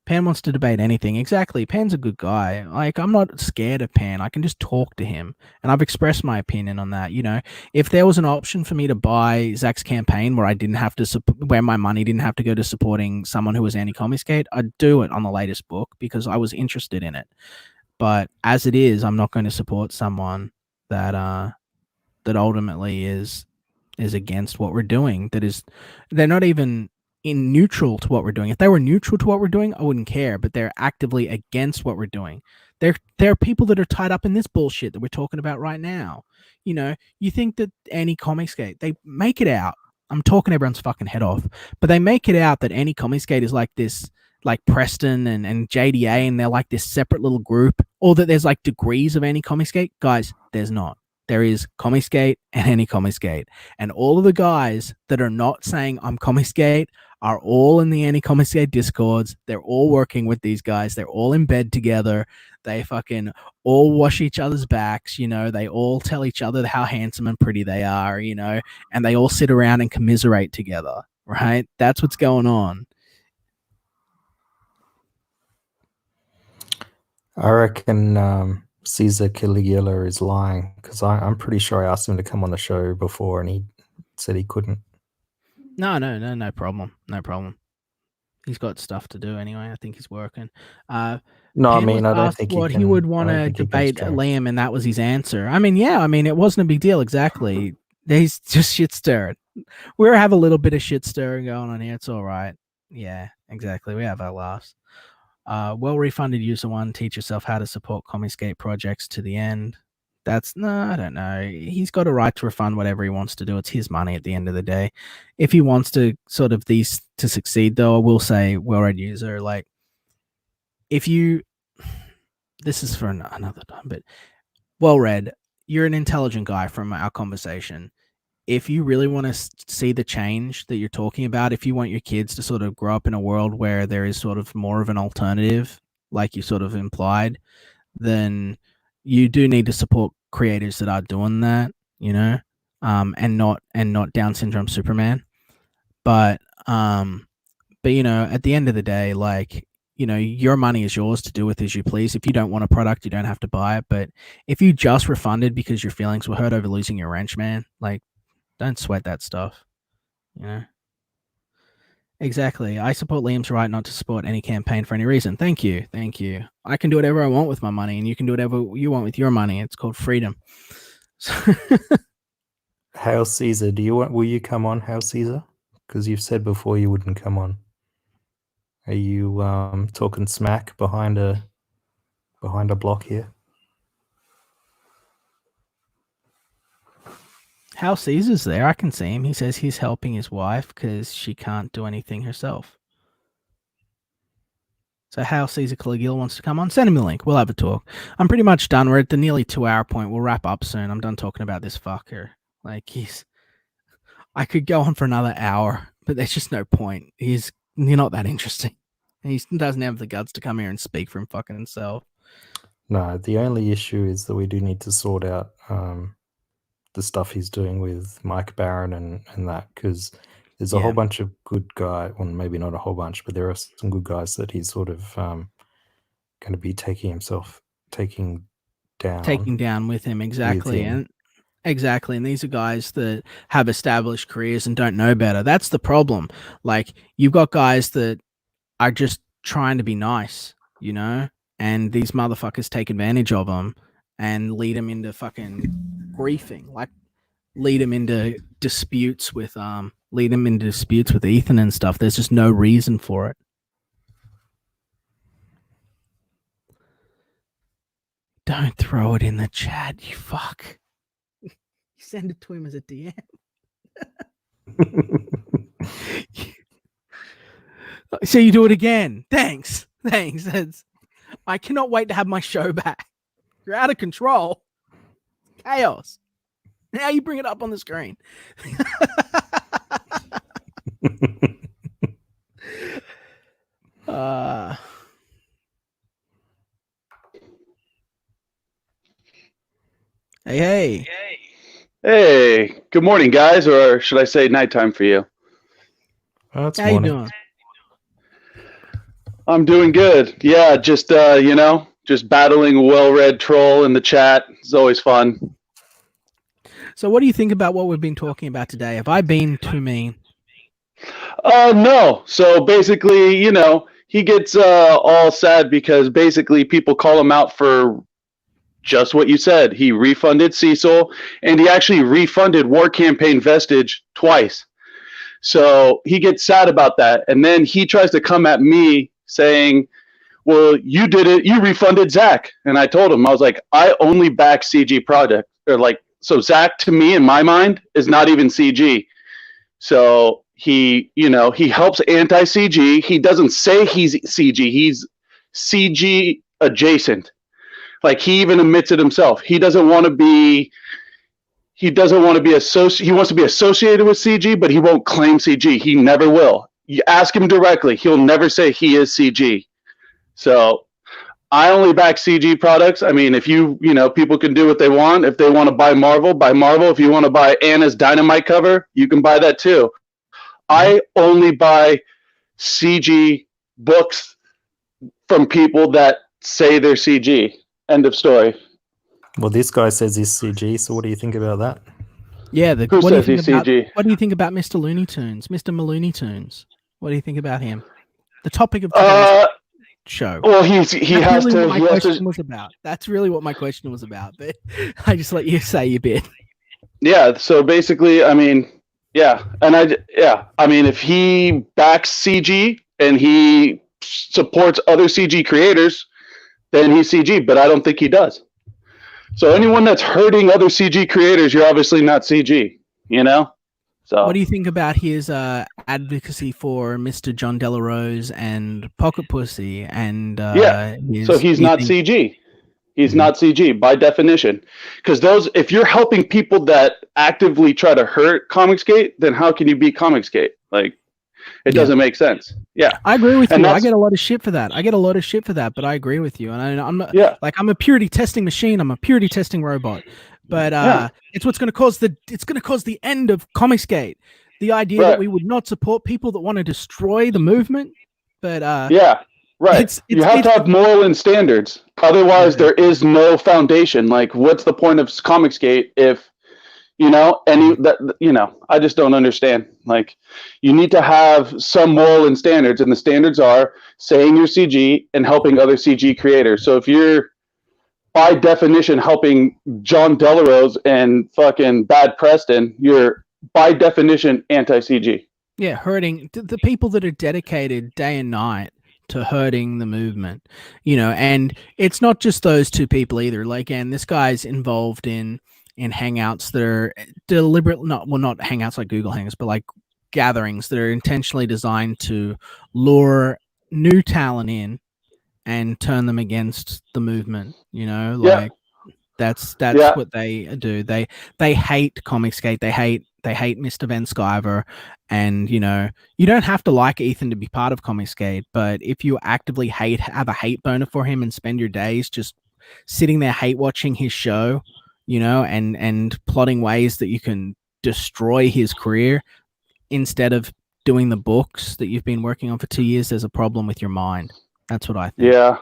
Pan wants to debate anything. Exactly. Pan's a good guy. Like, I'm not scared of Pan. I can just talk to him. And I've expressed my opinion on that. You know, if there was an option for me to buy Zach's campaign where I didn't have to where my money didn't have to go to supporting someone who was anti-Comicsgate, I'd do it on the latest book because I was interested in it. But as it is, I'm not going to support someone that ultimately is against what we're doing. They're not even in neutral to what we're doing. If they were neutral to what we're doing, I wouldn't care, but they're actively against what we're doing. There are people that are tied up in this bullshit that we're talking about right now. You know, you think that anti-Comicsgate, they make it out. I'm talking everyone's fucking head off, but they make it out that anti-Comicsgate is like this, like Preston and JDA, and they're like this separate little group, or that there's like degrees of anti-Comicsgate. Guys, there's not. There is Comicsgate and anti-Comicsgate, and all of the guys that are not saying I'm Comicsgate are all in the anti-Comicsgate discords. They're all working with these guys. They're all in bed together. They fucking all wash each other's backs, you know. They all tell each other how handsome and pretty they are, you know, and they all sit around and commiserate together, right? That's what's going on. I reckon Caesar Caligula is lying, because I'm pretty sure I asked him to come on the show before and he said he couldn't. No problem. No problem. He's got stuff to do anyway. I think he's working. No, I mean, I don't think he would want to debate Liam, and that was his answer. I mean, yeah, I mean, it wasn't a big deal. Exactly. He's just shit stirring. We have a little bit of shit stirring going on here. It's all right. Yeah, exactly. We have our laughs. Well refunded user one. Teach yourself how to support Comicsgate projects to the end. I don't know. He's got a right to refund whatever he wants to do. It's his money at the end of the day. If he wants to sort of these to succeed, though, I will say, well-read user, like, if you, this is for another time, but well-read, you're an intelligent guy from our conversation. If you really want to see the change that you're talking about, if you want your kids to sort of grow up in a world where there is sort of more of an alternative, like you sort of implied, then you do need to support creators that are doing that, you know, and not Down syndrome Superman. But you know, at the end of the day, like, you know, your money is yours to do with as you please. If you don't want a product, you don't have to buy it. But if you just refunded because your feelings were hurt over losing your wrench, man, like, don't sweat that stuff, you know. Exactly. I support Liam's right not to support any campaign for any reason. Thank you. I can do whatever I want with my money, and you can do whatever you want with your money. It's called freedom. Hail Caesar, will you come on, Hail Caesar? Because you've said before you wouldn't come on. Are you talking smack behind a block here? Hal Caesar's there. I can see him. He says he's helping his wife because she can't do anything herself. So Hal Caesar Caligula wants to come on. Send him the link. We'll have a talk. I'm pretty much done. We're at the nearly 2-hour point. We'll wrap up soon. I'm done talking about this fucker. Like, I could go on for another hour, but there's just no point. You're not that interesting. He doesn't have the guts to come here and speak for him fucking himself. No, the only issue is that we do need to sort out the stuff he's doing with Mike Barron and that, because there's a whole bunch of good guys, well, maybe not a whole bunch, but there are some good guys that he's sort of going to be taking down with him. Exactly. And these are guys that have established careers and don't know better. That's the problem. Like, you've got guys that are just trying to be nice, you know, and these motherfuckers take advantage of them and lead them into fucking griefing, like lead them into disputes with Ethan and stuff. There's just no reason for it. Don't throw it in the chat, you fuck. You send it to him as a DM. So you do it again. Thanks. I cannot wait to have my show back. You're out of control. Chaos. Now you bring it up on the screen. Hey. Hey, good morning, guys, or should I say nighttime for you? How you doing? I'm doing good. Yeah, just just battling a well-read troll in the chat. It's always fun. So what do you think about what we've been talking about today? Have I been too mean? No. So basically, he gets all sad because basically people call him out for just what you said. He refunded Cecil, and he actually refunded War Campaign Vestige twice. So he gets sad about that. And then he tries to come at me saying, well, you did it. You refunded Zach. And I told him, I was like, I only back CG product. So Zach, to me, in my mind, is not even CG. So he helps anti-CG. He doesn't say he's CG. He's CG adjacent. Like, he even admits it himself. He doesn't want to be associated. He wants to be associated with CG, but he won't claim CG. He never will. You ask him directly, he'll never say he is CG. So I only back CG products. I mean, if people can do what they want. If they want to buy Marvel, buy Marvel. If you want to buy Anna's Dynamite cover, you can buy that too. I only buy CG books from people that say they're CG. End of story. Well, this guy says he's CG, so what do you think about that? Yeah, who says he's CG? What do you think about Mr. Looney Tunes, Mr. Malooney Tunes? What do you think about him? The topic of today's show. Well, he has to. Was about. That's really what my question was about. But I just let you say your bit. Yeah. So basically, I mean, if he backs CG and he supports other CG creators, then he's CG. But I don't think he does. So anyone that's hurting other CG creators, you're obviously not CG, So what do you think about his advocacy for Mr. John Delarose and Pocket Pussy and so he's not CG. He's not CG by definition. Because if you're helping people that actively try to hurt Comicsgate, then how can you beat Comicsgate? Like, it doesn't make sense. Yeah, I agree with you. I get a lot of shit for that. But I agree with you. And I'm not I'm a purity testing machine. I'm a purity testing robot. But it's what's going to cause the end of Comicsgate. The idea that we would not support people that want to destroy the movement. But you have to have moral and standards. Otherwise, there is no foundation. Like, what's the point of Comicsgate if I just don't understand. Like, you need to have some moral and standards, and the standards are saying you're CG and helping other CG creators. So if you're by definition helping John Delarose and fucking Bad Preston, you're by definition anti-CG. Yeah, hurting the people that are dedicated day and night to hurting the movement, and it's not just those two people either. Like, and this guy's involved in hangouts that are deliberate, not hangouts like Google Hangouts, but like gatherings that are intentionally designed to lure new talent in and turn them against the movement, That's Yeah. what they do. They hate Comicsgate. They hate Mr. Van Sciver, and you don't have to like Ethan to be part of Comicsgate. But if you actively have a hate boner for him and spend your days just sitting there hate watching his show, and plotting ways that you can destroy his career instead of doing the books that you've been working on for 2 years, there's a problem with your mind. That's what I think. Yeah.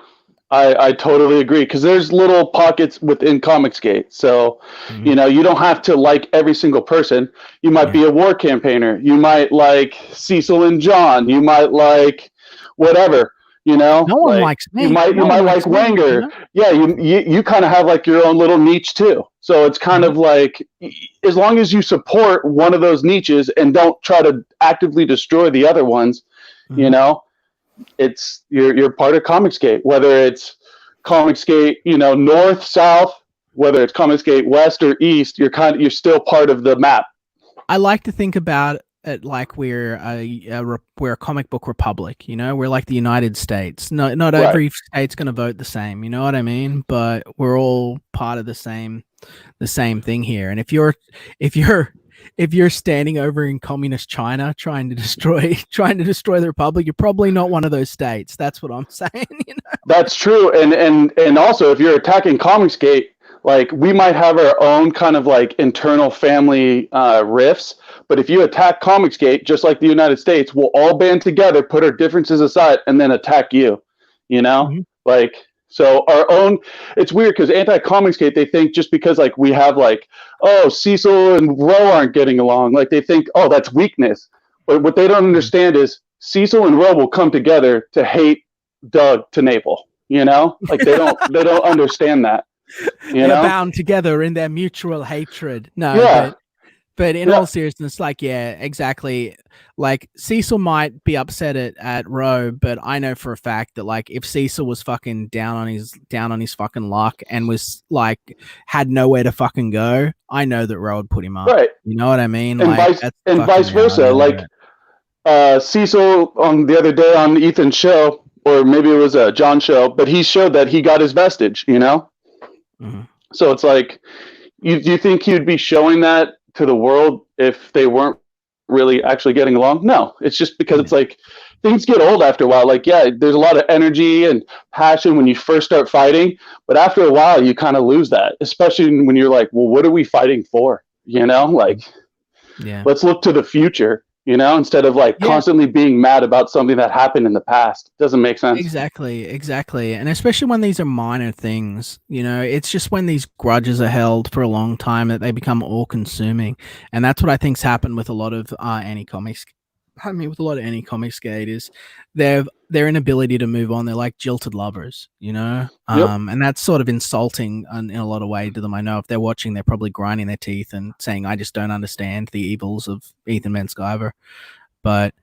I totally agree, because there's little pockets within Comicsgate. So, you don't have to like every single person. You might be a war campaigner. You might like Cecil and John. You might like whatever. No one likes me. You might like Wenger. Yeah, you kind of have like your own little niche too. So it's kind of like, as long as you support one of those niches and don't try to actively destroy the other ones, it's you're part of Comicsgate. Whether it's Comicsgate, north, south, whether it's Comicsgate west or east, you're still part of the map. I like to think about it like we're a comic book republic. We're like the United States. Not every state's going to vote the same. You know what I mean? But we're all part of the same thing here. And if you're standing over in communist China trying to destroy the republic, you're probably not one of those states. That's what I'm saying. That's true. And also, if you're attacking Comicsgate, like, we might have our own kind of like internal family rifts, but if you attack Comicsgate, just like the United States, we'll all band together, put our differences aside, and then attack you. Like, so our own. It's weird because anti-Comicsgate, they think just because like we have like, oh, Cecil and Ro aren't getting along, like they think, oh, that's weakness. But what they don't understand is Cecil and Ro will come together to hate Doug to Naple. Like they don't understand that. They're bound together in their mutual hatred. But in all seriousness, like, yeah, exactly. Like, Cecil might be upset at Ro, but I know for a fact that like if Cecil was fucking down on his fucking luck and was like had nowhere to fucking go, I know that Ro would put him up. Right. You know what I mean? And like, vice versa. Like Cecil on the other day on Ethan's show, or maybe it was a John show, but he showed that he got his vestige. So it's like, you think he'd be showing that to the world if they weren't really actually getting along? No, it's just because it's like things get old after a while. Like, yeah, there's a lot of energy and passion when you first start fighting, but after a while you kind of lose that, especially when you're like, well, what are we fighting for? Like, let's look to the future, instead of like constantly being mad about something that happened in the past. Doesn't make sense. Exactly. And especially when these are minor things, it's just when these grudges are held for a long time that they become all consuming. And that's what I think's happened with a lot of Comicsgate is their inability to move on. They're like jilted lovers, and that's sort of insulting in a lot of ways to them. I know if they're watching, they're probably grinding their teeth and saying, I just don't understand the evils of Ethan Van Sciver. But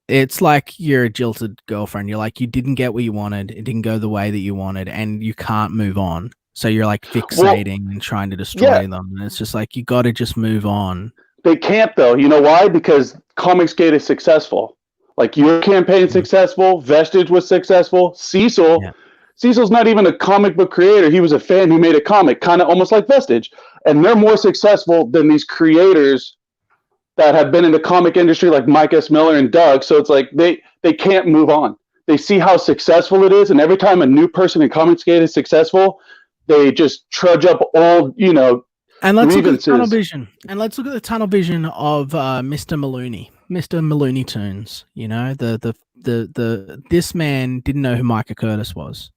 it's like you're a jilted girlfriend. You're like, you didn't get what you wanted. It didn't go the way that you wanted, and you can't move on. So you're like fixating and trying to destroy them. And it's just like, you got to just move on. They can't though. You know why? Because Comicsgate is successful. Like, your campaign's successful. Vestige was successful. Cecil's not even a comic book creator. He was a fan who made a comic, kind of almost like Vestige. And they're more successful than these creators that have been in the comic industry, like Mike S. Miller and Doug. So it's like they can't move on. They see how successful it is, and every time a new person in Comicsgate is successful, they just trudge up old, And let's look at the tunnel vision. And let's look at the tunnel vision of Mr. Mulrooney, Mr. Mulrooney Tunes. This man didn't know who Micah Curtis was.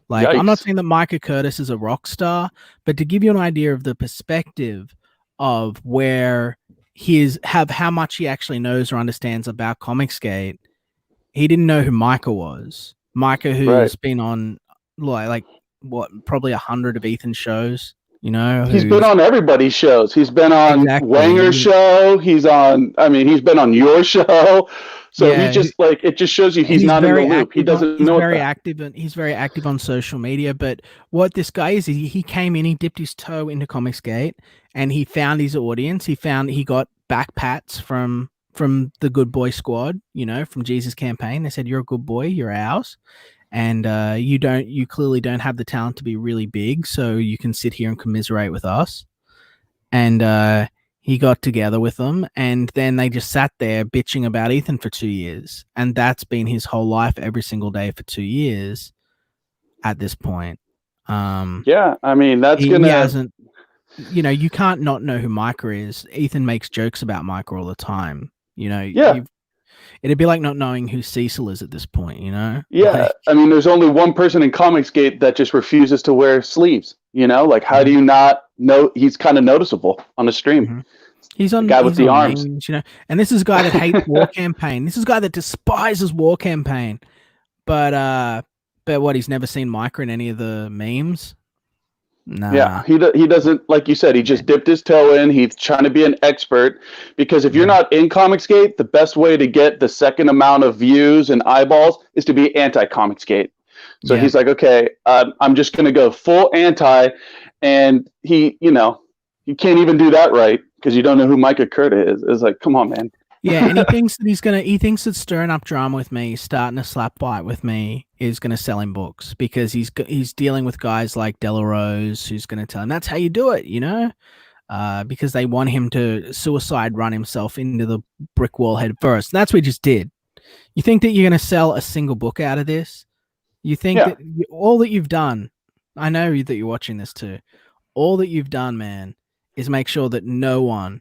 Like, I'm not saying that Micah Curtis is a rock star, but to give you an idea of the perspective of where how much he actually knows or understands about Comicsgate, he didn't know who Micah was. Micah, who's been on like what, probably 100 of Ethan's shows. He's been on everybody's shows. He's been on Wenger's show. He's been on your show. So he just like, it just shows you he's not in the loop. He doesn't know. He's very active on social media. But what this guy is, he came in, he dipped his toe into Comicsgate, and he found his audience. He got back pats from the Good Boy Squad, from Jesus Campaign. They said, "You're a good boy. You're ours." and you clearly don't have the talent to be really big, so you can sit here and commiserate with us. And he got together with them, and then they just sat there bitching about Ethan for 2 years, and that's been his whole life every single day for 2 years at this point. Yeah, I mean, that's he gonna. hasn't, you can't not know who Micah is. Ethan makes jokes about Micah all the time. Yeah. It'd be like not knowing who Cecil is at this point, Yeah, Like, I mean, there's only one person in Comicsgate that just refuses to wear sleeves. Like, how do you not know? He's kind of noticeable on the stream. he's on the guy with he's the on arms. memes, and this is a guy that hates War Campaign. This is a guy that despises War Campaign. But what, he's never seen Micah in any of the memes? Nah. Yeah, he doesn't, like you said, he just dipped his toe in. He's trying to be an expert, because if you're not in Comicsgate, the best way to get the second amount of views and eyeballs is to be anti-Comicsgate. So he's like, okay, I'm just going to go full anti, and you can't even do that right because you don't know who Micah Curta is. It's like, come on, man. Yeah, and he thinks that stirring up drama with me, starting a slap fight with me, is gonna sell him books, because he's dealing with guys like Delarose, who's gonna tell him that's how you do it, because they want him to suicide run himself into the brick wall head first. And that's what he just did. You think that you're gonna sell a single book out of this? You think that all that you've done? I know that you're watching this too. All that you've done, man, is make sure that no one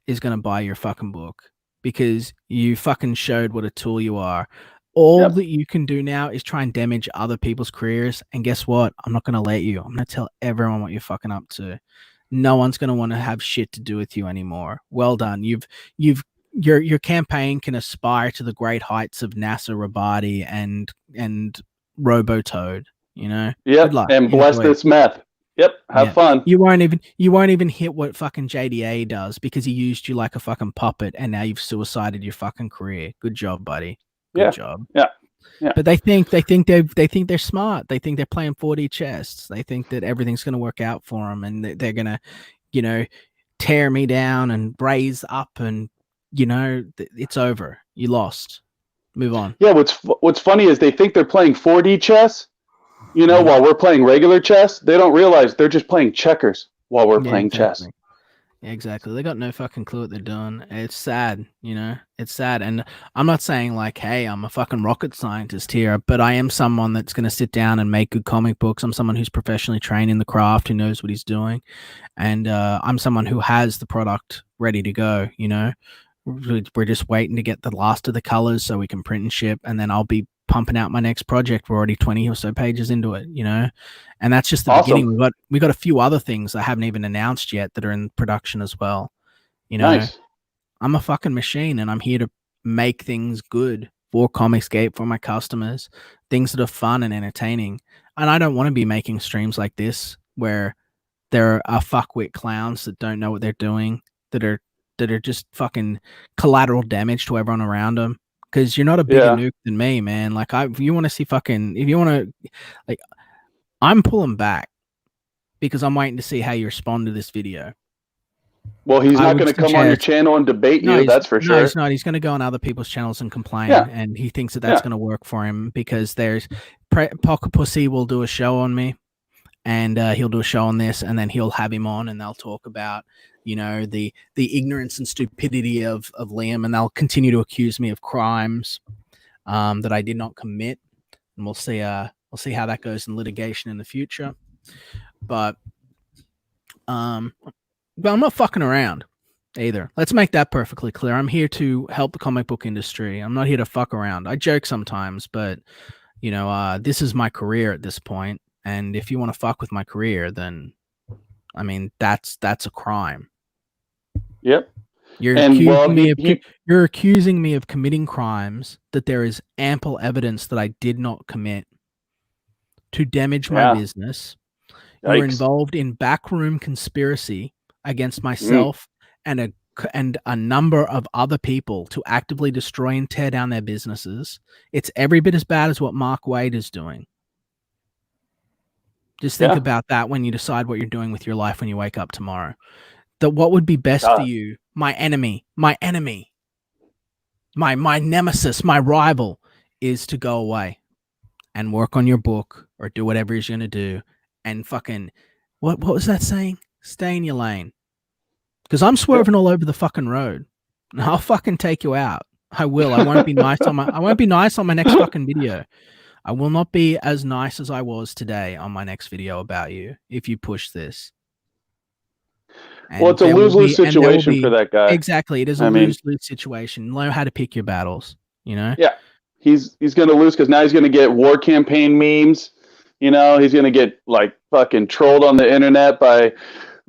is going to buy your fucking book, because you fucking showed what a tool you are. All that you can do now is try and damage other people's careers. And guess what? I'm not going to let you. I'm going to tell everyone what you're fucking up to. No one's going to want to have shit to do with you anymore. Well done. Your campaign can aspire to the great heights of NASA Rabati and Robotoad, Yep. Good luck. And bless this meth. Yep, have fun. You won't even hit what fucking JDA does, because he used you like a fucking puppet, and now you've suicided your fucking career. Good job, buddy. Good job. Yeah. But they think they're smart. They think they're playing 4D chess. They think that everything's going to work out for them, and they're going to, tear me down and raise up, and it's over. You lost. Move on. Yeah, what's funny is they think they're playing 4D chess. While we're playing regular chess, they don't realize they're just playing checkers while we're playing chess. Yeah, exactly. They got no fucking clue what they're doing. It's sad, It's sad. And I'm not saying like, hey, I'm a fucking rocket scientist here, but I am someone that's going to sit down and make good comic books. I'm someone who's professionally trained in the craft, who knows what he's doing. And I'm someone who has the product ready to go, We're just waiting to get the last of the colors so we can print and ship, and then I'll be pumping out my next project. We're already 20 or so pages into it, and that's just the beginning. We got a few other things I haven't even announced yet that are in production as well. Nice. I'm a fucking machine, and I'm here to make things good for Comicsgate, for my customers, things that are fun and entertaining. And I don't want to be making streams like this where there are fuckwit clowns that don't know what they're doing, that are just fucking collateral damage to everyone around them. Because you're not a bigger nuke than me, man. Like, if you want to see I'm pulling back because I'm waiting to see how you respond to this video. Well, he's not going to come on your channel and debate you, that's for sure. No, he's not. He's going to go on other people's channels and complain, and he thinks that that's going to work for him, because there's Pocket Pussy will do a show on me, and he'll do a show on this, and then he'll have him on, and they'll talk about the ignorance and stupidity of Liam, and they'll continue to accuse me of crimes that I did not commit, and we'll see how that goes in litigation in the future. But I'm not fucking around either. Let's make that perfectly clear. I'm here to help the comic book industry. I'm not here to fuck around. I joke sometimes, but this is my career at this point, and if you want to fuck with my career, then I mean that's a crime. Yep. You're accusing me of committing crimes that there is ample evidence that I did not commit, to damage my business. Yikes. You're involved in backroom conspiracy against myself and a number of other people to actively destroy and tear down their businesses. It's every bit as bad as what Mark Waid is doing. Just think about that when you decide what you're doing with your life when you wake up tomorrow. That what would be best for you, my enemy, my nemesis, my rival, is to go away and work on your book or do whatever he's going to do and fucking, what was that saying? Stay in your lane. Because I'm swerving all over the fucking road. And I'll fucking take you out. I will. I won't be nice on my next fucking video. I will not be as nice as I was today on my next video about you if you push this. Well, it's a lose-lose situation for that guy. Exactly. It is a lose-lose situation. Learn how to pick your battles, you know? Yeah. He's going to lose because now he's going to get war campaign memes. You know, he's going to get like fucking trolled on the internet by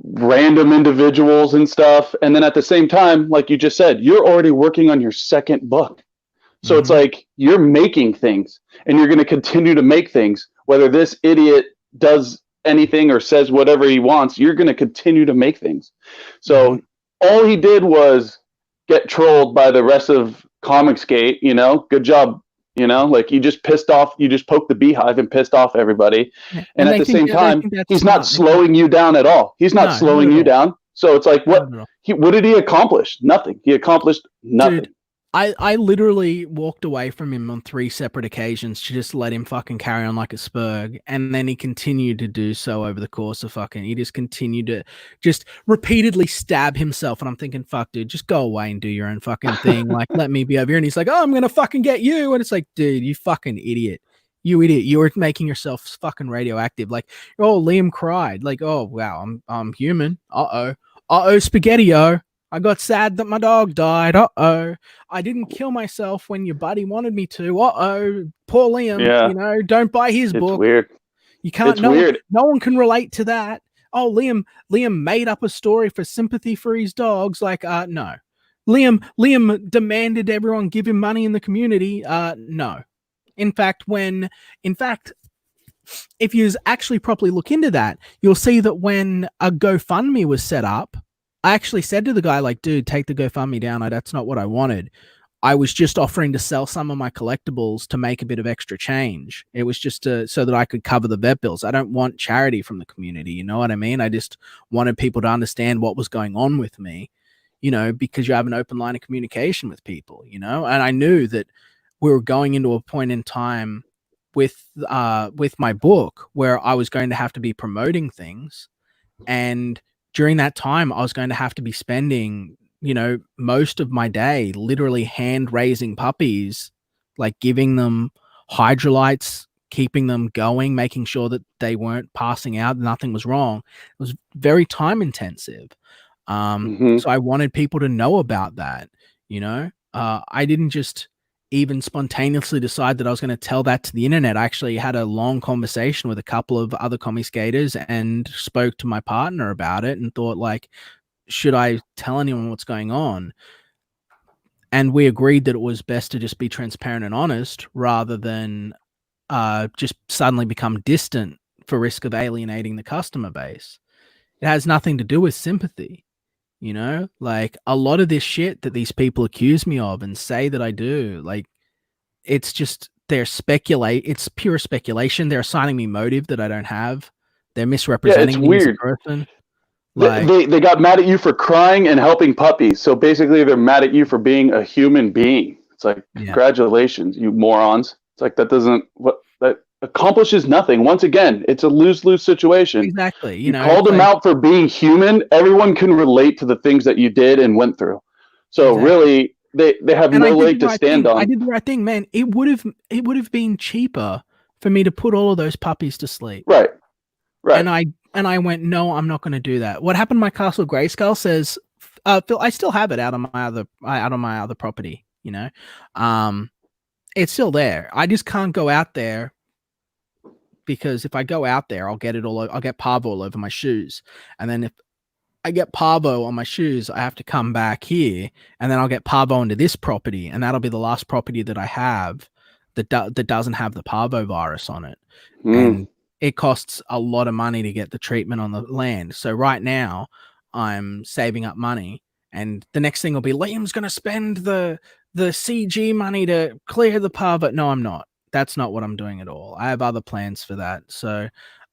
random individuals and stuff. And then at the same time, like you just said, you're already working on your second book. So it's like you're making things and you're going to continue to make things. Whether this idiot does anything or says whatever he wants, you're going to continue to make things. So all he did was get trolled by the rest of Comicsgate, you know, good job. You know, like you just pissed off, you just poked the beehive and pissed off everybody. And at the same time, he's not slowing you down at all. He's not slowing you down. So it's like, what did he accomplish? Nothing. He accomplished nothing. Dude, I literally walked away from him on 3 separate occasions to just let him fucking carry on like a spurg. And then he continued to do so over the course of he just continued to just repeatedly stab himself. And I'm thinking, fuck, dude, just go away and do your own fucking thing. Like, let me be over here. And he's like, oh, I'm going to fucking get you. And it's like, dude, you fucking idiot. You idiot. You were making yourself fucking radioactive. Like, oh, Liam cried. Like, oh, wow, I'm human. Uh-oh, Spaghetti-O. I got sad that my dog died. Uh-oh. I didn't kill myself when your buddy wanted me to. Uh-oh. Poor Liam. Yeah. You know, don't buy his book. It's weird. You can't. It's weird. No one can relate to that. Oh, Liam made up a story for sympathy for his dogs. Like, no. Liam demanded everyone give him money in the community. No. In fact, if you actually properly look into that, you'll see that when a GoFundMe was set up, I actually said to the guy, like, dude, take the GoFundMe down. That's not what I wanted. I was just offering to sell some of my collectibles to make a bit of extra change. It was just so that I could cover the vet bills. I don't want charity from the community. You know what I mean? I just wanted people to understand what was going on with me, you know, because you have an open line of communication with people, you know? And I knew that we were going into a point in time with my book where I was going to have to be promoting things. And during that time, I was going to have to be spending, you know, most of my day literally hand raising puppies, like giving them hydrolytes, keeping them going, making sure that they weren't passing out, nothing was wrong. It was very time intensive. So I wanted people to know about that, you know. I didn't just even spontaneously decide that I was going to tell that to the internet. I actually had a long conversation with a couple of other Comicsgaters and spoke to my partner about it and thought, like, should I tell anyone what's going on? And we agreed that it was best to just be transparent and honest rather than just suddenly become distant for risk of alienating the customer base. It has nothing to do with sympathy. You know, like a lot of this shit that these people accuse me of and say that I do, like, it's just, it's pure speculation. They're assigning me motive that I don't have. They're misrepresenting me as a person. Like, they got mad at you for crying and helping puppies. So basically they're mad at you for being a human being. It's like, congratulations, you morons. It's like, that accomplishes nothing. Once again, it's a lose-lose situation. Exactly. You called them out for being human. Everyone can relate to the things that you did and went through. So really, they have no leg to stand on. I did the right thing, man. It would have been cheaper for me to put all of those puppies to sleep. Right. And I went, no, I'm not going to do that. What happened to my Castle Grayskull says, Phil, I still have it out on my other property. You know, it's still there. I just can't go out there. Because if I go out there, I'll get parvo all over my shoes. And then if I get parvo on my shoes, I have to come back here and then I'll get parvo into this property. And that'll be the last property that I have that doesn't have the parvo virus on it. And it costs a lot of money to get the treatment on the land. So right now I'm saving up money and the next thing will be Liam's going to spend the CG money to clear the parvo. No, I'm not. That's not what I'm doing at all. I have other plans for that. So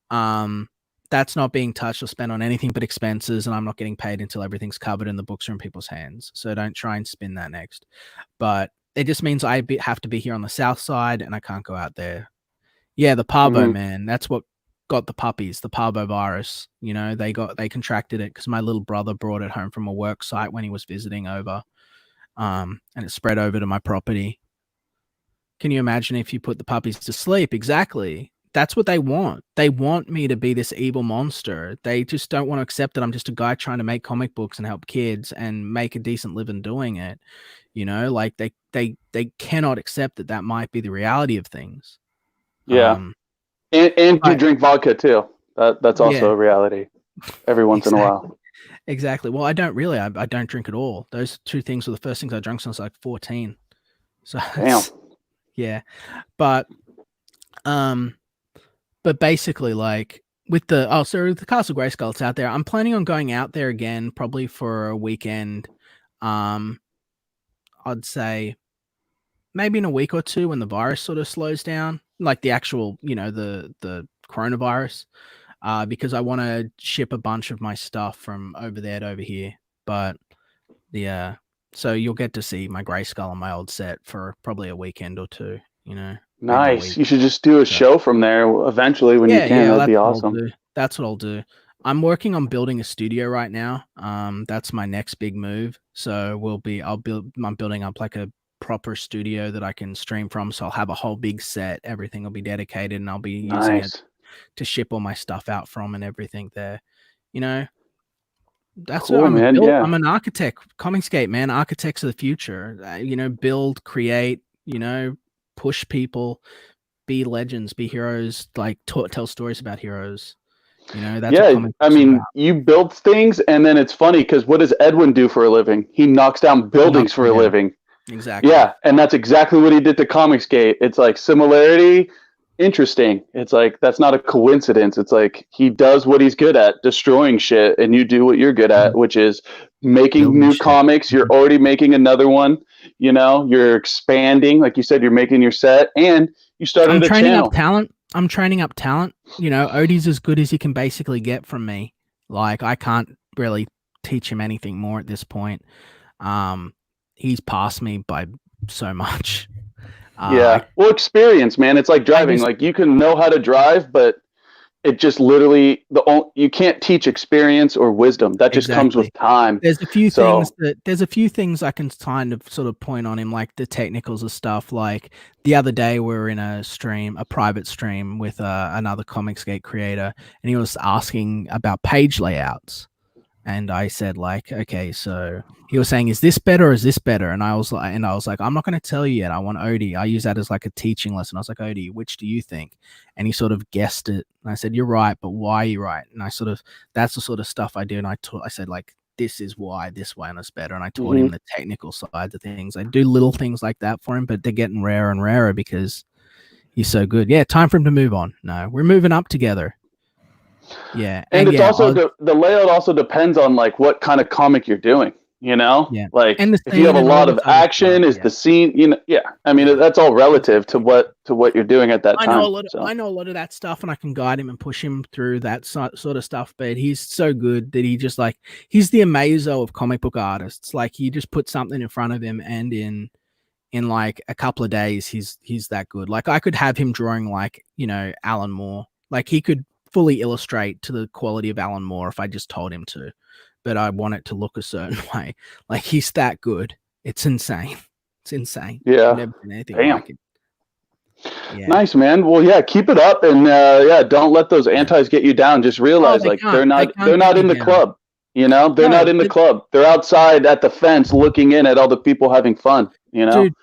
that's not being touched or spent on anything but expenses, and I'm not getting paid until everything's covered and the books are in people's hands. So don't try and spin that next. But it just means I have to be here on the south side, and I can't go out there. Yeah, the parvo, man. That's what got the puppies, the parvo virus. You know, they contracted it because my little brother brought it home from a work site when he was visiting over, and it spread over to my property. Can you imagine if you put the puppies to sleep? Exactly. That's what they want. They want me to be this evil monster. They just don't want to accept that I'm just a guy trying to make comic books and help kids and make a decent living doing it. You know, like they cannot accept that that might be the reality of things. Yeah. And you drink vodka too. That's also a reality every once in a while. Exactly. Well, I don't really. I don't drink at all. Those two things were the first things I drank since I was like 14. So damn. Yeah. But basically, like with the the Castle Grayskull, it's out there. I'm planning on going out there again, probably for a weekend. I'd say maybe in a week or two when the virus sort of slows down, like the actual, you know, the coronavirus, because I want to ship a bunch of my stuff from over there to over here. But so you'll get to see my Grayskull on my old set for probably a weekend or two, you know. Nice. You should just do a show from there eventually when you can. That'd be awesome. That's what I'll do. I'm working on building a studio right now. That's my next big move. So I'm building up like a proper studio that I can stream from. So I'll have a whole big set. Everything will be dedicated, and I'll be using it to ship all my stuff out from and everything there. You know, that's cool, what man. I'm an architect. Comicscape, man. Architects of the future. You know, build, create, you know, push people, be legends, be heroes, like tell stories about heroes. You know, that's what I mean, you build things, and then it's funny because what does Edwin do for a living? He knocks down buildings for a living. Exactly. Yeah, and that's exactly what he did to Comicsgate. It's like similarity, interesting. It's like that's not a coincidence. It's like he does what he's good at, destroying shit, and you do what you're good at, which is making building new comics. You're already making another one. You know, you're expanding, like you said, you're making your set, and you started a channel. I'm training up talent. You know, Odie's as good as he can basically get from me. Like, I can't really teach him anything more at this point. He's passed me by so much. Well, experience, man. It's like driving. Like, you can know how to drive, but it just literally you can't teach experience or wisdom. That just comes with time. There's a few things I can kind of sort of point on him, like the technicals of stuff. Like the other day we were in a private stream with another Comicsgate creator, and he was asking about page layouts. And I said, like, okay, so he was saying, is this better or is this better? And I was like, I'm not going to tell you yet. I want Odie. I use that as like a teaching lesson. I was like, Odie, which do you think? And he sort of guessed it. And I said, you're right, but why are you right? And that's the sort of stuff I do. And I said, like, this is why this one is better. And I taught him the technical sides of things. I do little things like that for him, but they're getting rarer and rarer because he's so good. Yeah, time for him to move on. No, we're moving up together. Yeah, and it's also the layout also depends on like what kind of comic you're doing, you know. Like if you have a lot of action, is the scene, you know. I mean, that's all relative to what you're doing at that time. I know a lot of that stuff, and I can guide him and push him through that sort of stuff. But he's so good that he's the Amazo of comic book artists. Like, you just put something in front of him, and in like a couple of days, he's that good. Like, I could have him drawing like, you know, Alan Moore. Like, he could fully illustrate to the quality of Alan Moore if I just told him to, but I want it to look a certain way. Like, he's that good. It's insane. It's insane. Yeah. I've never seen anything like it. Yeah. Nice, man. Well, yeah, keep it up, and don't let those antis get you down. Just realize they're not in the club. You know, they're not in the club. They're outside at the fence looking in at all the people having fun, you know. Dude,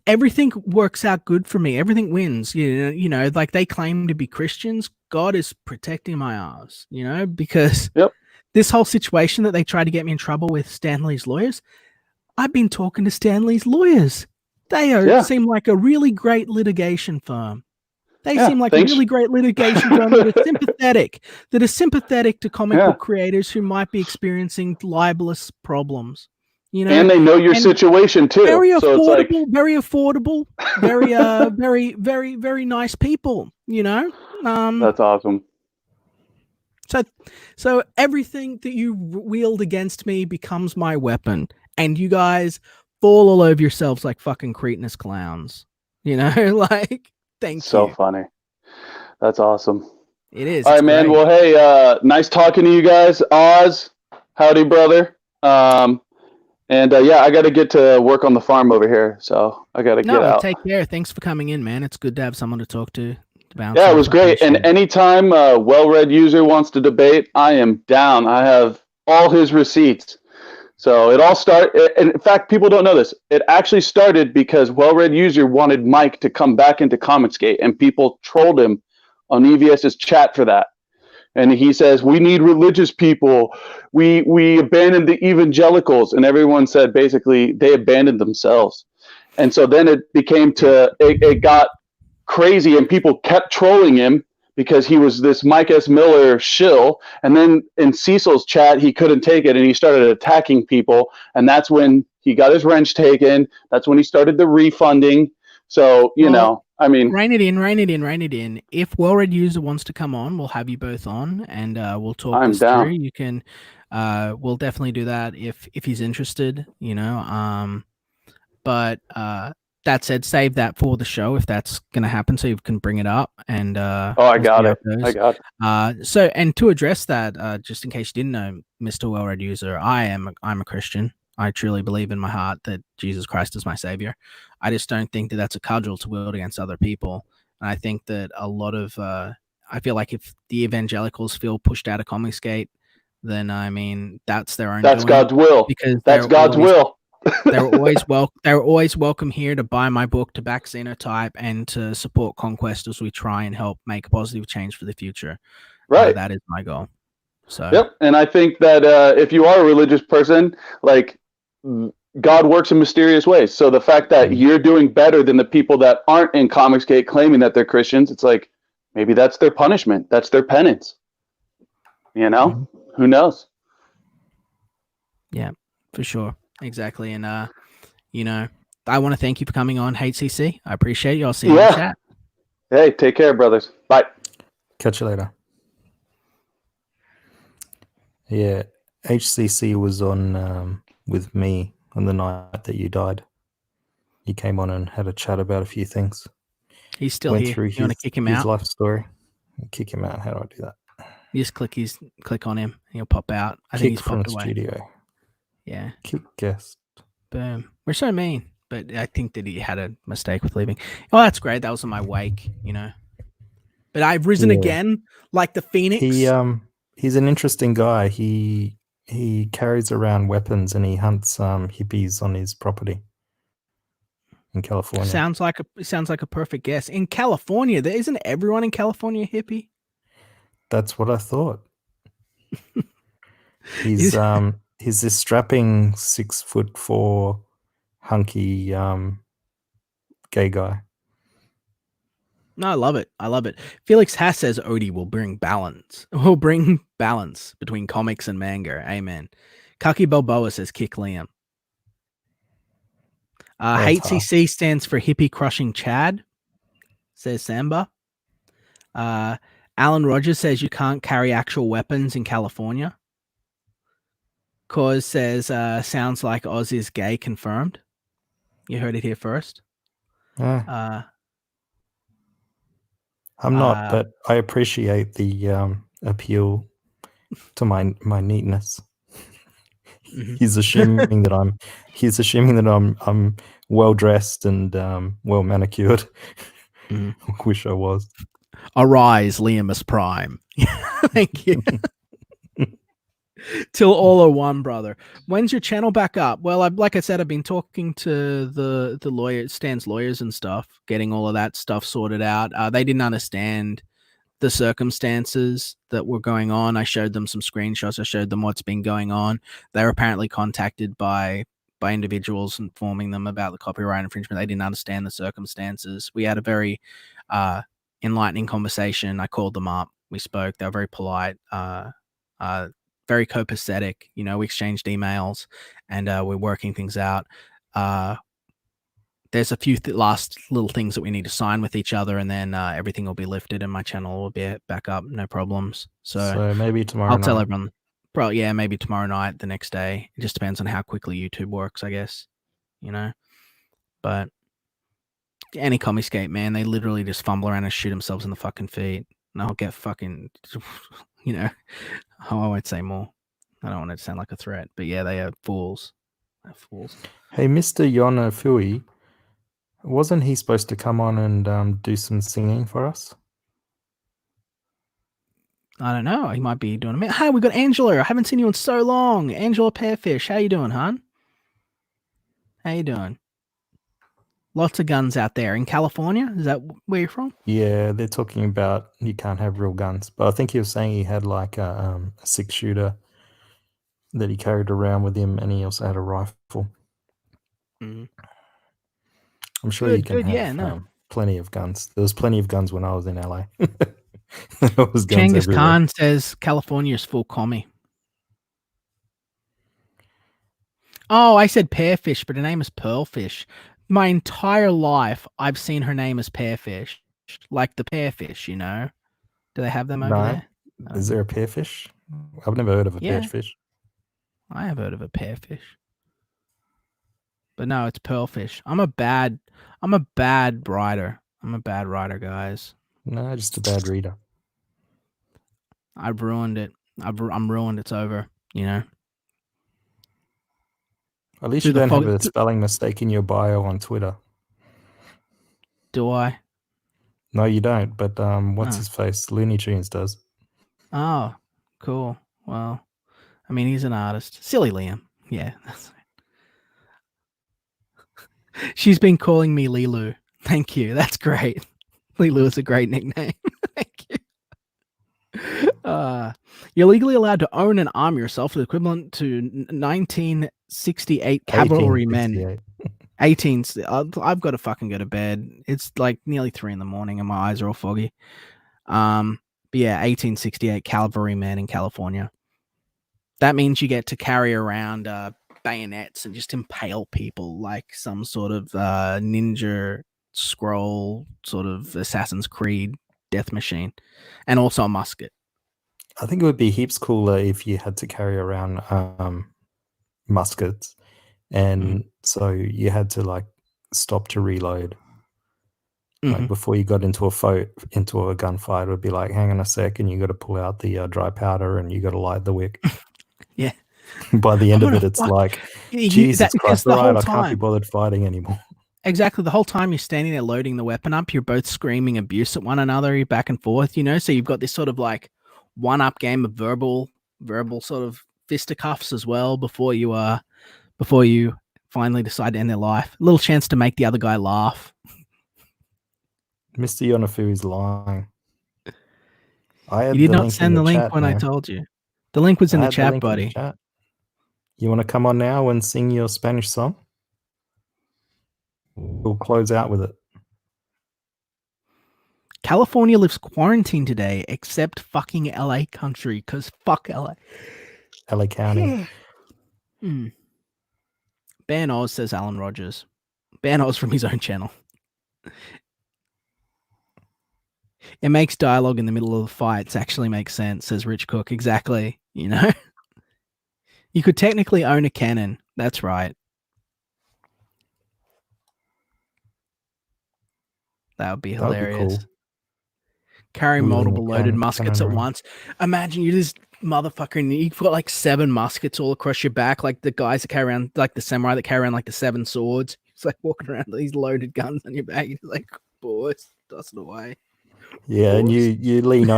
everything works out good for me. Everything wins. You know, like, they claim to be Christians. God is protecting my ass, you know, because this whole situation that they tried to get me in trouble with Stanley's lawyers, I've been talking to Stanley's lawyers. They seem like a really great litigation firm. They seem like a really great litigation firm that are sympathetic to comic book creators who might be experiencing libelous problems. You know, and they know your situation too. Very affordable, very, very nice people. You know, that's awesome. So everything that you wield against me becomes my weapon, and you guys fall all over yourselves like fucking cretinous clowns. You know, like, thank So you. funny. That's awesome. It is. All right, It's man. great. Well, hey, nice talking to you guys. Oz, howdy, brother. And yeah, I got to get to work on the farm over here, so I got to get out. Take care. Thanks for coming in, man. It's good to have someone to talk to. Yeah, it was great. And anytime a well-read user wants to debate, I am down. I have all his receipts. So it all started. In fact, people don't know this. It actually started because well-read user wanted Mike to come back into Comicsgate, and people trolled him on EVS's chat for that. And he says, we need religious people. We abandoned the evangelicals. And everyone said basically they abandoned themselves. And so then it became it got crazy, and people kept trolling him because he was this Mike S. Miller shill. And then in Cecil's chat, he couldn't take it, and he started attacking people. And that's when he got his wrench taken. That's when he started the refunding. So, you know, I mean, rein it in. If well-read user wants to come on, we'll have you both on, and we'll talk this through. You can, we'll definitely do that if he's interested. You know, but that said, save that for the show if that's going to happen, so you can bring it up. And I got it. So, and to address that, just in case you didn't know, Mr. Well-read user, I'm a Christian. I truly believe in my heart that Jesus Christ is my savior. I just don't think that that's a cudgel to wield against other people. And I think that a lot of, I feel like if the evangelicals feel pushed out of Comicsgate, then I mean, that's their own. That's God's will. Because that's God's will. They're always welcome here to buy my book, to back Xenotype, and to support Conquest as we try and help make a positive change for the future. Right. That is my goal. So. Yep. And I think that if you are a religious person, like, God works in mysterious ways. So the fact that you're doing better than the people that aren't in Comicsgate claiming that they're Christians, it's like, maybe that's their punishment. That's their penance. You know, who knows? Yeah, for sure. Exactly. And, you know, I want to thank you for coming on HCC. I appreciate you. I'll see you in the chat. Hey, take care, brothers. Bye. Catch you later. Yeah, HCC was on with me on the night that you died. He came on and had a chat about a few things. He's still Went here. through You want to kick him out? His life story. Kick him out. How do I do that? You just click on him and he'll pop out. I think he's popped away. Studio. Yeah. Kick guest. Boom. We're so mean, but I think that he had a mistake with leaving. Oh, that's great. That was in my wake, you know. But I've risen again, like the phoenix. He's an interesting guy. He carries around weapons and he hunts hippies on his property in California. Sounds like a perfect guess. In California, isn't everyone in California hippie? That's what I thought. He's this strapping 6'4" hunky gay guy. No, I love it. Felix Haas says Odie will bring balance. Will bring balance between comics and manga. Amen. Kaki Balboa says kick Liam. HCC stands for hippie crushing Chad, says Samba. Alan Rogers says you can't carry actual weapons in California. Cause says sounds like Oz is gay, confirmed. You heard it here first. I'm not, but I appreciate the appeal to my neatness. He's assuming that I'm well dressed and well manicured. Wish I was. Arise, Liamus Prime. Thank you. Till all are one, brother. When's your channel back up? Well, like I said, I've been talking to the lawyer, Stan's lawyers and stuff, getting all of that stuff sorted out. They didn't understand the circumstances that were going on. I showed them some screenshots. I showed them what's been going on. They were apparently contacted by individuals informing them about the copyright infringement. They didn't understand the circumstances. We had a very enlightening conversation. I called them up. We spoke. They were very polite. Very copacetic, you know, we exchanged emails and we're working things out. There's a few last little things that we need to sign with each other, and then everything will be lifted and my channel will be back up, no problems. So maybe tomorrow I'll tell everyone, probably, yeah, maybe tomorrow night, the next day. It just depends on how quickly YouTube works, I guess. you know. But any commie skate, man, they literally just fumble around and shoot themselves in the fucking feet. And I'll get fucking, you know, I won't say more. I don't want it to sound like a threat, but yeah, they are fools. They're fools. Hey, Mr. Yona Fui, wasn't he supposed to come on and do some singing for us? I don't know. He might be doing a minute. Hey, we got Angela. I haven't seen you in so long. Angela Pearfish. How you doing, hon? How you doing? Lots of guns out there in California. Is that where you're from? Yeah, they're talking about you can't have real guns, but I think he was saying he had like a 6-shooter that he carried around with him, and he also had a rifle. Mm-hmm. I'm sure you can have plenty of guns. There was plenty of guns when I was in LA. There was guns Genghis everywhere. Khan says California is full commie. Oh, I said pearfish, but her name is pearlfish. My entire life, I've seen her name as pearfish, like the pearfish. You know, do they have them over there? Is there a pearfish? I've never heard of a pearfish. I have heard of a pearfish, but no, it's pearlfish. I'm a bad writer. I'm a bad writer, guys. No, just a bad reader. I've ruined it. I'm ruined. It's over. You know. At least you don't have a spelling mistake in your bio on Twitter. Do I? No, you don't. But what's his face? Looney Tunes does. Oh, cool. Well, I mean, he's an artist. Silly Liam. Yeah. She's been calling me Lilu. Thank you. That's great. Lilu is a great nickname. Thank you. You're legally allowed to own and arm yourself, the equivalent to 1968 cavalrymen. 18. I've got to fucking go to bed. It's like nearly 3 a.m. and my eyes are all foggy. But yeah, 1868 cavalrymen in California. That means you get to carry around bayonets and just impale people like some sort of ninja scroll sort of Assassin's Creed death machine, and also a musket. I think it would be heaps cooler if you had to carry around muskets, and so you had to like stop to reload. Like before you got into a gunfight, it would be like, hang on a sec, and you got to pull out the dry powder, and you got to light the wick. Yeah. By the end of it, it's like, Jesus Christ, all right, I can't be bothered fighting anymore. Exactly. The whole time you're standing there loading the weapon up, you're both screaming abuse at one another, you're back and forth, you know? So you've got this sort of like one-up game of verbal sort of fisticuffs as well before you finally decide to end their life. A little chance to make the other guy laugh. Mr. Yonafu is lying. You did not send the link when I told you. The link was in the chat, buddy. You want to come on now and sing your Spanish song? We'll close out with it. California lives quarantined today, except fucking LA country, because fuck LA. LA County. Ban Oz, says Alan Rogers. Ban Oz from his own channel. It makes dialogue in the middle of the fights actually makes sense, says Rich Cook. Exactly. You know? You could technically own a cannon. That's right. That would be hilarious. Be cool. Carry multiple loaded muskets at once. Imagine you're this motherfucker and you've got like 7 muskets all across your back, like the guys that carry around, like the samurai that carry around like the 7 swords. It's like walking around with these loaded guns on your back. You're like, boys, toss it away. Yeah, boys. And you lean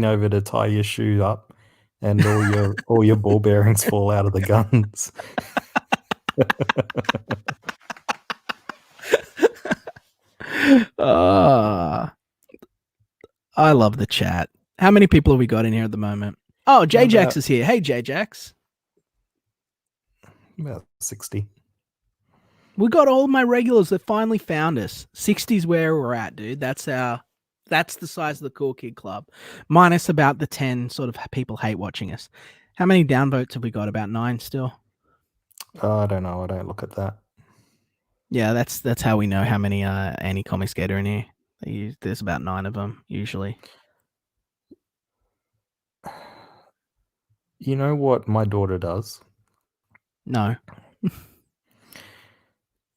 over to tie your shoe up, and all your ball bearings fall out of the guns. I love the chat. How many people have we got in here at the moment? Oh, J-Jax is here. Hey, J-Jax. About 60. We got all my regulars that finally found us. 60's where we're at, dude. That's the size of the Cool Kid Club. Minus about the 10 sort of people hate watching us. How many downvotes have we got? About 9 still? I don't know. I don't look at that. Yeah, that's how we know how many anti-comic skater are in here. There's about 9 of them usually. You know what my daughter does? No.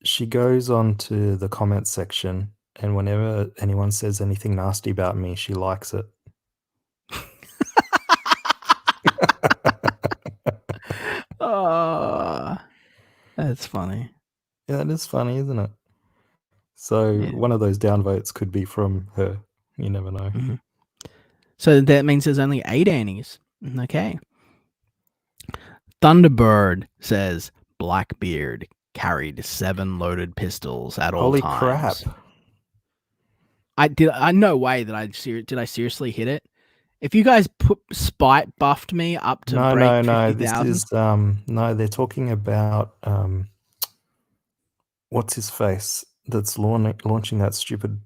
she goes on to the comments section, and whenever anyone says anything nasty about me, she likes it. Oh, that's funny. Yeah, that is funny, isn't it? So Yeah. one of those downvotes could be from her. You never know. Mm-hmm. So that means there's only 8 Annies. Okay. Thunderbird says Blackbeard carried 7 loaded pistols at all Holy times. crap. I no way that did I seriously hit it? If you guys spite buffed me up to break 50,000. This is no, they're talking about what's his face that's launching that stupid,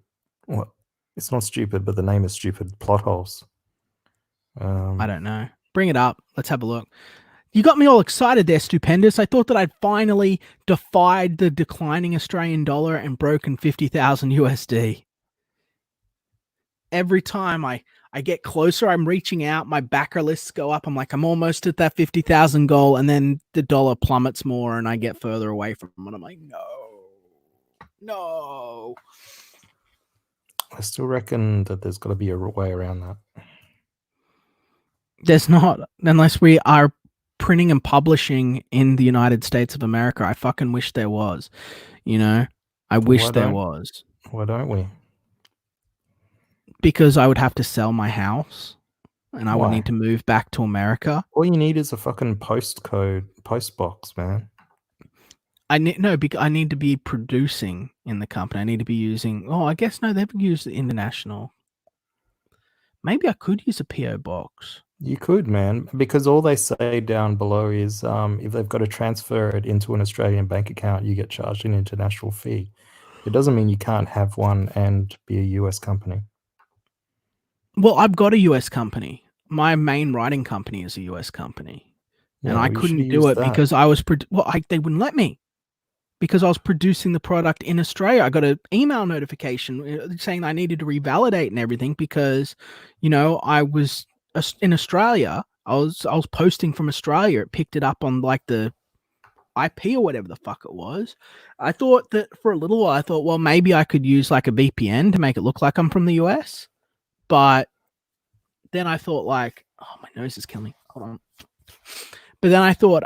what, it's not stupid, but the name is stupid, plot holes. I don't know. Bring it up. Let's have a look. You got me all excited there, Stupendous. I thought that I'd finally defied the declining Australian dollar and broken 50,000 USD. Every time I get closer, I'm reaching out, my backer lists go up. I'm like, I'm almost at that 50,000 goal, and then the dollar plummets more and I get further away from it. I'm like, no. I still reckon that there's got to be a way around that. There's not, unless we are printing and publishing in the United States of America. I fucking wish there was, I wish there was. Why don't we? Because I would have to sell my house and I would need to move back to America. All you need is a fucking post box, man. I need to be producing in the company. I need to be using, I guess no, they've used the international. Maybe I could use a PO box. You could, man, because all they say down below is if they've got to transfer it into an Australian bank account, you get charged an international fee. It doesn't mean you can't have one and be a US company. Well, I've got a US company. My main writing company is a US company. Yeah, and I couldn't do it because I was... they wouldn't let me. Because I was producing the product in Australia. I got an email notification saying I needed to revalidate and everything because, I was in Australia. I was posting from Australia. It picked it up on like the IP or whatever the fuck it was. I thought that for a little while, well, maybe I could use like a VPN to make it look like I'm from the US. But then I thought like, oh, my nose is killing me. Hold on. But then I thought,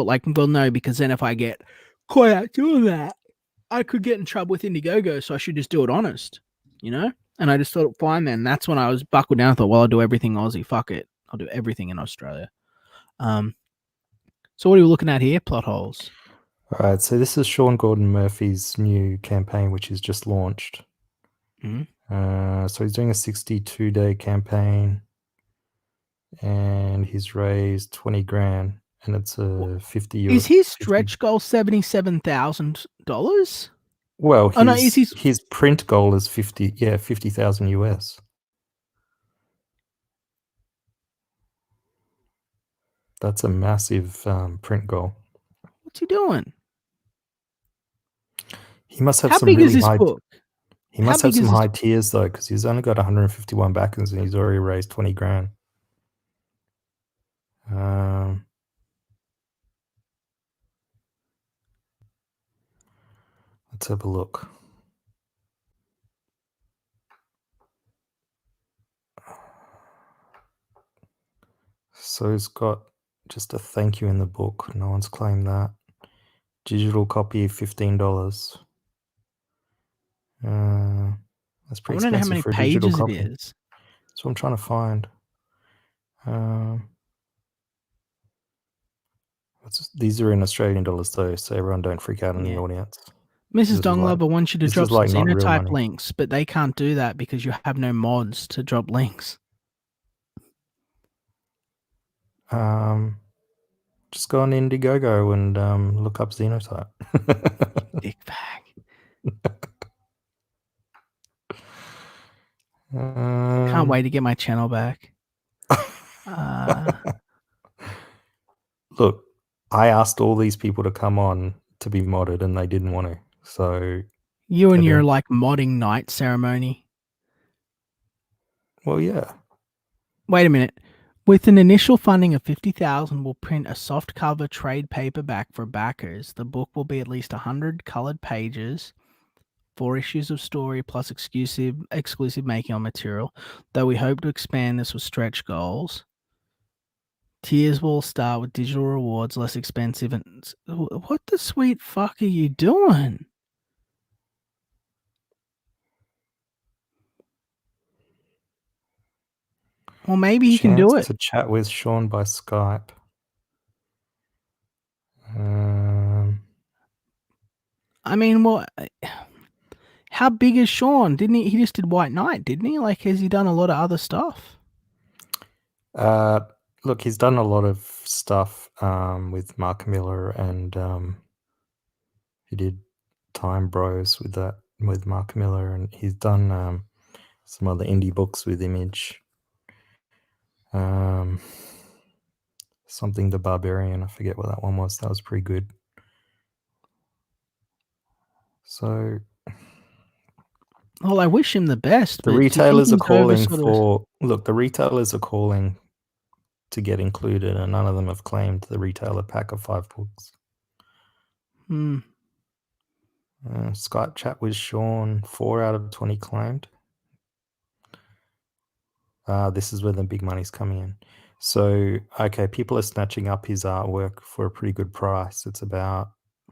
like, well, no, because then if I get caught out doing that, I could get in trouble with Indiegogo. So I should just do it honest, And I just thought, fine, then. That's when I was buckled down. I thought, well, I'll do everything Aussie. Fuck it. I'll do everything in Australia. So what are we looking at here? Plot holes. All right. So this is Sean Gordon Murphy's new campaign, which is just launched. Mm-hmm. So he's doing a 62-day campaign and he's raised 20 grand. And it's a 50 US. Is his stretch goal $77,000? Well, his print goal is 50,000 US. That's a massive print goal. What's he doing? He must have How some big really is this high. book? He must have some high tiers though, because he's only got 151 backers and he's already raised 20 grand. Let's have a look. So he's got just a thank you in the book. No one's claimed that. Digital copy, $15. That's pretty expensive. I want to know how many for a digital pages copy. it is. That's what I'm trying to find. These are in Australian dollars though, so everyone don't freak out in the audience. Mrs. Donglover wants you to drop some Xenotype links, but they can't do that because you have no mods to drop links. Just go on Indiegogo and look up Xenotype. Dick bag. Can't wait to get my channel back. Look, I asked all these people to come on to be modded and they didn't want to. So you and your like modding night ceremony. Well, yeah. Wait a minute. With an initial funding of $50,000, we'll print a softcover trade paperback for backers. The book will be at least 100 colored pages, 4 issues of story plus exclusive making on material, though we hope to expand this with stretch goals. Tiers will start with digital rewards, less expensive. And what the sweet fuck are you doing? Well, maybe he can do it. To chat with Sean by Skype. I mean, well, how big is Sean? Didn't he? He just did White Knight, didn't he? Like, has he done a lot of other stuff? Look, he's done a lot of stuff with Mark Miller, and he did Time Bros with Mark Miller, and he's done some other indie books with Image. Something the Barbarian, I forget what that one was. That was pretty good. So, well, I wish him the best. The retailers are calling for. Look, the retailers are calling to get included, and none of them have claimed the retailer pack of 5 books. Skype chat with Sean, 4 out of 20 claimed. This is where the big money's coming in. So, okay, people are snatching up his artwork for a pretty good price. It's about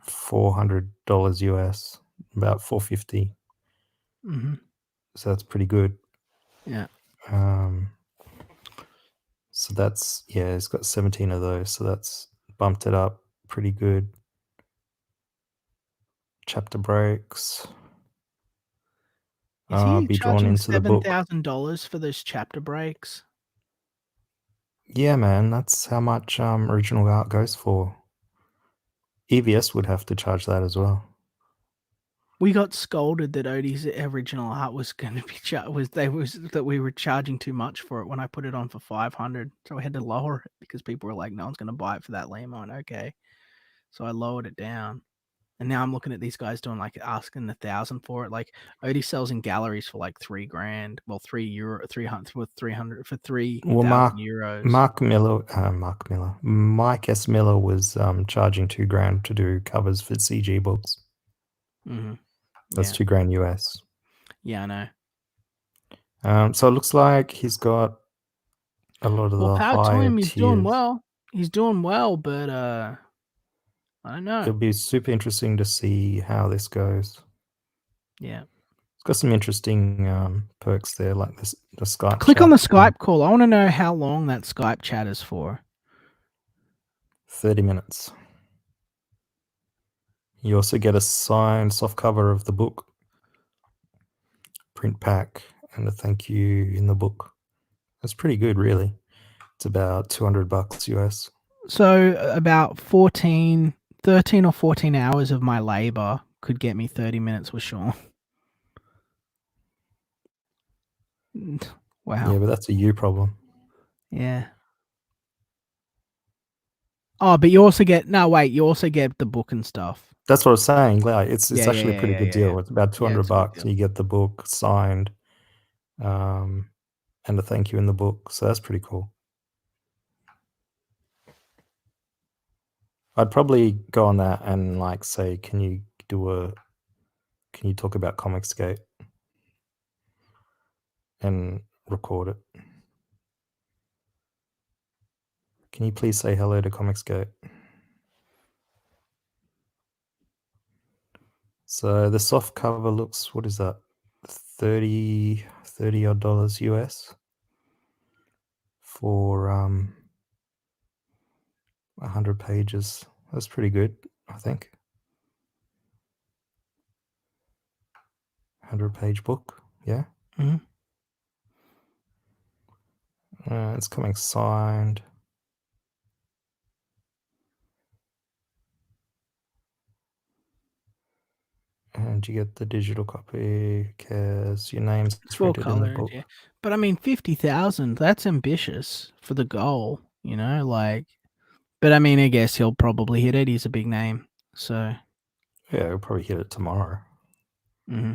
$400 US, about $450. Mm-hmm. So that's pretty good. Yeah. So that's, it's got 17 of those. So that's bumped it up pretty good. Chapter breaks. Is he be drawn charging into the book. $7,000 for those chapter breaks? Yeah, man, that's how much original art goes for. EVS would have to charge that as well. We got scolded that Odie's original art was going to be that we were charging too much for it when I put it on for $500. So we had to lower it because people were like, "No one's going to buy it for that." Lame. I went, okay, so I lowered it down, and now I'm looking at these guys doing like asking $1,000 for it. Like Odie sells in galleries for like $3,000. Well, €300 for 3,000 euros. Mike S. Miller was charging $2,000 to do covers for CG books. Mm-hmm. That's $2,000 US. Yeah, I know. So it looks like he's got a lot of the higher tiers. He's doing well. He's doing well, but I don't know. It'll be super interesting to see how this goes. Yeah. It's got some interesting perks there, like the Skype. Click on the Skype call. I want to know how long that Skype chat is for. 30 minutes. You also get a signed soft cover of the book, print pack, and a thank you in the book. That's pretty good, really. It's about $200 US. So about 13 or 14 hours of my labor could get me 30 minutes with Sean. Wow. Yeah, but that's a you problem. Yeah. Oh, but you also get you also get the book and stuff. That's what I was saying. Like, it's actually a pretty good deal. Yeah. It's about $200 and you get the book signed, and a thank you in the book. So that's pretty cool. I'd probably go on that and like say, can you talk about Comicsgate and record it? Can you please say hello to Comicsgate? So the soft cover looks, what is that? $30 odd US for 100 pages. That's pretty good, I think. 100-page book, yeah. Mm-hmm. It's coming signed. And you get the digital copy, cares, your name's printed in the book. Yeah. But I mean, 50,000, that's ambitious for the goal, you know, like, but I mean, I guess he'll probably hit it. He's a big name. So. Yeah, he'll probably hit it tomorrow. Mm-hmm.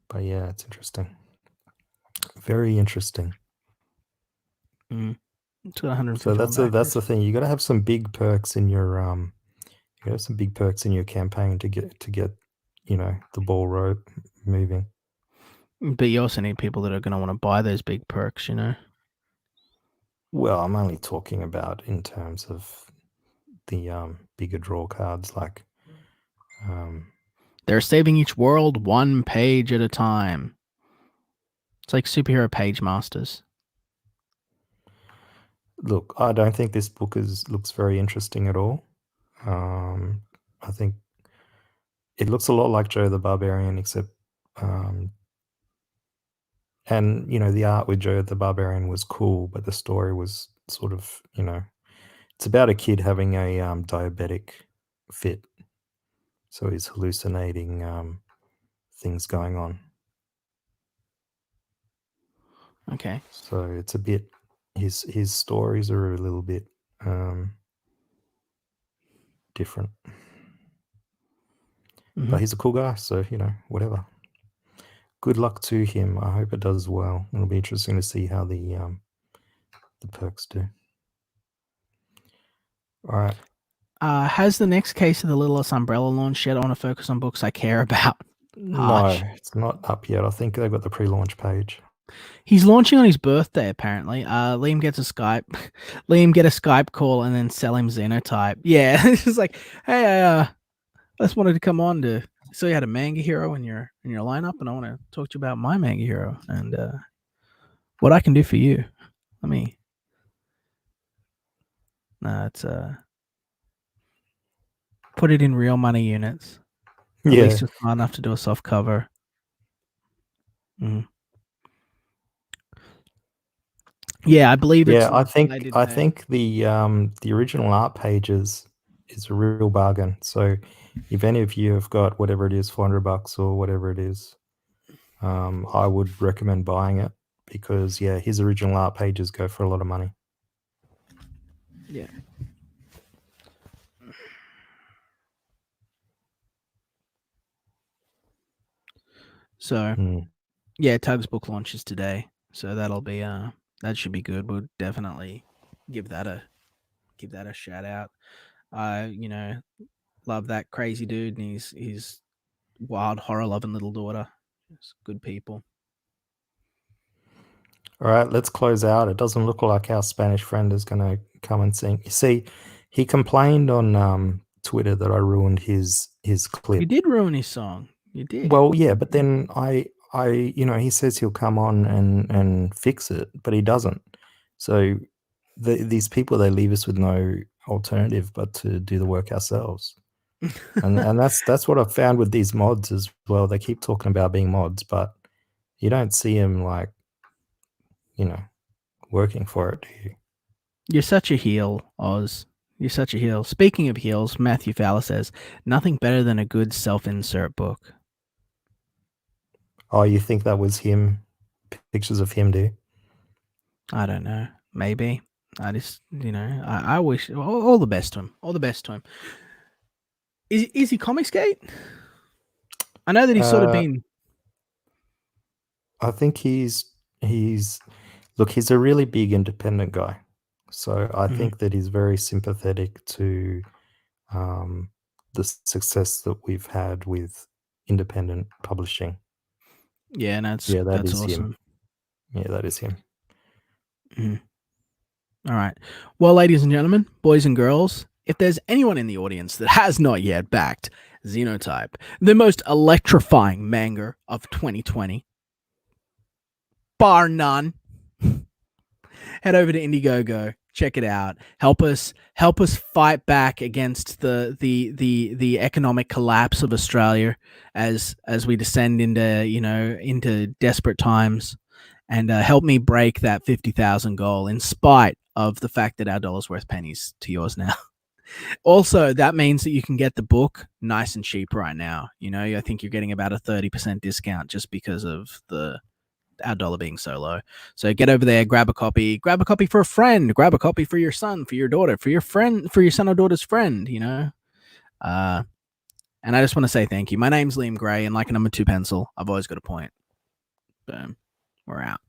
But yeah, it's interesting. Very interesting. Mm. It's got 150. So that's the thing. You got to have some big perks in your campaign to get the ball moving. But you also need people that are going to want to buy those big perks, Well, I'm only talking about in terms of the bigger draw cards, like they're saving each world one page at a time. It's like superhero page masters. Look, I don't think this book looks very interesting at all. I think it looks a lot like Joe the Barbarian, except and the art with Joe the Barbarian was cool, but the story was sort of it's about a kid having a diabetic fit, so he's hallucinating things going on. Okay. So it's a bit his stories are a little bit different. Mm-hmm. But he's a cool guy, so whatever. Good luck to him. I hope it does well. It'll be interesting to see how the perks do. All right. Has the next case of the Littlest Umbrella launched yet? I want to focus on books I care about. Harsh. No, it's not up yet. I think they've got the pre-launch page. He's launching on his birthday, apparently. Liam get a Skype call and then sell him Xenotype. Yeah, it's like, hey, I just wanted to come on to so you had a manga hero in your lineup, and I want to talk to you about my manga hero and what I can do for you. It's put it in real money units. At least you're smart enough to do a soft cover. Yeah, I believe it's. Yeah, I think the original art pages is a real bargain. So if any of you have got whatever it is, $400 or whatever it is, I would recommend buying it because his original art pages go for a lot of money. Yeah. So, Tug's book launches today, so that'll be that should be good. We'll definitely give that a shout out. Love that crazy dude and his wild horror loving little daughter. It's good people. All right, let's close out. It doesn't look like our Spanish friend is going to come and sing. You see, he complained on Twitter that I ruined his clip. You did ruin his song. You did. Well, yeah, but then I he says he'll come on and fix it, but he doesn't. So these people, they leave us with no alternative but to do the work ourselves. and that's what I've found with these mods as well. They keep talking about being mods, but you don't see them working for it, do you? You're such a heel, Oz. You're such a heel. Speaking of heels, Matthew Fowler says, nothing better than a good self-insert book. Oh, you think that was him? Pictures of him, do you? I don't know. Maybe. I just, I wish all the best to him. All the best to him. Is he Comicsgate? I know that he's sort of been. I think he's a really big independent guy. So I think that he's very sympathetic to the success that we've had with independent publishing. Yeah, that's is awesome. him. Yeah, that is him. All right. Well, ladies and gentlemen, boys and girls, if there's anyone in the audience that has not yet backed Xenotype, the most electrifying manga of 2020, bar none, head over to Indiegogo, check it out. Help us fight back against the economic collapse of Australia as we descend into desperate times, and help me break that 50,000 goal in spite of the fact that our dollar's worth pennies to yours now. Also, that means that you can get the book nice and cheap right now. I think you're getting about a 30% discount just because of our dollar being so low. So get over there, grab a copy for a friend, grab a copy for your son, for your daughter, for your friend, for your son or daughter's friend, And I just want to say thank you. My name's Liam Gray, and like a number 2 pencil, I've always got a point. Boom. We're out.